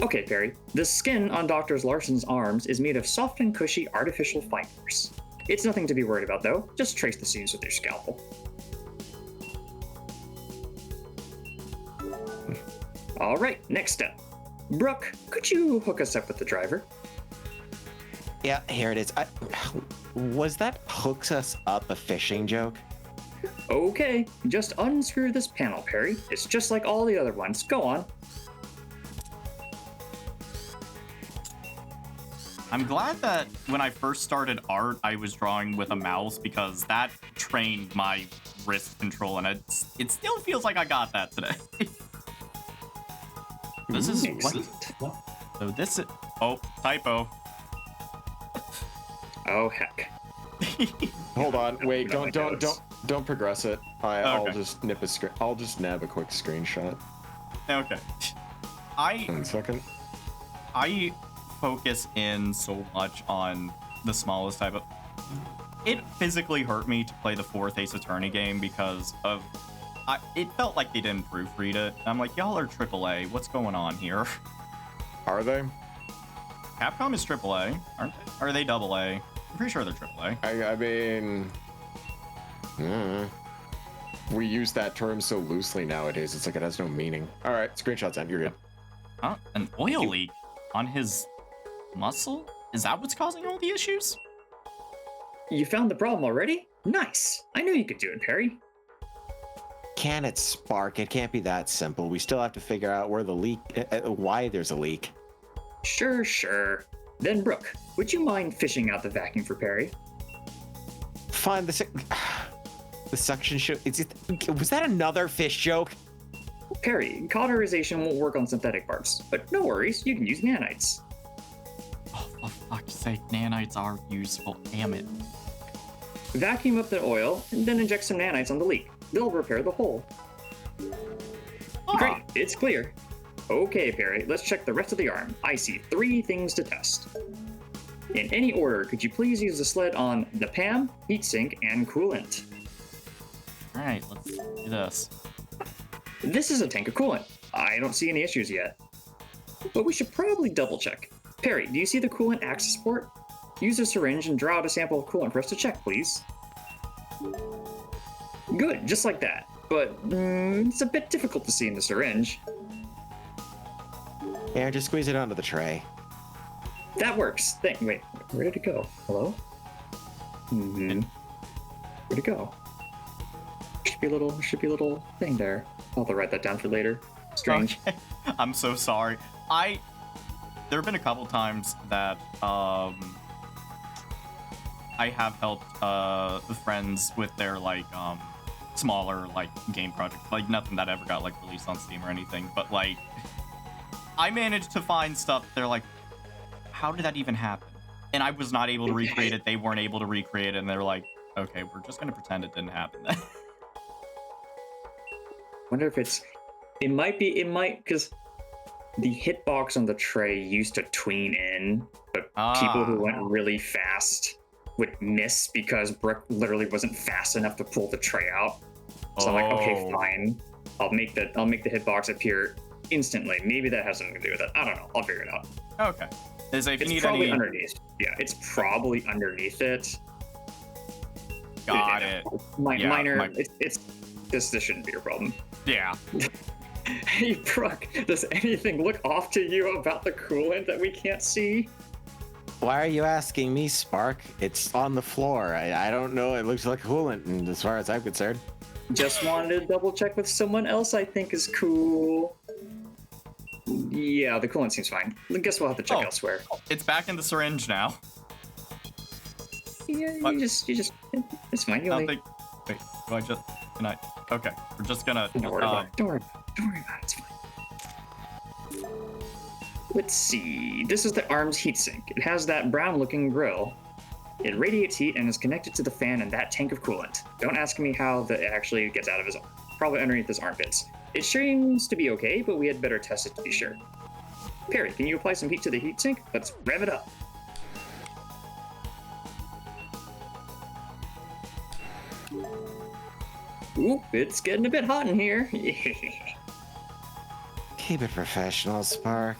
Okay, Perry, the skin on Dr. Larson's arms is made of soft and cushy artificial fibers. It's nothing to be worried about, though. Just trace the seams with your scalpel. All right, next step. Brooke, could you hook us up with the driver? Yeah, here it is. Was that hooks us up a fishing joke? Okay, just unscrew this panel, Perry. It's just like all the other ones. Go on. I'm glad that when I first started art, I was drawing with a mouse because that trained my wrist control, and it still feels like I got that today. This is what? So this is typo. Oh heck. Hold on, wait, No, don't progress it. I'll Okay. just nip a screen. I'll just nab a quick screenshot. Okay. 1 second. I focus in so much on the smallest type of. It physically hurt me to play the 4th Ace Attorney game because of. It felt like they didn't proofread it. I'm like, y'all are AAA. What's going on here? Are they? Capcom is AAA, aren't they? Or are they AA? I'm pretty sure they're AAA. I mean, we use that term so loosely nowadays. It's like it has no meaning. All right, screenshots end. You're good. Huh? An oil leak on his muscle? Is that what's causing all the issues? You found the problem already? Nice. I knew you could do it, Perry. Can it spark? It can't be that simple. We still have to figure out where the leak, why there's a leak. Sure. Then, Brooke, would you mind fishing out the vacuum for Perry? Fine. The suction show. Was that another fish joke? Perry, cauterization won't work on synthetic parts, but no worries, you can use nanites. Oh, for fuck's sake, nanites are useful. Damn it. Vacuum up the oil, and then inject some nanites on the leak. They'll repair the hole. Ah. Great, it's clear. Okay, Perry, let's check the rest of the arm. I see 3 things to test. In any order, could you please use the sled on the PAM, heatsink, and coolant? Alright, let's do this. This is a tank of coolant. I don't see any issues yet. But we should probably double check. Perry, do you see the coolant access port? Use a syringe and draw out a sample of coolant for us to check, please. Good, just like that. But it's a bit difficult to see in the syringe. Yeah, just squeeze it onto the tray. That works. Wait, where did it go? Hello? Where'd it go? Should be a little thing there. I'll have to write that down for later. Strange. Okay. I'm so sorry. There have been a couple times that I have helped friends with their like smaller like game projects, like nothing that ever got like released on Steam or anything, but like I managed to find stuff. They're like, how did that even happen? And I was not able to recreate it. They weren't able to recreate it, and they're like, okay, we're just gonna pretend it didn't happen then. Wonder if it might, because the hitbox on the tray used to tween in, but people who went really fast would miss because Brooke literally wasn't fast enough to pull the tray out. So I'm like, okay, fine. I'll make the hitbox appear instantly. Maybe that has something to do with it. I don't know. I'll figure it out. Okay. If you It's need probably any, underneath. Yeah, it's probably underneath it. got it. Minor. This shouldn't be your problem. Yeah. Hey, Brooke, does anything look off to you about the coolant that we can't see? Why are you asking me, Spark? It's on the floor. I don't know. It looks like coolant, and as far as I'm concerned. Just wanted to double check with someone else I think is cool. Yeah, the coolant seems fine. I guess we'll have to check elsewhere. It's back in the syringe now. Yeah, What? you just, it's fine. You I only, don't think. Wait, do I just? Can I? Okay, we're just gonna. don't worry about it. Don't worry about it. It's fine. Let's see. This is the arm's heatsink. It has that brown-looking grill. It radiates heat and is connected to the fan and that tank of coolant. Don't ask me how that actually gets out of his arm. Probably underneath his armpits. It seems to be okay, but we had better test it to be sure. Perry, can you apply some heat to the heatsink? Let's rev it up. Ooh, it's getting a bit hot in here. Keep it professional, Spark.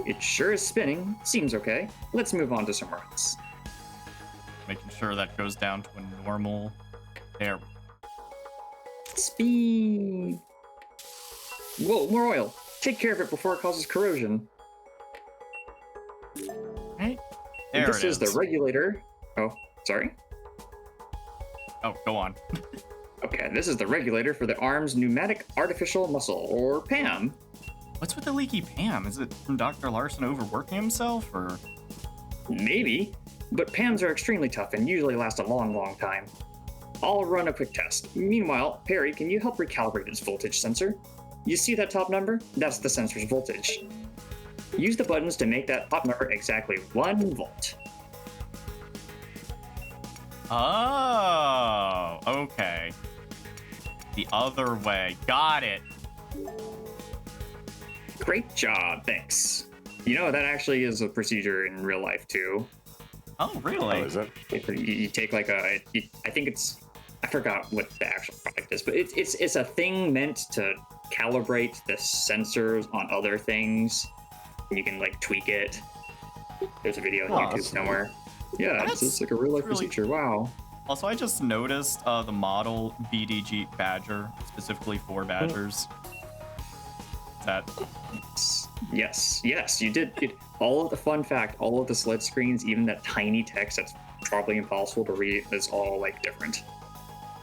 It sure is spinning. Seems okay. Let's move on to somewhere else. Making sure that goes down to a normal. There. Speed. Whoa, more oil. Take care of it before it causes corrosion. Right. There This it is the regulator. Oh, sorry. Oh, go on. Okay, this is the regulator for the arm's pneumatic artificial muscle, or PAM. What's with the leaky Pam? Is it from Dr. Larson overworking himself, or? Maybe, but PAMs are extremely tough and usually last a long time. I'll run a quick test. Meanwhile, Perry, can you help recalibrate its voltage sensor? You see that top number? That's the sensor's voltage. Use the buttons to make that top number exactly 1 volt. Oh, okay. The other way. Got it. Great job, thanks. You know, that actually is a procedure in real life too. Oh, really? Oh, is it? You take like I think it's, I forgot what the actual product is, but it's a thing meant to calibrate the sensors on other things. And you can like tweak it. There's a video on YouTube somewhere. Yeah, it's like a real life procedure. Wow. Also, I just noticed the model BDG Badger, specifically for Badgers. That. Yes, you did. All of the fun fact, all of the SLED screens, even that tiny text that's probably impossible to read, is all like different.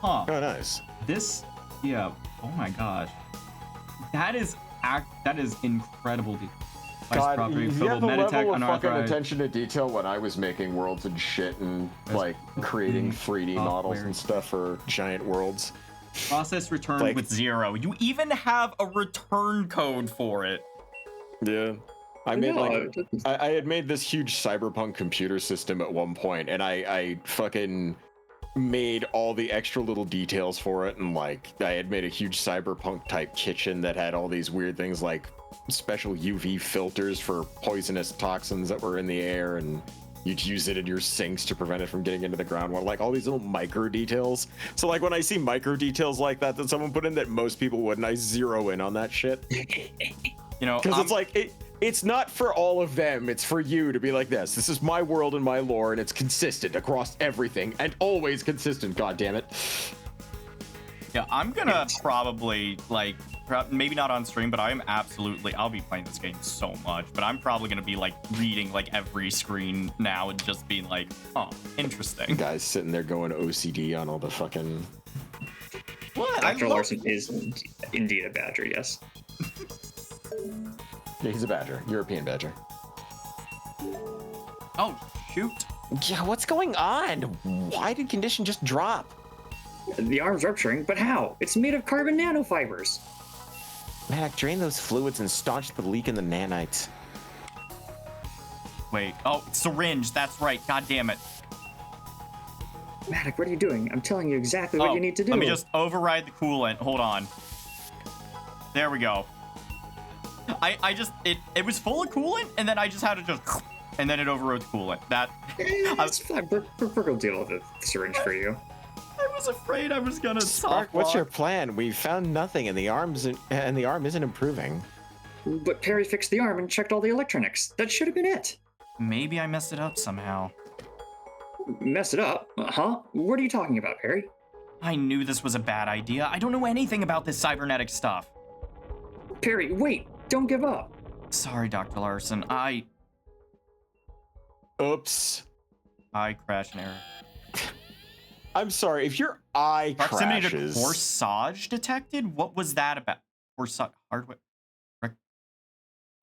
Huh. Oh, nice. This, yeah. Oh my gosh. That is incredible. God, you have the level of fucking unauthorized. attention to detail when I was making worlds and shit and like creating 3D models and stuff for giant worlds. Process returned Like- with 0. You even have a return code for it. Yeah. I made No, like I had made this huge cyberpunk computer system at one point, and I fucking made all the extra little details for it, and like I had made a huge cyberpunk type kitchen that had all these weird things like special UV filters for poisonous toxins that were in the air, and you'd use it in your sinks to prevent it from getting into the groundwater. Like all these little micro details. So like when I see micro details like that someone put in that most people wouldn't, I zero in on that shit. You know, Because it's like it's not for all of them, it's for you to be like this is my world and my lore, and it's consistent across everything and always consistent, god damn it. yeah, I'm gonna probably like maybe not on stream, but I'll be playing this game so much, but I'm probably gonna be like reading like every screen now and just being like, oh, interesting. Guys sitting there going OCD on all the fucking What? Dr. Larson is indeed a badger, yes. Yeah, he's a badger, European badger. Oh, shoot. Yeah, what's going on? Why did condition just drop? The arm's rupturing, but how? It's made of carbon nanofibers. Maddox, drain those fluids and staunch the leak in the nanites. Wait. Oh, syringe. That's right. God damn it. Maddox, what are you doing? I'm telling you exactly what you need to do. Let me just override the coolant. Hold on. There we go. I just it was full of coolant, and then I just had to just, and then it overrode the coolant. That That's fine. Brooke will deal with the syringe for you. I was afraid I was gonna Spark, what's your plan? We found nothing, and the arm isn't improving. But Perry fixed the arm and checked all the electronics. That should have been it. Maybe I messed it up somehow. Mess it up? Huh? What are you talking about, Perry? I knew this was a bad idea. I don't know anything about this cybernetic stuff. Perry, wait! Don't give up. Sorry, Dr. Larson. Oops. I crashed an error. I'm sorry, if your eye Proximity crashes... to corsage detected? What was that about? Corsage hardware.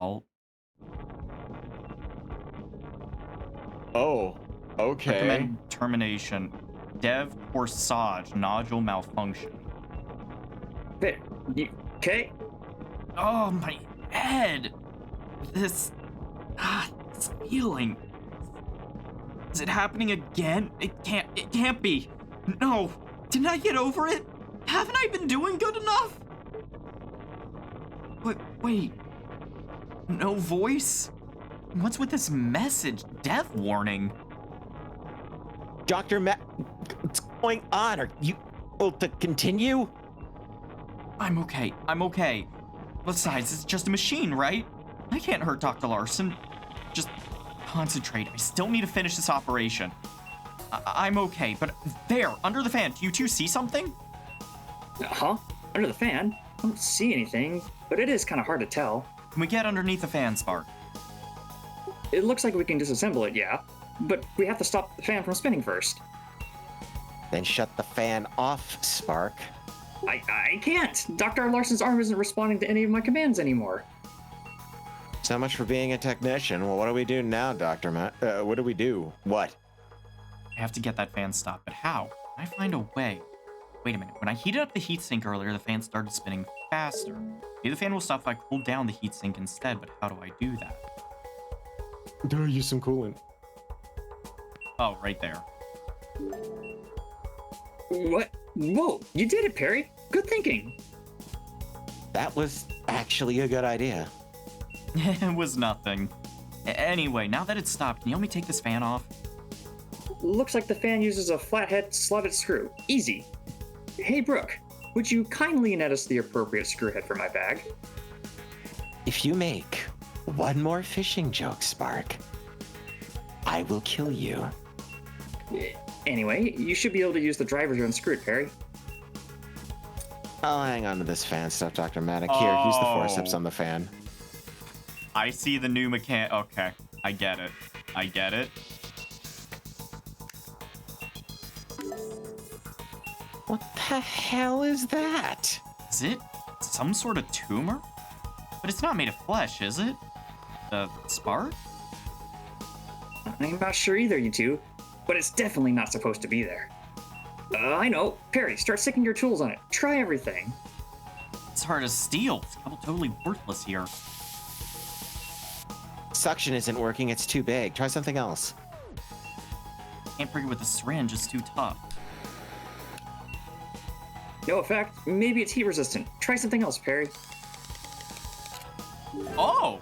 Oh. Oh, okay. Recommend termination. Dev corsage nodule malfunction. Hey, you okay? Oh, my head. This feeling. Is it happening again? It can't be. No. Didn't I get over it? Haven't I been doing good enough? But wait. No voice? What's with this message? Death warning. Dr. Matt, what's going on? Are you able to continue? I'm okay. Besides, it's just a machine, right? I can't hurt Dr. Larson. Just concentrate. I still need to finish this operation. I'm okay, but there, under the fan, do you two see something? Huh? Under the fan? I don't see anything, but it is kind of hard to tell. Can we get underneath the fan, Spark? It looks like we can disassemble it, yeah. But we have to stop the fan from spinning first. Then shut the fan off, Spark. I can't! Dr. Larson's arm isn't responding to any of my commands anymore. So much for being a technician. Well, what do we do now, Dr. Matt? What do we do? What? I have to get that fan stopped, but how? Can I find a way? Wait a minute. When I heated up the heatsink earlier, the fan started spinning faster. Maybe the fan will stop if I cool down the heatsink instead, but how do I do that? Use some coolant. Oh, right there. What? Whoa, you did it, Perry. Good thinking. That was actually a good idea. It was nothing. Anyway, now that it's stopped, can you help me take this fan off? Looks like the fan uses a flathead slotted screw. Easy. Hey, Brooke, would you kindly net us the appropriate screw head for my bag? If you make one more fishing joke, Spark, I will kill you. Anyway, you should be able to use the driver to unscrew it, Perry. I'll hang on to this fan stuff, Dr. Maddock. Here, use the forceps on the fan. I see the new mechanic. Okay, I get it. I get it. What the hell is that? Is it some sort of tumor? But it's not made of flesh, is it? The spark? I'm not sure either, you two, but it's definitely not supposed to be there. I know. Perry, start sticking your tools on it. Try everything. It's hard as steel. It's totally worthless here. Suction isn't working, it's too big. Try something else. Can't break it with a syringe, it's too tough. No effect. Maybe it's heat resistant. Try something else, Perry. Oh!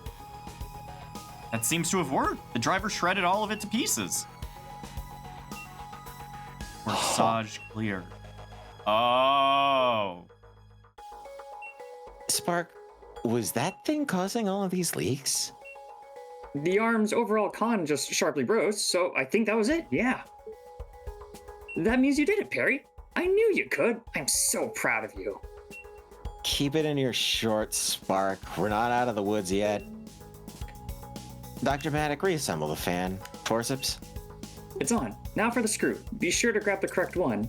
That seems to have worked. The driver shredded all of it to pieces. Corsage clear. Oh. Spark, was that thing causing all of these leaks? The arm's overall con just sharply rose, so I think that was it, yeah. That means you did it, Perry. I knew you could. I'm so proud of you. Keep it in your shorts, Spark. We're not out of the woods yet. Dr. Maddock, reassemble the fan. Forceps? It's on. Now for the screw. Be sure to grab the correct one.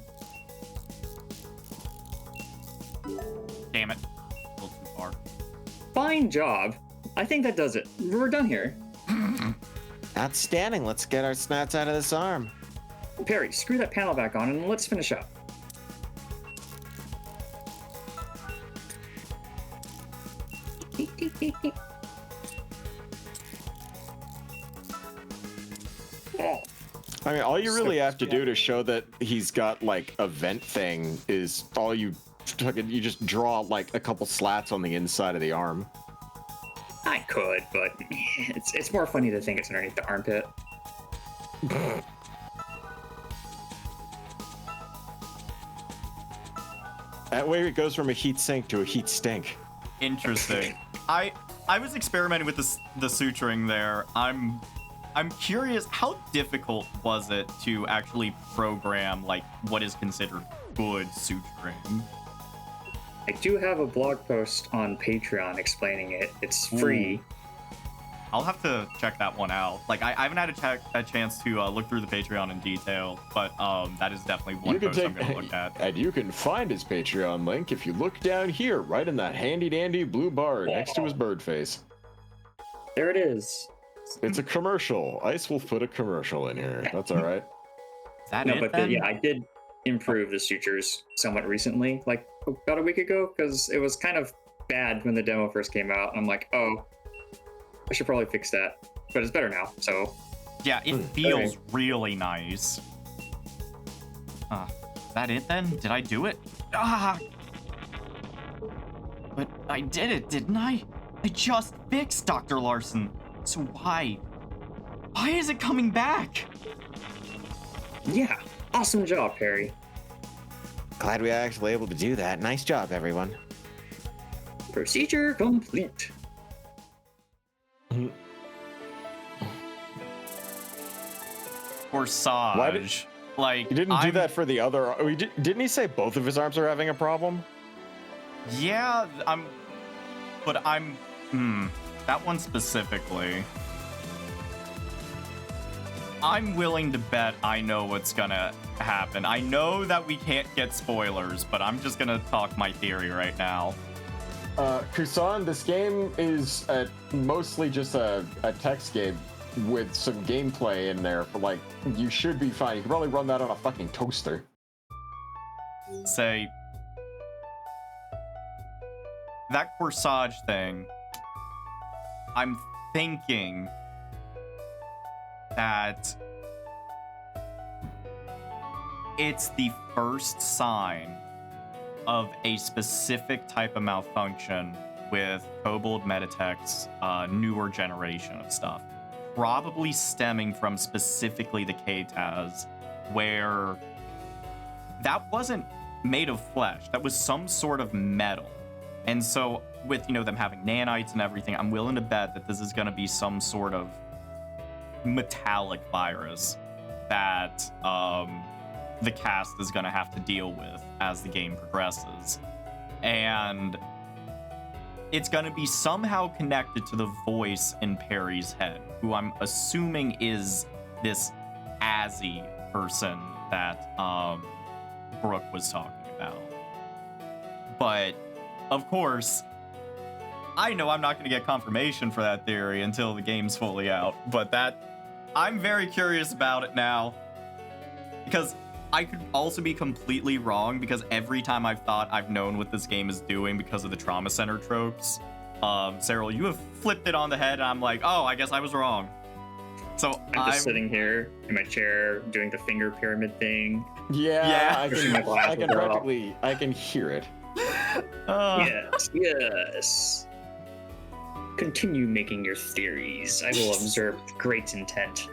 Damn it. A little too far. Fine job. I think that does it. We're done here. Outstanding. Let's get our snouts out of this arm. Perry, screw that panel back on and let's finish up. I mean, all you really have to do to show that he's got like a vent thing is you just draw like a couple slats on the inside of the arm. I could, but it's more funny to think it's underneath the armpit. That way it goes from a heat sink to a heat stink. Interesting. I was experimenting with the suturing there. I'm curious, how difficult was it to actually program like what is considered good suturing? I do have a blog post on Patreon explaining it. It's free. I'll have to check that one out. Like I haven't had a chance to look through the Patreon in detail, but that is definitely one post I'm going to look at. And you can find his Patreon link if you look down here, right in that handy dandy blue bar next to his bird face. There it is. It's a commercial. Ice will put a commercial in here. That's all right. Is that No, it but then? yeah, I did improve the sutures somewhat recently, like about a week ago, because it was kind of bad when the demo first came out. I'm like, oh, I should probably fix that, but it's better now. So Yeah, it feels really nice. Is that it then? Did I do it? Ah! But I did it, didn't I? I just fixed Dr. Larson. So why? Why is it coming back? yeah, awesome job, Perry. Glad we were actually able to do that. Nice job, everyone. Procedure complete. Corsage. Why did- Like, He didn't do I'm- that for the other. Didn't he say both of his arms are having a problem? Yeah, that one specifically. I'm willing to bet I know what's gonna happen. I know that we can't get spoilers, but I'm just gonna talk my theory right now. Kusan, this game is mostly just a text game with some gameplay in there. But like, you should be fine. You can probably run that on a fucking toaster. Say that corsage thing. I'm thinking that it's the first sign of a specific type of malfunction with Kobold Meditech's newer generation of stuff. Probably stemming from specifically the KTAS, where that wasn't made of flesh. That was some sort of metal. And so with, them having nanites and everything, I'm willing to bet that this is going to be some sort of metallic virus that the cast is going to have to deal with as the game progresses. And it's going to be somehow connected to the voice in Perry's head, who I'm assuming is this Azzy person that Brooke was talking about. But, of course, I know I'm not going to get confirmation for that theory until the game's fully out, but I'm very curious about it now. Because I could also be completely wrong, because every time I've thought I've known what this game is doing because of the trauma center tropes, Cyril, you have flipped it on the head, and I'm like, oh, I guess I was wrong. So I'm just sitting here in my chair doing the finger pyramid thing. Yeah. Yeah. I can hear it. Yes. Continue making your theories. I will observe with great intent.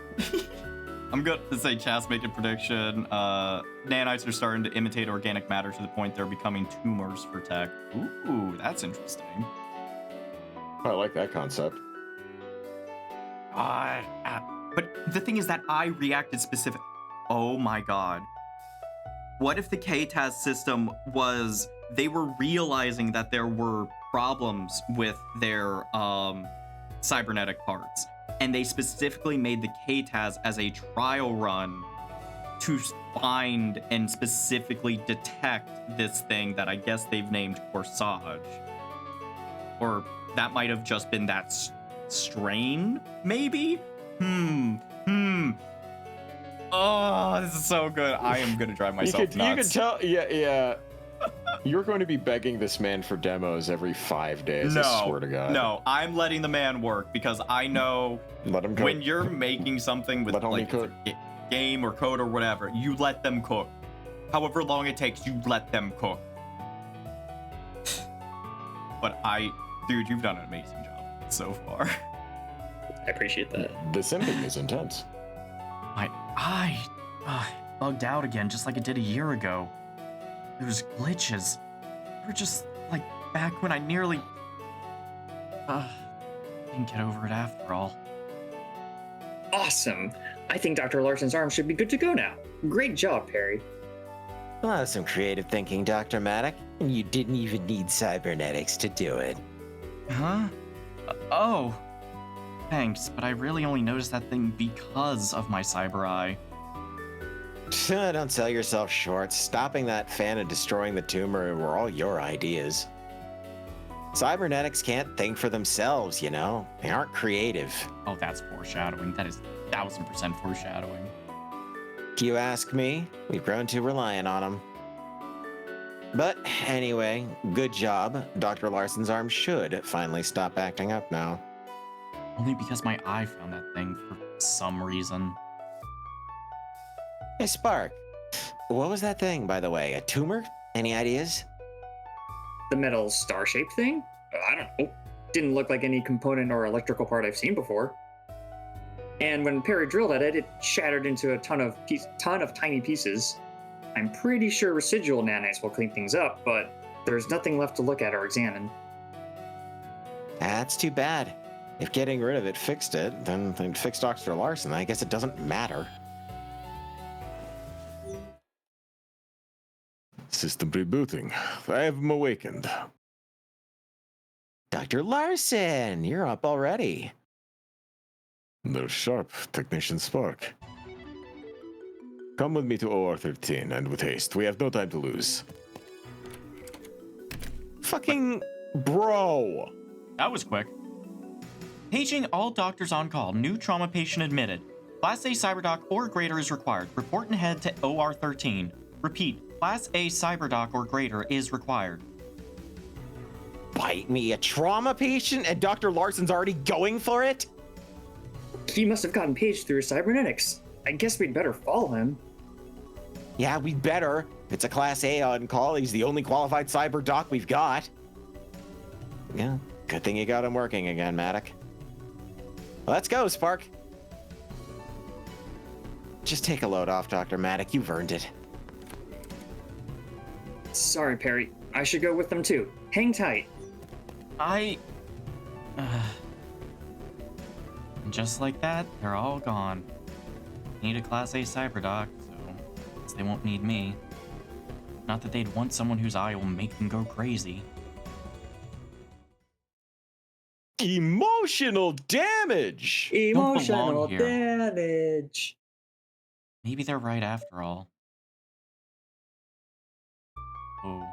I'm going to say Chas made a prediction. Nanites are starting to imitate organic matter to the point they're becoming tumors for tech. Ooh, that's interesting. I like that concept. But the thing is that I reacted specific. Oh my god. What if the KTAS system was they were realizing that there were problems with their cybernetic parts, and they specifically made the KTAS as a trial run to find and specifically detect this thing that I guess they've named Corsage. Or that might have just been that strain, maybe? Oh, this is so good. I am going to drive myself nuts. You could tell, yeah. You're going to be begging this man for demos every 5 days, I swear to God. No, I'm letting the man work, because I know Let him cook. when you're making something with like cook. game or code or whatever, you let them cook. However long it takes, you let them cook. But dude, you've done an amazing job so far. I appreciate that. The simping is intense. My eye bugged out again, just like it did a year ago. There's glitches. They were just like back when I nearly didn't get over it after all. Awesome. I think Dr. Larson's arm should be good to go now. Great job, Perry. Well, that was some creative thinking, Dr. Maddock. And you didn't even need cybernetics to do it. Huh? Oh. Thanks, but I really only noticed that thing because of my cyber eye. Don't sell yourself short. Stopping that fan and destroying the tumor were all your ideas. Cybernetics can't think for themselves, They aren't creative. Oh, that's foreshadowing. That is 1000% foreshadowing. If you ask me, we've grown too reliant on them. But anyway, good job. Dr. Larson's arm should finally stop acting up now. Only because my eye found that thing for some reason. Hey, Spark. What was that thing, by the way? A tumor? Any ideas? The metal star-shaped thing? I don't know. Didn't look like any component or electrical part I've seen before. And when Perry drilled at it, it shattered into a ton of tiny pieces. I'm pretty sure residual nanites will clean things up, but there's nothing left to look at or examine. That's too bad. If getting rid of it fixed it, then it fixed Dr. Larson. I guess it doesn't matter. System rebooting. I have awakened. Dr. Larson, you're up already. They're sharp, Technician Spark. Come with me to OR 13, and with haste. We have no time to lose. Fucking Bro! That was quick. Paging all doctors on call. New trauma patient admitted. Class A Cyberdoc or greater is required. Report and head to OR 13. Repeat, Class A Cyberdoc or greater is required. Bite me, a trauma patient, and Dr. Larson's already going for it? He must have gotten paged through cybernetics. I guess we'd better follow him. Yeah, we'd better. It's a Class A on call. He's the only qualified cyber doc we've got. Yeah, good thing you got him working again, Maddock. Let's go, Spark. Just take a load off, Dr. Maddock. You've earned it. Sorry, Perry. I should go with them too. Hang tight. Just like that, they're all gone. Need a Class A Cyberdoc, so guess they won't need me. Not that they'd want someone whose eye will make them go crazy. Emotional damage! Emotional here. damage. Maybe they're right after all. Oh.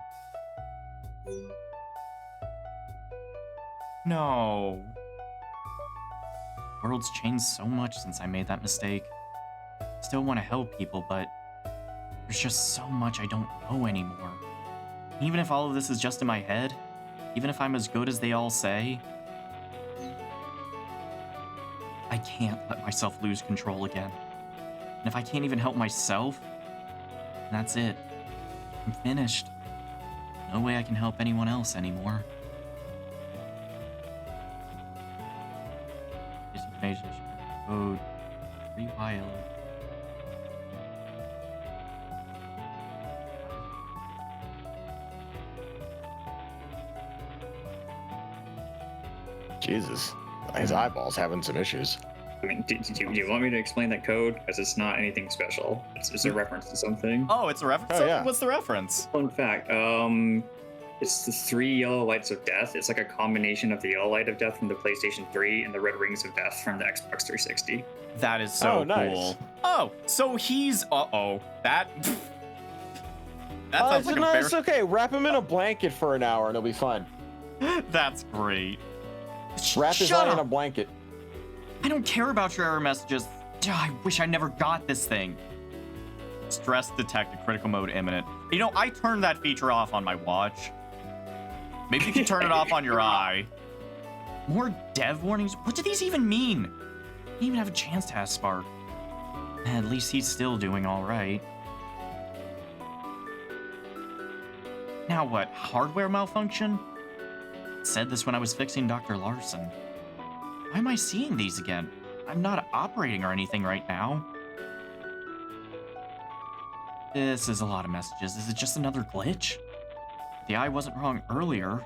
No. The world's changed so much since I made that mistake. Still want to help people, but there's just so much I don't know anymore. Even if all of this is just in my head, even if I'm as good as they all say, I can't let myself lose control again. And if I can't even help myself, that's it. I'm finished. No way I can help anyone else anymore. Disinformation code 3YL. Jesus, his eyeballs having some issues. I mean, do you want me to explain that code? Because it's not anything special. It's a reference to something. Oh, it's a reference? Oh, yeah. What's the reference? Fun fact, it's the 3 yellow lights of death. It's like a combination of the yellow light of death from the PlayStation 3 and the red rings of death from the Xbox 360. That is so Oh, nice. cool. Oh, so he's... Uh-oh. That sounds like a It's okay. Wrap him in a blanket for an hour and it'll be fine. That's great. Wrap his Shut eye in up. a blanket. I don't care about your error messages. I wish I never got this thing. Stress detected, critical mode imminent. You know, I turned that feature off on my watch. Maybe you can turn it off on your eye. More dev warnings? What do these even mean? I didn't even have a chance to ask Spark. At least he's still doing all right. Now what, hardware malfunction? Said this when I was fixing Dr. Larson. Why am I seeing these again? I'm not operating or anything right now. This is a lot of messages. Is it just another glitch? The eye wasn't wrong earlier.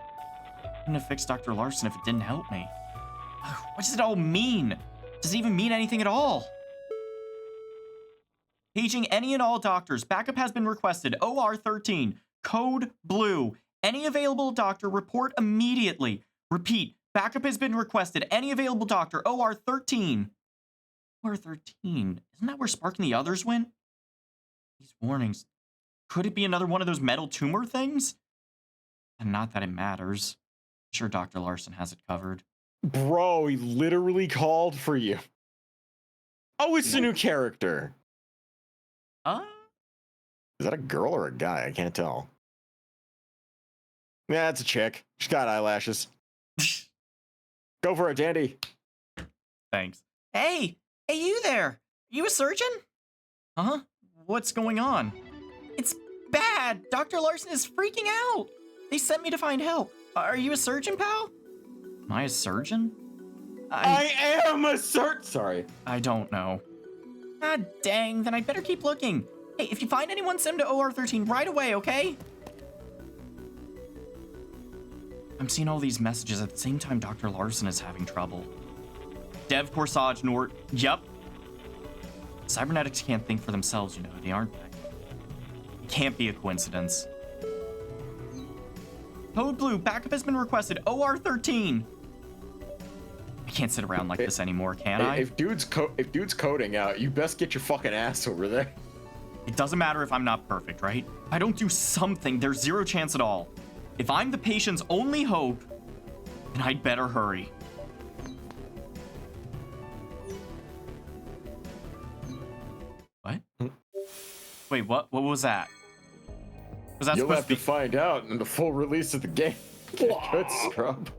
I couldn't have fixed Dr. Larson if it didn't help me. What does it all mean? Does it even mean anything at all? Paging any and all doctors. Backup has been requested. OR 13. Code blue. Any available doctor, report immediately. Repeat. Backup has been requested. Any available doctor. OR 13. OR 13. Isn't that where Spark and the others went? These warnings. Could it be another one of those metal tumor things? And not that it matters. I'm sure Dr. Larson has it covered. Bro, he literally called for you. Oh, it's a new character. Is that a girl or a guy? I can't tell. Yeah, it's a chick. She's got eyelashes. Go for it, Dandy. Thanks. Hey, you there. You a surgeon? Huh? What's going on? It's bad. Dr. Larson is freaking out. They sent me to find help. Are you a surgeon, pal? Am I a surgeon? I am a Sorry. I don't know. Ah, dang. Then I better keep looking. Hey, if you find anyone, send them to OR 13 right away, okay? I'm seeing all these messages at the same time Dr. Larson is having trouble. Dev Corsage Nort. Yep. Cybernetics can't think for themselves, you know. They aren't. It can't be a coincidence. Code Blue, backup has been requested. OR 13. I can't sit around like this anymore, can I? If dude's coding out, you best get your fucking ass over there. It doesn't matter if I'm not perfect, right? If I don't do something, there's zero chance at all. If I'm the patient's only hope, then I'd better hurry. What? Wait, what? What was that? Was that You'll supposed have to find out in the full release of the game. Good scrub.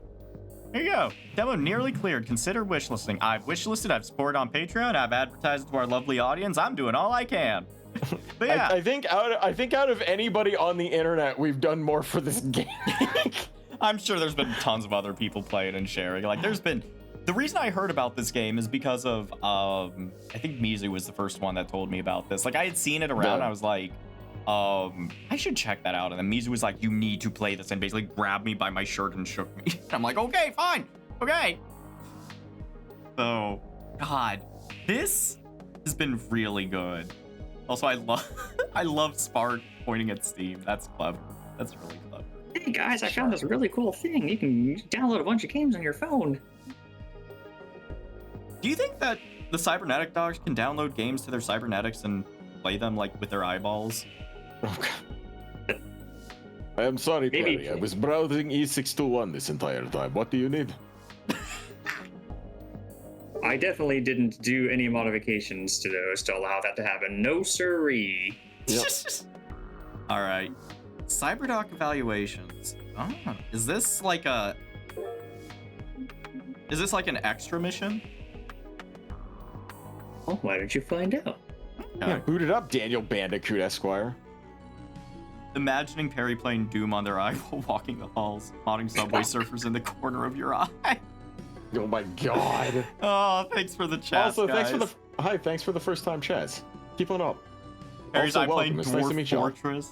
Here you go. Demo nearly cleared. Consider wishlisting. I've wishlisted. I've supported on Patreon. I've advertised to our lovely audience. I'm doing all I can. But yeah, I think out of anybody on the internet, we've done more for this game. I'm sure there's been tons of other people playing and sharing. Like, there's been. The reason I heard about this game is because of I think Mizu was the first one that told me about this. Like, I had seen it around. Yeah. I was like, I should check that out. And then Mizu was like, you need to play this, and basically grabbed me by my shirt and shook me. I'm like, okay, fine, okay. So, God, this has been really good. Also, I love Spark pointing at Steam. That's clever. That's really clever. Hey guys, I found this really cool thing. You can download a bunch of games on your phone. Do you think that the cybernetic dogs can download games to their cybernetics and play them like with their eyeballs? I am sorry, Maybe. Terry. I was browsing E621 this entire time. What do you need? I definitely didn't do any modifications to those to allow that to happen. No siree. Yep. All right. Cyberdoc evaluations. Oh, is this like an extra mission? Well, why don't you find out? Yeah, boot it up, Daniel Bandicoot Esquire. Imagining Perry playing Doom on their eye while walking the halls, modding Subway Surfers in the corner of your eye. Oh my god. Oh, thanks for the chat. Also, guys. thanks for the first time chats. Keep on up. Perry's Also, eye playing welcome. It's nice to Dwarf meet you all. Fortress.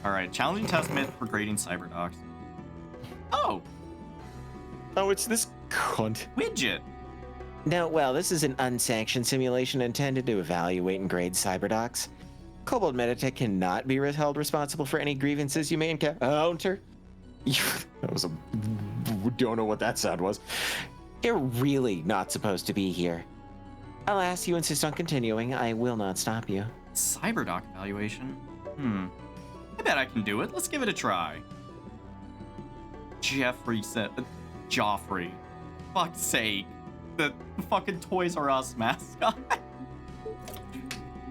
All right, challenging test myth for grading cyberdocs. Oh, Oh, it's this cunt. widget. No, well, this is an unsanctioned simulation intended to evaluate and grade cyberdocs. Kobold Meditech cannot be held responsible for any grievances you may encounter. That was a. Don't know what that sound was. You're really not supposed to be here. Alas, you insist on continuing. I will not stop you. Cyberdoc evaluation. I bet I can do it. Let's give it a try. Jeffrey said, Joffrey. Fuck's sake. The fucking Toys R Us mascot.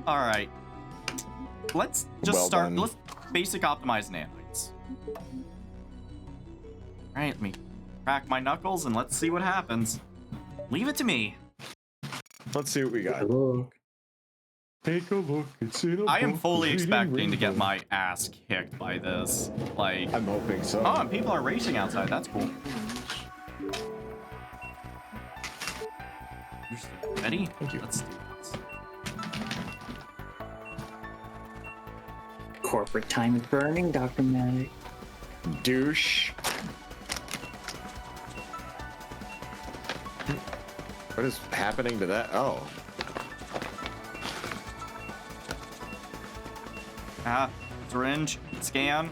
All right. Let's just Well start. done. Let's basic optimize nanites. All right, let me crack my knuckles and let's see what happens. Leave it to me. Let's see what we got. Look. Take a look. It's in a I am book, fully reading expecting to get rainbow. my ass kicked by this. Like, I'm hoping so. oh, and people are racing outside. That's cool. You're still ready? Thank you. Let's do this. Corporate time is burning, Dr. Magic. Douche. What is happening to that? Oh. Syringe, scan.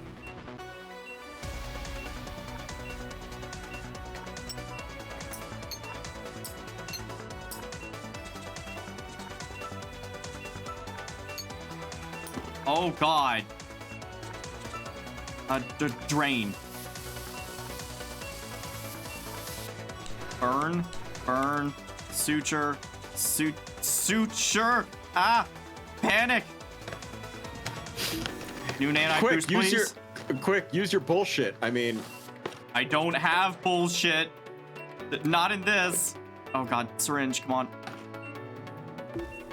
Oh God. Drain. Burn, burn, suture, suture. Ah, panic. New nanite boost, please. Use your bullshit. I mean, I don't have bullshit. Not in this. Oh God, syringe, come on.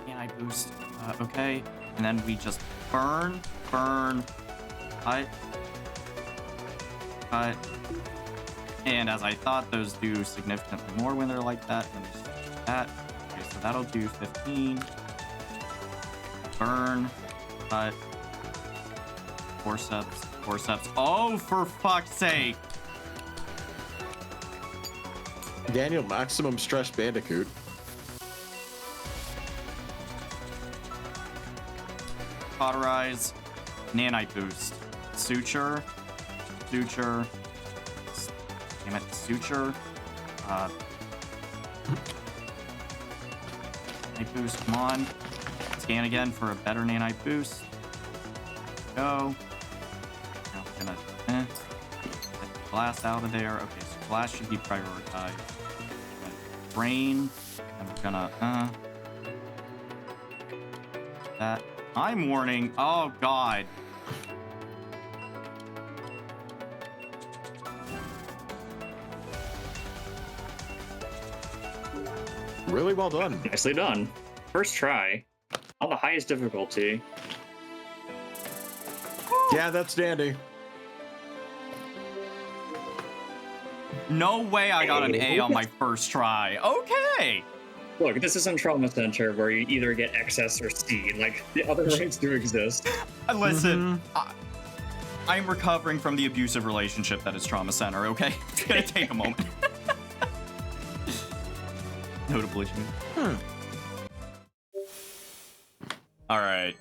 Nanite boost. Okay, and then we just burn, burn, cut, cut. And as I thought, those do significantly more when they're like that. Let me switch that. Okay, so that'll do 15. Burn, cut. Forceps, forceps. Oh, for fuck's sake. Daniel, maximum stress bandicoot. Cauterize, nanite boost, suture, suture, damn it, suture, nanite boost, come on, scan again for a better nanite boost, go, now we're gonna, glass out of there. Okay, so glass should be prioritized. Brain. I'm gonna that time warning. Oh god. Really well done. Nicely done. First try. On the highest difficulty. Yeah, that's dandy. No way I got an A on my first try. Okay. Look, this isn't Trauma Center where you either get excess or C. Like, the other ranks do exist. Listen, I'm recovering from the abusive relationship that is Trauma Center, okay? It's gonna take a moment. Notably. Alright.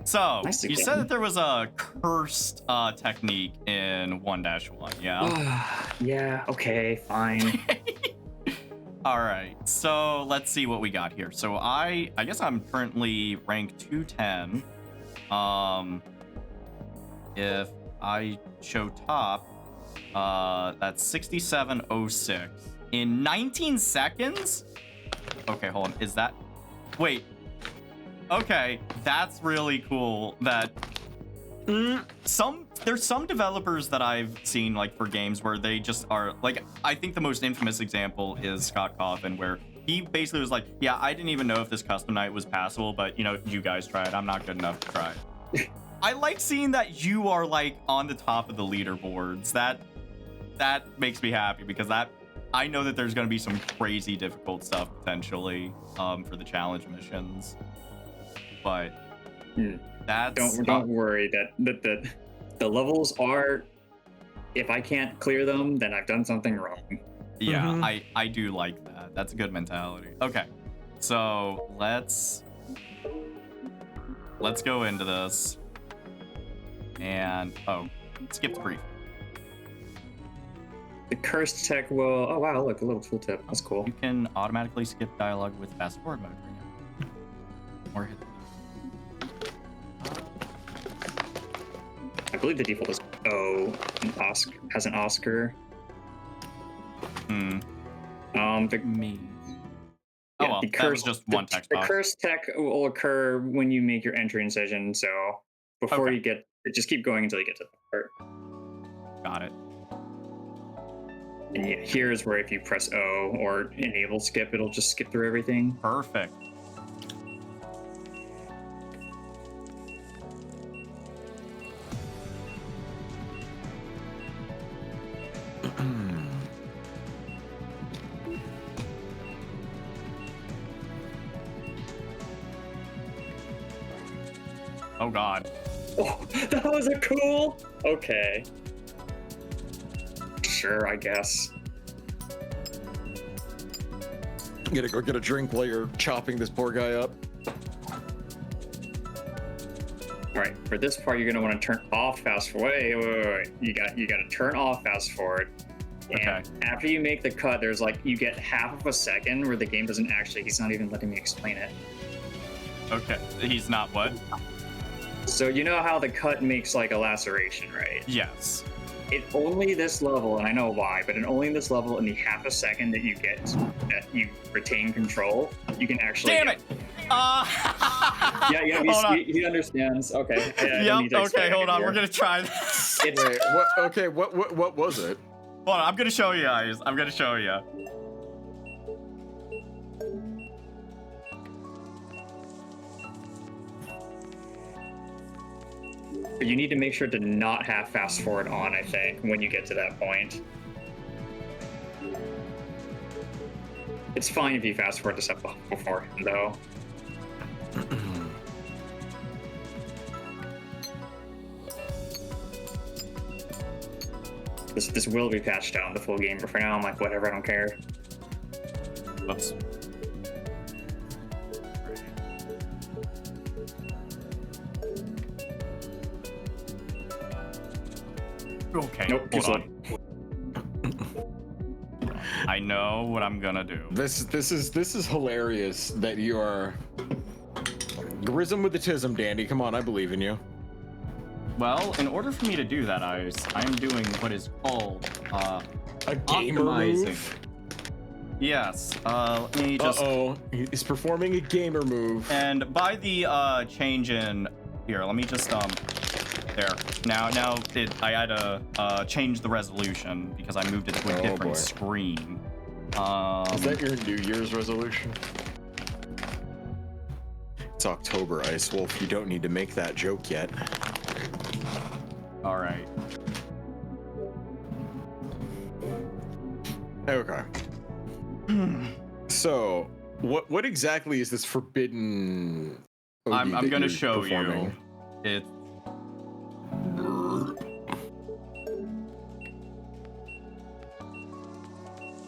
So, Nice you again. said that there was a cursed technique in 1-1, yeah? Yeah, okay, fine. Alright, so let's see what we got here. So I guess I'm currently rank 210. If I show top, that's 6706. In 19 seconds? Okay, hold on. Is that... Wait. Okay, that's really cool that... There's some developers that I've seen, like, for games where they just are... Like, I think the most infamous example is Scott Coffin, where he basically was like, yeah, I didn't even know if this custom night was passable, but, you know, you guys tried. I'm not good enough to try. I like seeing that you are, like, on the top of the leaderboards. That makes me happy, because that... I know that there's going to be some crazy difficult stuff potentially for the challenge missions, but that's Don't worry. That the levels are. If I can't clear them, then I've done something wrong. Yeah, I do like that. That's a good mentality. Okay, so let's go into this, and skip the brief. The cursed tech will. Oh wow! Look, a little tooltip. That's cool. You can automatically skip dialogue with fast forward mode. Or hit. I believe the default is O. Oscar has an Oscar. Me. Oh well, that was just one text The box. cursed tech will occur when you make your entry incision. So before you get, just keep going until you get to the part. Got it. And yeah, here's where if you press O or enable skip, it'll just skip through everything. Perfect. Oh god. Oh, that was a cool. Okay. Sure, I guess. I'm gonna go get a drink while you're chopping this poor guy up. All right, for this part, you're gonna want to turn off fast forward. Wait. You got to turn off fast forward. And Okay. after you make the cut, there's like you get half of a second where the game doesn't actually. He's not even letting me explain it. Okay. He's not what? So you know how the cut makes like a laceration, right? Yes. It only this level, and I know why, but in only this level, in the half a second that you get, that you retain control, you can actually. Damn it! Yeah, Hold on. he understands. Okay. I don't Yep. need to Okay, explain hold it on. here. We're gonna try this. It's Wait, what? Okay, what was it? Hold on. I'm gonna show you guys. I'm gonna show you. You need to make sure to not have fast forward on, I think, when you get to that point. It's fine if you fast forward to stuff before, though. This will be patched down the full game, but for now I'm like, whatever, I don't care. Whoops. Okay. Nope, too Hold on. I know what I'm gonna do. This is hilarious that you are Grism with the tism, Dandy. Come on, I believe in you. Well, in order for me to do that, I am doing what is called A gamer optimizing. move? Yes. Let me just. Uh-oh. He's performing a gamer move. And by the change in here, let me just there. Now I had to change the resolution because I moved it to a Oh, different boy. screen. Is that your New Year's resolution? It's October, Ice Wolf. You don't need to make that joke yet. All right. Okay. So, what exactly is this forbidden? OD I'm that gonna you're show performing? you. It.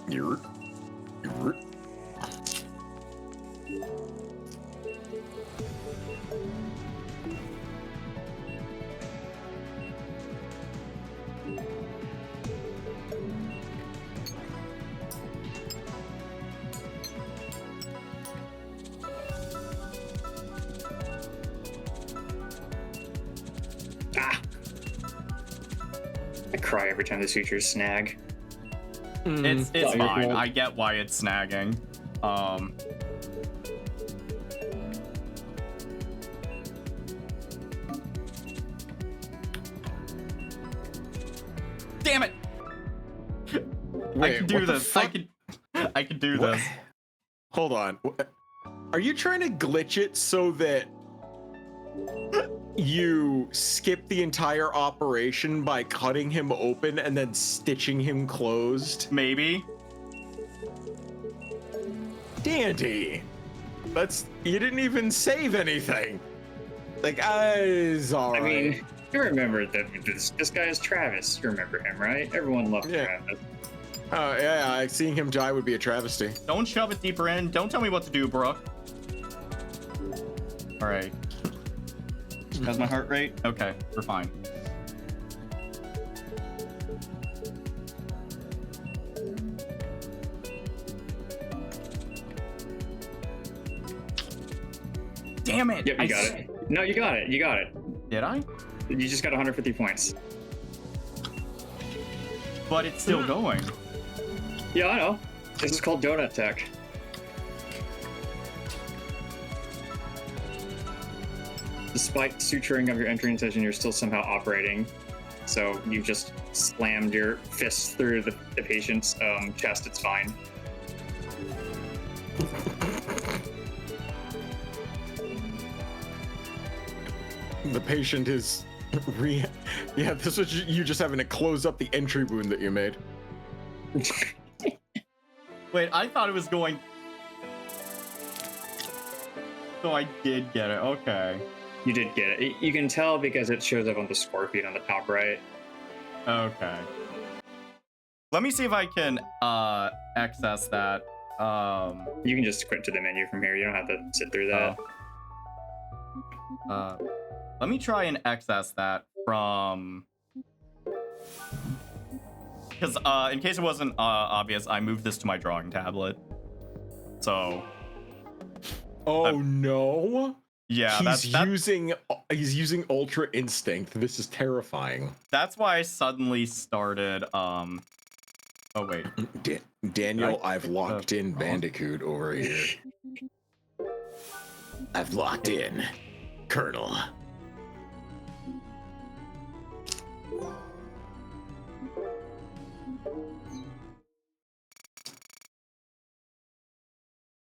You're. Ah! I cry every time the sutures snag. It's Oh, you're fine. cool. I get why it's snagging. Damn it! I Wait, can do what the this. fuck? I can do What? this. Hold on. Are you trying to glitch it so that you skip the entire operation by cutting him open and then stitching him closed? Maybe. Dandy. You didn't even save anything. Like, it's all right. I mean, you remember that this guy is Travis. You remember him, right? Everyone loved Yeah. Travis. Oh, yeah, seeing him die would be a travesty. Don't shove it deeper in. Don't tell me what to do, Brooke. All right. How's my heart rate? Okay, we're fine. Damn it! Yep, you got it. No, you got it. You got it. Did I? You just got 150 points. But it's still going. Yeah, I know. This is called Donut Tech. Despite suturing of your entry intention, you're still somehow operating. So you just slammed your fists through the patient's chest. It's fine. The patient is yeah, this was you just having to close up the entry wound that you made. Wait, I thought it was going. So I did get it. Okay. You did get it. You can tell because it shows up on the score feed on the top right. Okay. Let me see if I can access that. You can just quit to the menu from here. You don't have to sit through that. Let me try and access that from. Because in case it wasn't obvious, I moved this to my drawing tablet. So. Oh no! Yeah, he's using Ultra Instinct. This is terrifying. That's why I suddenly started. Oh wait. Daniel, I've locked in Bandicoot over here. I've locked in, Colonel.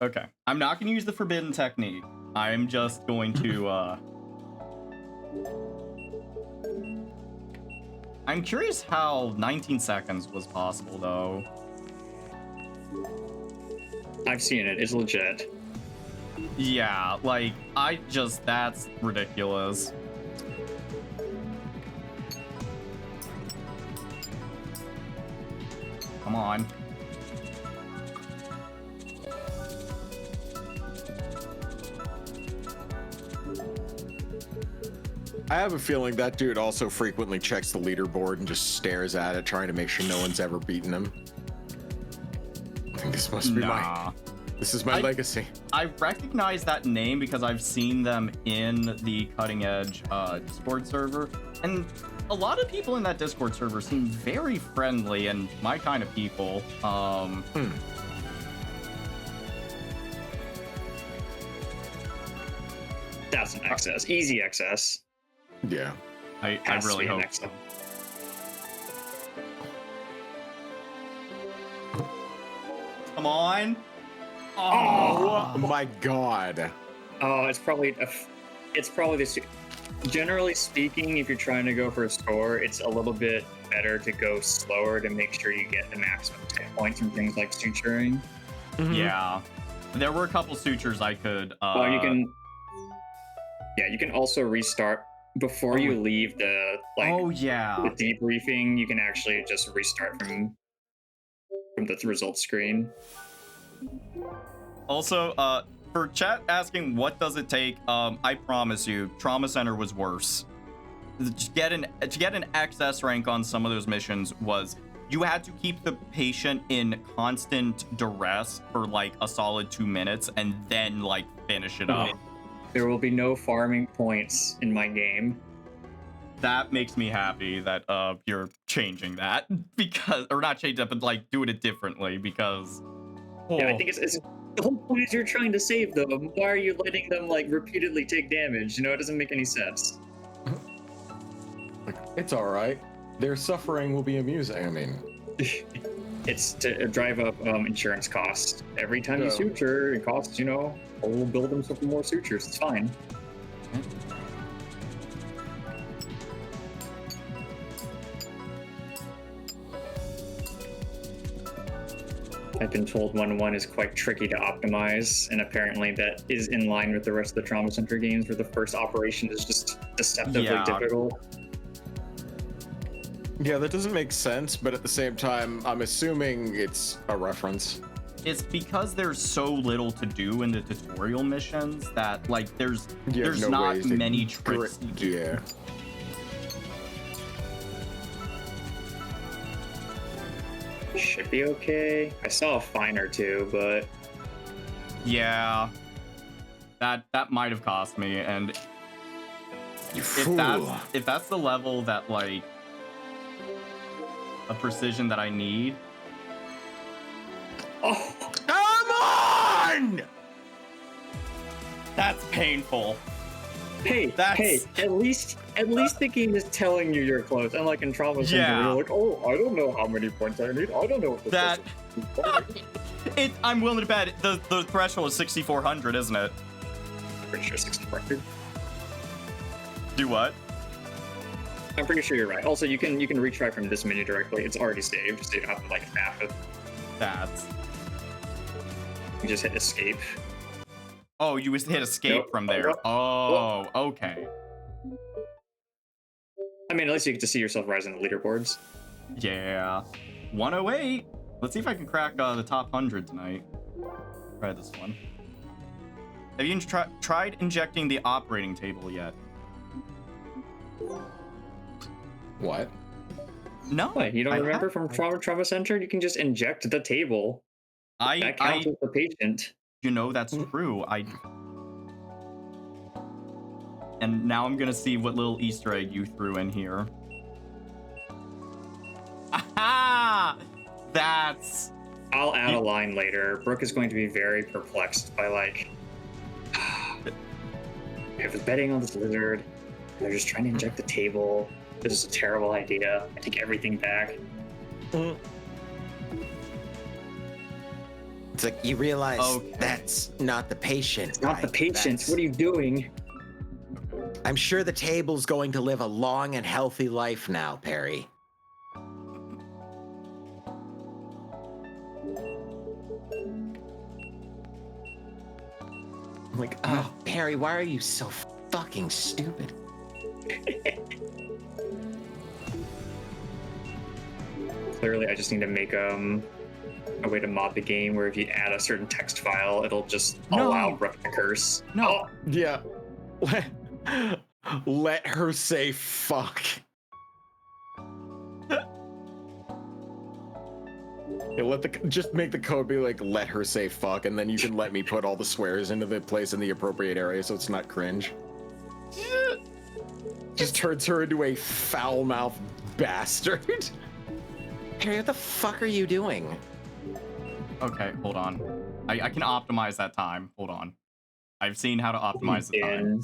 Okay. I'm not going to use the forbidden technique. I'm just going to, I'm curious how 19 seconds was possible, though. I've seen it. It's legit. Yeah, like, that's ridiculous. Come on. I have a feeling that dude also frequently checks the leaderboard and just stares at it, trying to make sure no one's ever beaten him. I think this must be This is my legacy. I recognize that name because I've seen them in the Cutting Edge Discord server, and a lot of people in that Discord server seem very friendly and my kind of people. That's an excess. Easy excess. Yeah. I Has to really be an hope. excess. Come on. Oh my god. Oh, it's probably this. Generally speaking, if you're trying to go for a score, it's a little bit better to go slower to make sure you get the maximum 10 points from things like suturing. Yeah. There were a couple sutures I could. Well, you can. Yeah, you can also restart before you leave the Oh yeah. the debriefing. You can actually just restart from the results screen. Also, for chat asking what does it take, I promise you, Trauma Center was worse. To get an XS rank on some of those missions was you had to keep the patient in constant duress for like a solid 2 minutes and then like finish it up. There will be no farming points in my game. That makes me happy that you're changing that because, or not change that, but like doing it differently because. Yeah, I think it's the whole point is you're trying to save them. Why are you letting them like repeatedly take damage? You know, it doesn't make any sense. Like, it's all right. Their suffering will be amusing. I mean, It's to drive up insurance costs. Every time you Yeah. suture, it costs, we'll build them some more sutures. It's fine. I've been told 1-1 is quite tricky to optimize, and apparently that is in line with the rest of the Trauma Center games, where the first operation is just deceptively Yeah. difficult. yeah, that doesn't make sense, but at the same time, I'm assuming it's a reference. It's because there's so little to do in the tutorial missions that like there's You have no not ways to many tricks. grit- Yeah. Should be okay. I saw a fine or two, but Yeah, that might have cost me, and You if fool. that's the level that like a precision that I need. oh, Come on! That's painful. hey, That's- at least the game is telling you you're close. Unlike in Trauma Center, Yeah. you're like, oh, I don't know how many points I need. I don't know what this That- is. I'm willing to bet the threshold is 6,400, isn't it? Pretty sure 6400. Do what? I'm pretty sure you're right. Also, you can retry from this menu directly. It's already saved, so you don't have to like snap it. That's. You just hit escape. Oh, you hit escape Nope. from there. Oh, okay. I mean, at least you get to see yourself rise in the leaderboards. Yeah. 108. Let's see if I can crack the top 100 tonight. Try this one. Have you tried injecting the operating table yet? What? No. What? You don't I remember haven't. from Trauma Center? You can just inject the table. That counts as the patient. You know that's true. And now I'm gonna see what little Easter egg you threw in here. Aha! That's. I'll add a line later. Brooke is going to be very perplexed by like, I was betting on this lizard. They're just trying to inject the table. This is a terrible idea. I take everything back. It's like you realize Okay. that's not the patient. It's not the right? patient. That's- What are you doing? I'm sure the table's going to live a long and healthy life now, Perry. I'm like, oh, Perry, why are you so fucking stupid? Clearly, I just need to make a way to mod the game where if you add a certain text file, it'll just No. allow Brooke to curse. No. Oh, Yeah. Let her say fuck. Yeah, just make the code be like, let her say fuck, and then you can let me put all the swears into the place in the appropriate area so it's not cringe. Just turns her into a foul-mouthed bastard. Harry, what the fuck are you doing? Okay, hold on. I can optimize that time. Hold on. I've seen how to optimize the time.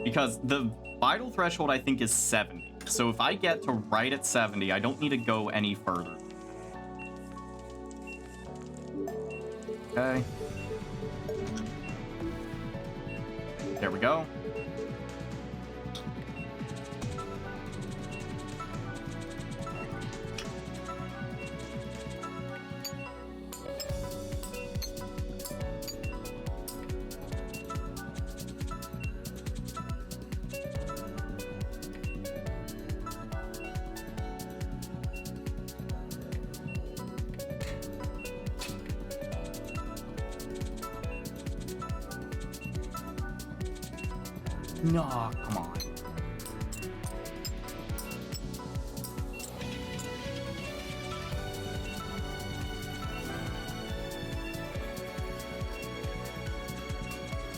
Because the vital threshold, I think, is 70. So if I get to right at 70, I don't need to go any further. Okay. There we go. No, come on.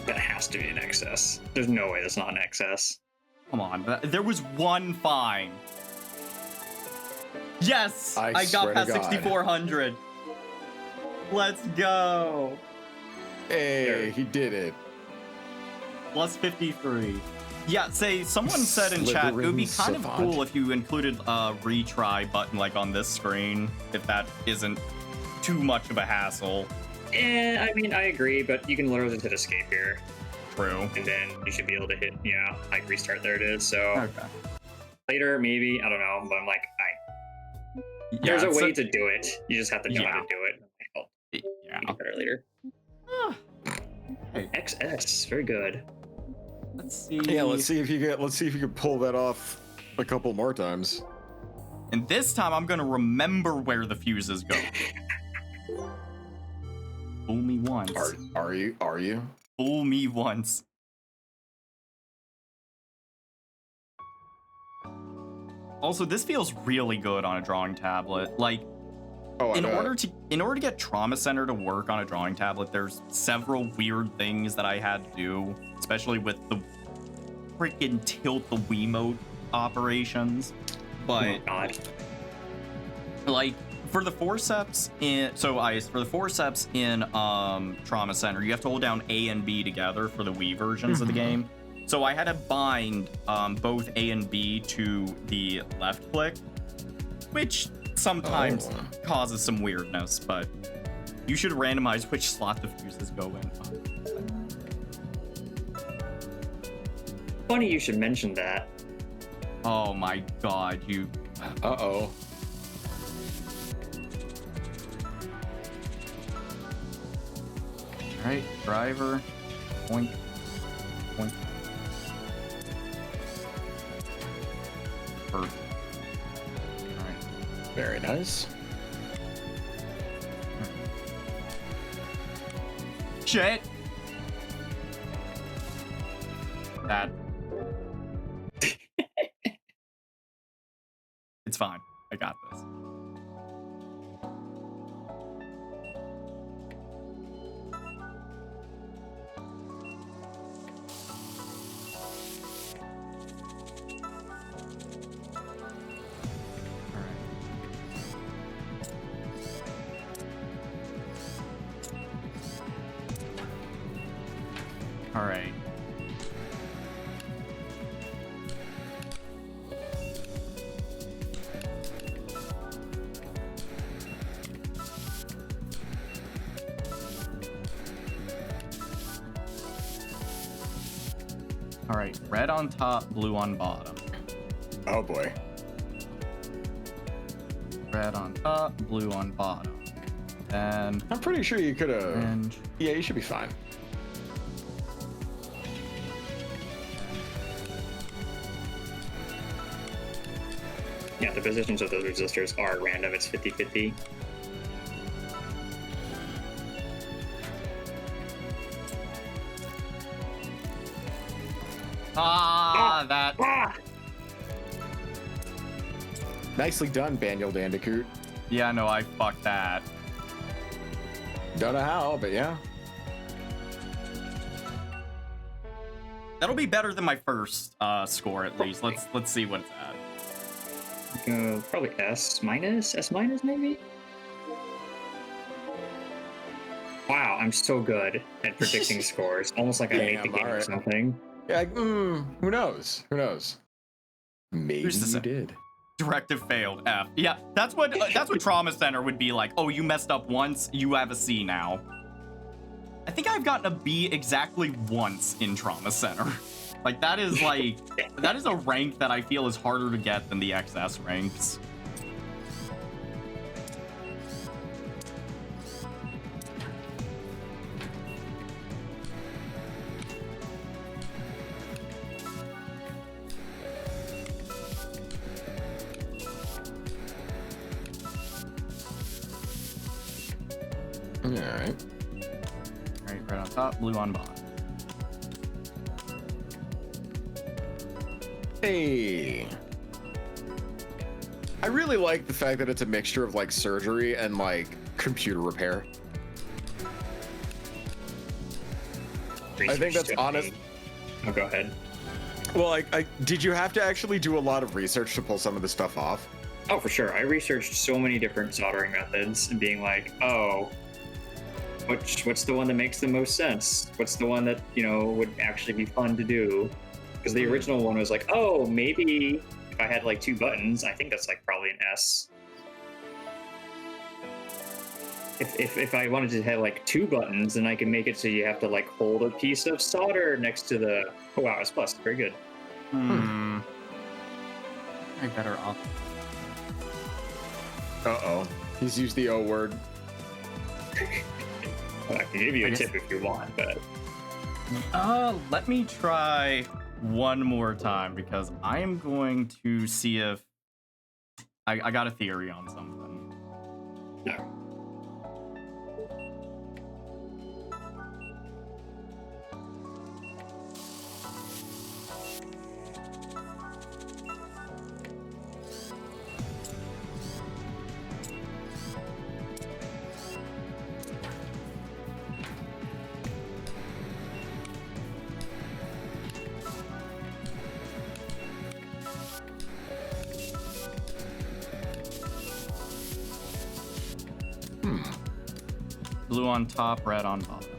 That has to be an excess. There's no way that's not an excess. Come on. There was one fine. Yes! I I got swear to past God. 6,400. Let's go. Hey, he did it. Plus 53. Yeah, someone said in chat, it would be kind of Savant. cool if you included a retry button like on this screen, if that isn't too much of a hassle. I mean, I agree, but you can literally just hit escape here, True. and then you should be able to hit, like restart. There it is. So Okay. later, maybe, I don't know, but I'm like, Yeah, there's a it's way to do it. You just have to know how Yeah. to do it. I'll Yeah. get better later. Hey, XS, very good. let's see. Yeah, let's see if you can pull that off a couple more times. And this time I'm gonna remember where the fuses go. Fool me once. Are you? Fool me once. Also, this feels really good on a drawing tablet. Like, Oh, I in bet. order to get Trauma Center to work on a drawing tablet, there's several weird things that I had to do, especially with the freaking tilt the Wiimote operations. But God. like for the forceps in Trauma Center, you have to hold down A and B together for the Wii versions of the game. So I had to bind both A and B to the left click, which sometimes causes some weirdness, but you should randomize which slot the fuses go in. Funny you should mention that. Oh my god, you... Uh-oh. Alright, driver. Point. Point. Perfect. Alright. Very nice. Shit! That... It's fine. I got this. All right. All right, red on top, blue on bottom. Oh boy. Red on top, blue on bottom. Then I'm pretty sure you could have. orange. Yeah, you should be fine. Yeah, the positions of those resistors are random. It's 50-50. That. Ah! Nicely done, Daniel Dandicoot. Yeah, no, I fucked that. Don't know how, but yeah. That'll be better than my first score at least. Let's see what it's at. Probably S minus maybe. Wow, I'm so good at predicting scores. Almost like I made the game or something. Yeah, who knows? Who knows? Maybe you did. Directive failed. F. Yeah, that's what Trauma Center would be like. Oh, you messed up once. You have a C now. I think I've gotten a B exactly once in Trauma Center. Like that is a rank that I feel is harder to get than the XS ranks. Alright. Right on top, blue on bottom. Hey. I really like the fact that it's a mixture of like surgery and like computer repair. I think that's honest. Oh, go ahead. Well, did you have to actually do a lot of research to pull some of this stuff off? Oh, for sure. I researched so many different soldering methods and being like, oh, what's the one that makes the most sense? What's the one that, would actually be fun to do? Because the original one was like, oh, maybe if I had like 2 buttons, I think that's like probably an S. If I wanted to have like 2 buttons, then I can make it so you have to like hold a piece of solder next to the. Oh wow, S plus, very good. I better off. Uh-oh. He's used the O word. Well, I can give you a tip if you want, but. Let me try one more time because I am going to see if I got a theory on something. No. Blue on top, red on bottom.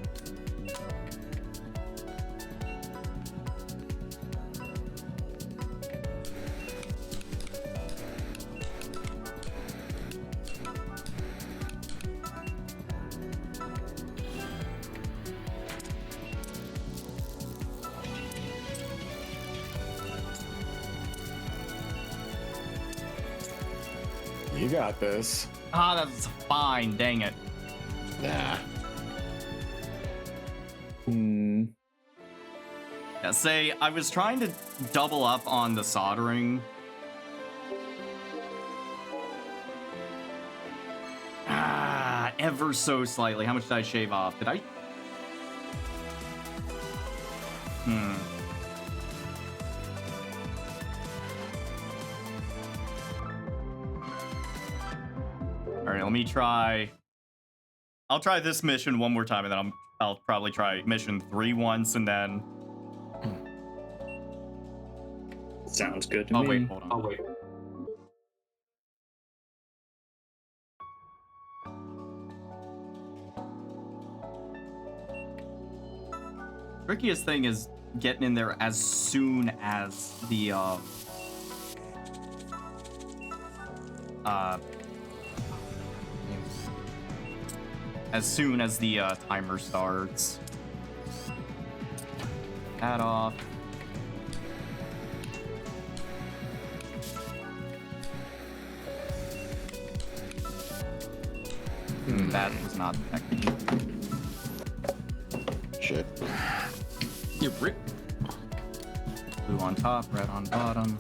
You got this. Ah, that's fine. Dang it. Nah. Yeah, say, I was trying to double up on the soldering. Ever so slightly. How much did I shave off? Did I? Alright, let me try. I'll try this mission one more time, and then I'll probably try mission 3 once, and then. Sounds good to me. Oh wait, hold on. Oh wait. Trickiest thing is getting in there as soon as the timer starts. That off. That was not technique. Shit. You rip. Blue on top, red on bottom.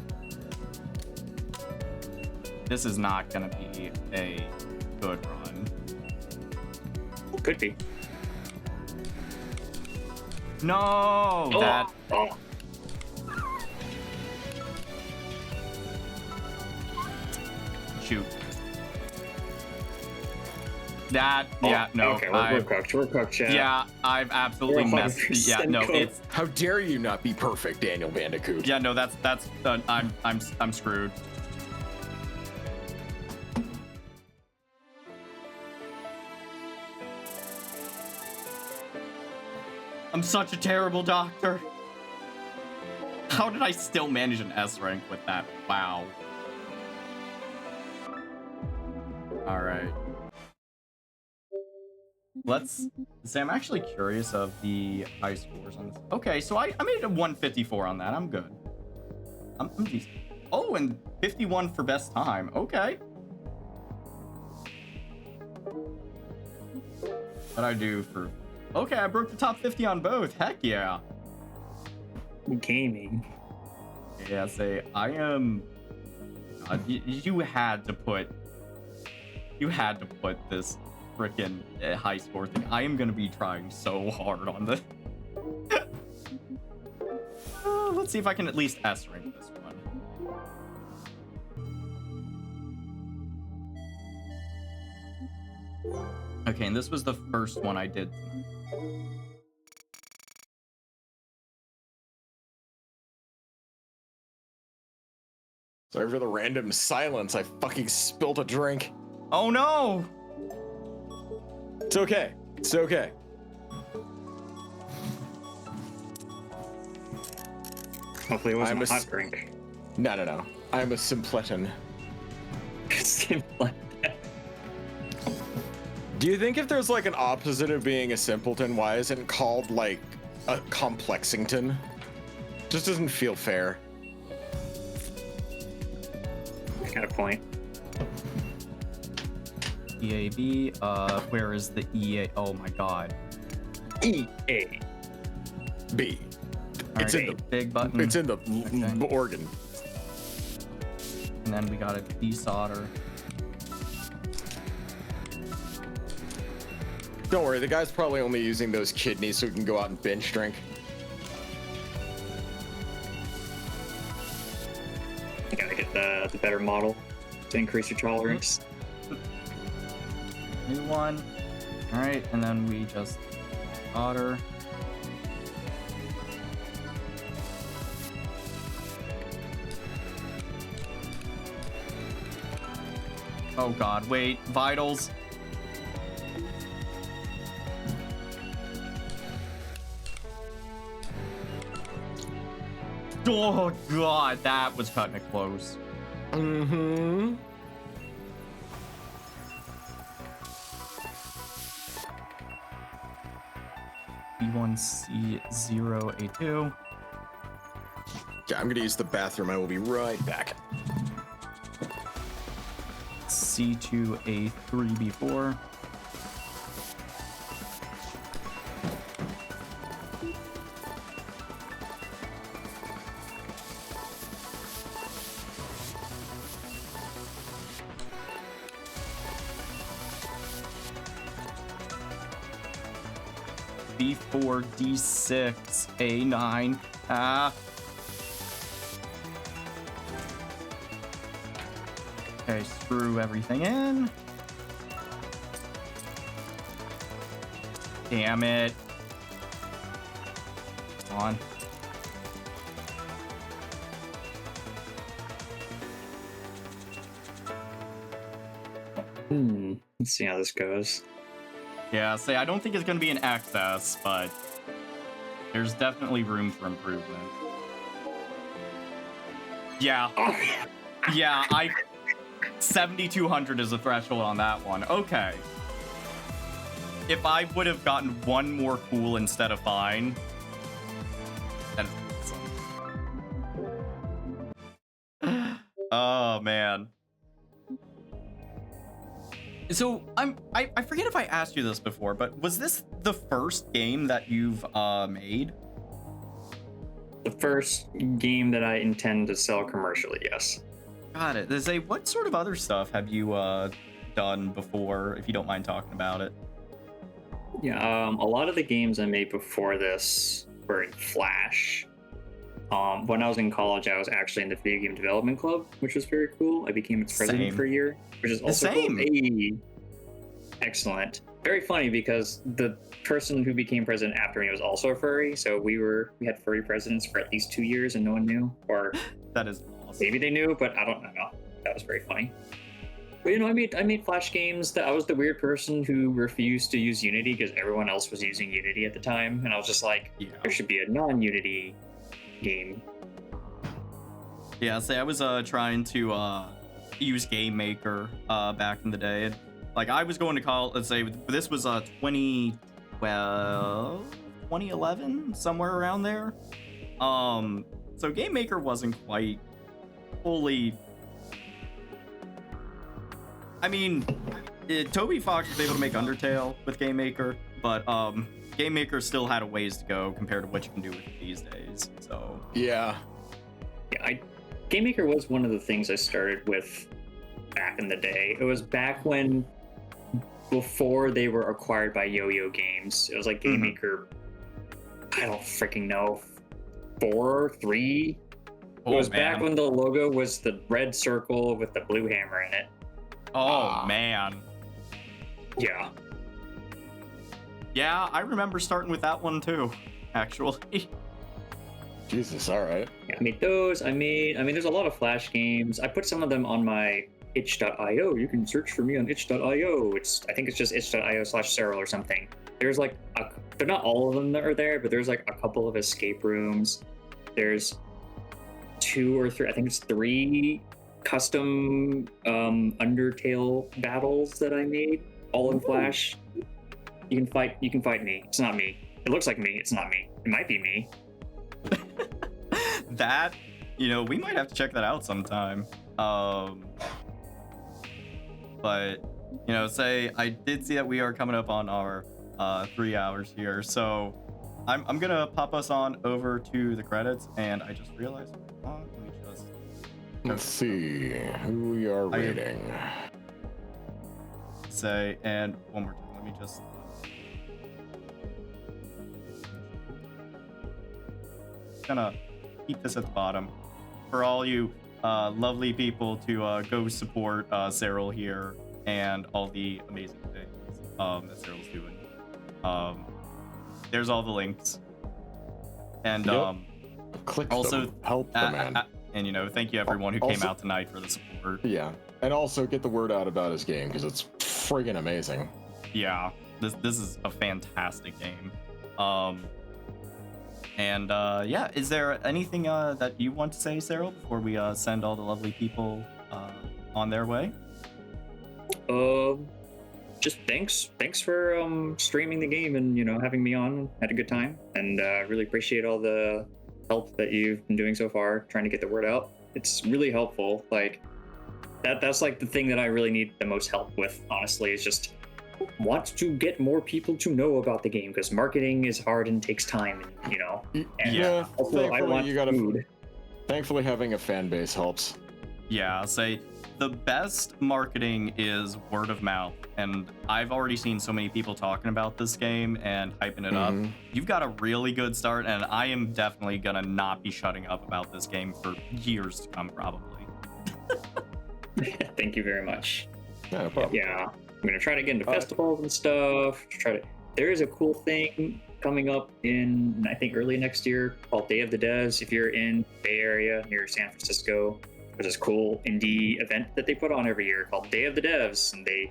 This is not gonna be a good run. Could be. No, that. shoot. That, yeah, no. Okay, we're cooked. We're cooked, chat. Yeah, I've absolutely We're messed. Yeah, 100% no, cooked. it's. How dare you not be perfect, Daniel Bandicoot? Yeah, no, that's. I'm screwed. I'm such a terrible doctor. How did I still manage an S rank with that? Wow. All right. Let's say I'm actually curious of the high scores on this. Okay, so I made a 154 on that. I'm good. I'm decent. Oh, and 51 for best time. Okay. What'd I do for... Okay, I broke the top 50 on both. Heck yeah. Gaming. Yeah, say I am. You had to put this freaking high score thing. I am gonna be trying so hard on this. Let's see if I can at least S rank this one. Okay, and this was the first one I did tonight. Sorry for the random silence. I fucking spilled a drink. Oh no! It's okay. It's okay. Hopefully it wasn't I'm a a hot drink. No. I'm a simpleton. Do you think if there's like an opposite of being a simpleton, why isn't it called like a complexington? Just doesn't feel fair. Got a point. EAB, where is the EA? Oh my god. EA. B. It's Alright, in the big button. It's in the Okay. organ. And then we gotta desolder. Don't worry, the guy's probably only using those kidneys so he can go out and binge drink. You gotta get the better model to increase your tolerance. New one. Alright, and then we just solder. Oh god, wait, vitals. Oh god, that was cutting it close. Mm-hmm. B1C0A2. Yeah, I'm gonna use the bathroom. I will be right back. C2A3B4. B4D6A9. Okay, screw everything in. Damn it. Come on. Let's see how this goes. Yeah, say I don't think it's gonna be an excess, but there's definitely room for improvement. Yeah. Oh, Yeah, 7,200 is the threshold on that one. Okay. If I would have gotten one more cool instead of fine, that is awesome. Oh man. So I forget if I asked you this before, but was this the first game that you've made? The first game that I intend to sell commercially, yes. Got it. Say, what sort of other stuff have you done before, if you don't mind talking about it? Yeah, a lot of the games I made before this were in Flash. when I was in college, I was actually in the video game development club, which was very cool. I became its president Same. for a year, which is also Same. cool. Hey. Excellent. Very funny because the person who became president after me was also a furry, so we had furry presidents for at least 2 years and no one knew, or That is awesome. maybe they knew, but I don't know. That was very funny. But I made Flash games. That I was the weird person who refused to use Unity because everyone else was using Unity at the time, and I was just like, Yeah. there should be a non-Unity game. Yeah, say I was trying to use Game Maker back in the day. And, like I was going to college, let's say this was 2012, 2011, somewhere around there. So Game Maker wasn't quite fully. I mean, Toby Fox was able to make Undertale with Game Maker, but Game Maker still had a ways to go compared to what you can do with it these days. So Yeah. Yeah, Game Maker was one of the things I started with back in the day. It was back before they were acquired by Yo-Yo Games. It was like Game Maker, I don't freaking know, 4, 3? It was back when the logo was the red circle with the blue hammer in it. Oh man. Yeah. Yeah, I remember starting with that one too, actually. Jesus, all right. I made those. I mean, there's a lot of Flash games. I put some of them on my itch.io. You can search for me on itch.io. I think it's just itch.io/Cyril or something. There's like, they're not all of them that are there, but there's like a couple of escape rooms. There's 2 or 3, I think it's 3 custom Undertale battles that I made, all in Flash. You can fight me. It's not me. It looks like me. It's not me. It might be me. That, we might have to check that out sometime. But, say I did see that we are coming up on our 3 hours here, so I'm gonna pop us on over to the credits, and I just realized, let me just Let's see who we are rating. say, and one more time, let me just gonna keep this at the bottom for all you lovely people to go support Cyril here and all the amazing things that Cyril's doing. There's all the links, and Yep. Click also them. Help the man. and thank you everyone who came Also- out tonight for the support. Yeah, and also get the word out about his game because it's friggin' amazing. Yeah, this is a fantastic game. And yeah, is there anything that you want to say, Cyril, before we send all the lovely people on their way? Just thanks for streaming the game and having me on. Had a good time, and really appreciate all the help that you've been doing so far, trying to get the word out. It's really helpful. Like that's like the thing that I really need the most help with, honestly, is just want to get more people to know about the game, because marketing is hard and takes time, and Yeah, also I want food. Thankfully, having a fan base helps. Yeah, say the best marketing is word of mouth, and I've already seen so many people talking about this game and hyping it up. You've got a really good start, and I am definitely gonna not be shutting up about this game for years to come, probably. Thank you very much. No problem. Yeah, I'm gonna try to get into festivals and stuff. There is a cool thing coming up in, I think, early next year called Day of the Devs. If you're in Bay Area near San Francisco, there's this cool indie event that they put on every year called Day of the Devs, and they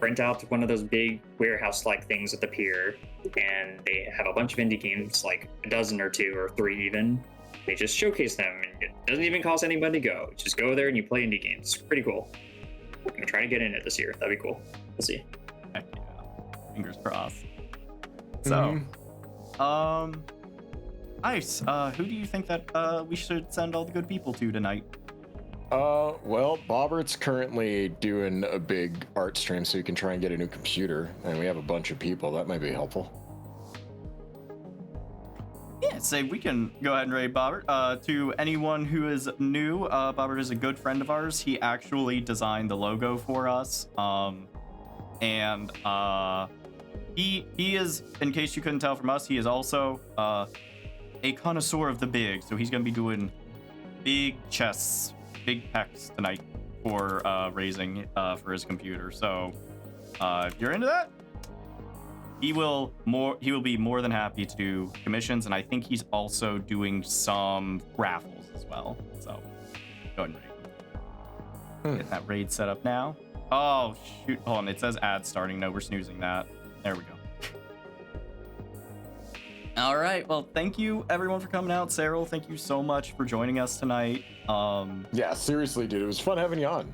rent out one of those big warehouse-like things at the pier, and they have a bunch of indie games, like a dozen or 2 or 3 even. They just showcase them, and it doesn't even cost anybody to go. Just go there and you play indie games. It's pretty cool. I'm gonna try to get in it this year. That'd be cool. We'll see. Heck yeah. Fingers crossed. So, nice. Who do you think that we should send all the good people to tonight? Well, Bobbert's currently doing a big art stream, so you can try and get a new computer, and we have a bunch of people. That might be helpful. Yeah, say we can go ahead and rate Bobbert. To anyone who is new, Bobbert is a good friend of ours. He actually designed the logo for us. He is, in case you couldn't tell from us, he is also a connoisseur of the big, so he's gonna be doing big chests, big pecs tonight for raising for his computer. So if you're into that, he will be more than happy to do commissions, and I think he's also doing some raffles as well. So go ahead and raid. Get that raid set up now. Oh shoot, hold on, it says ad starting. No, we're snoozing that. There we go. All right, well, thank you everyone for coming out. Cyril, thank you so much for joining us tonight. Yeah, seriously, dude, it was fun having you on.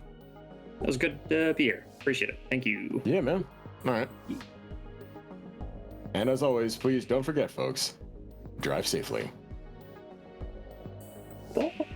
It was good to be here. Appreciate it. Thank you. Yeah, man. All right. And as always, please don't forget, folks, drive safely. Bye.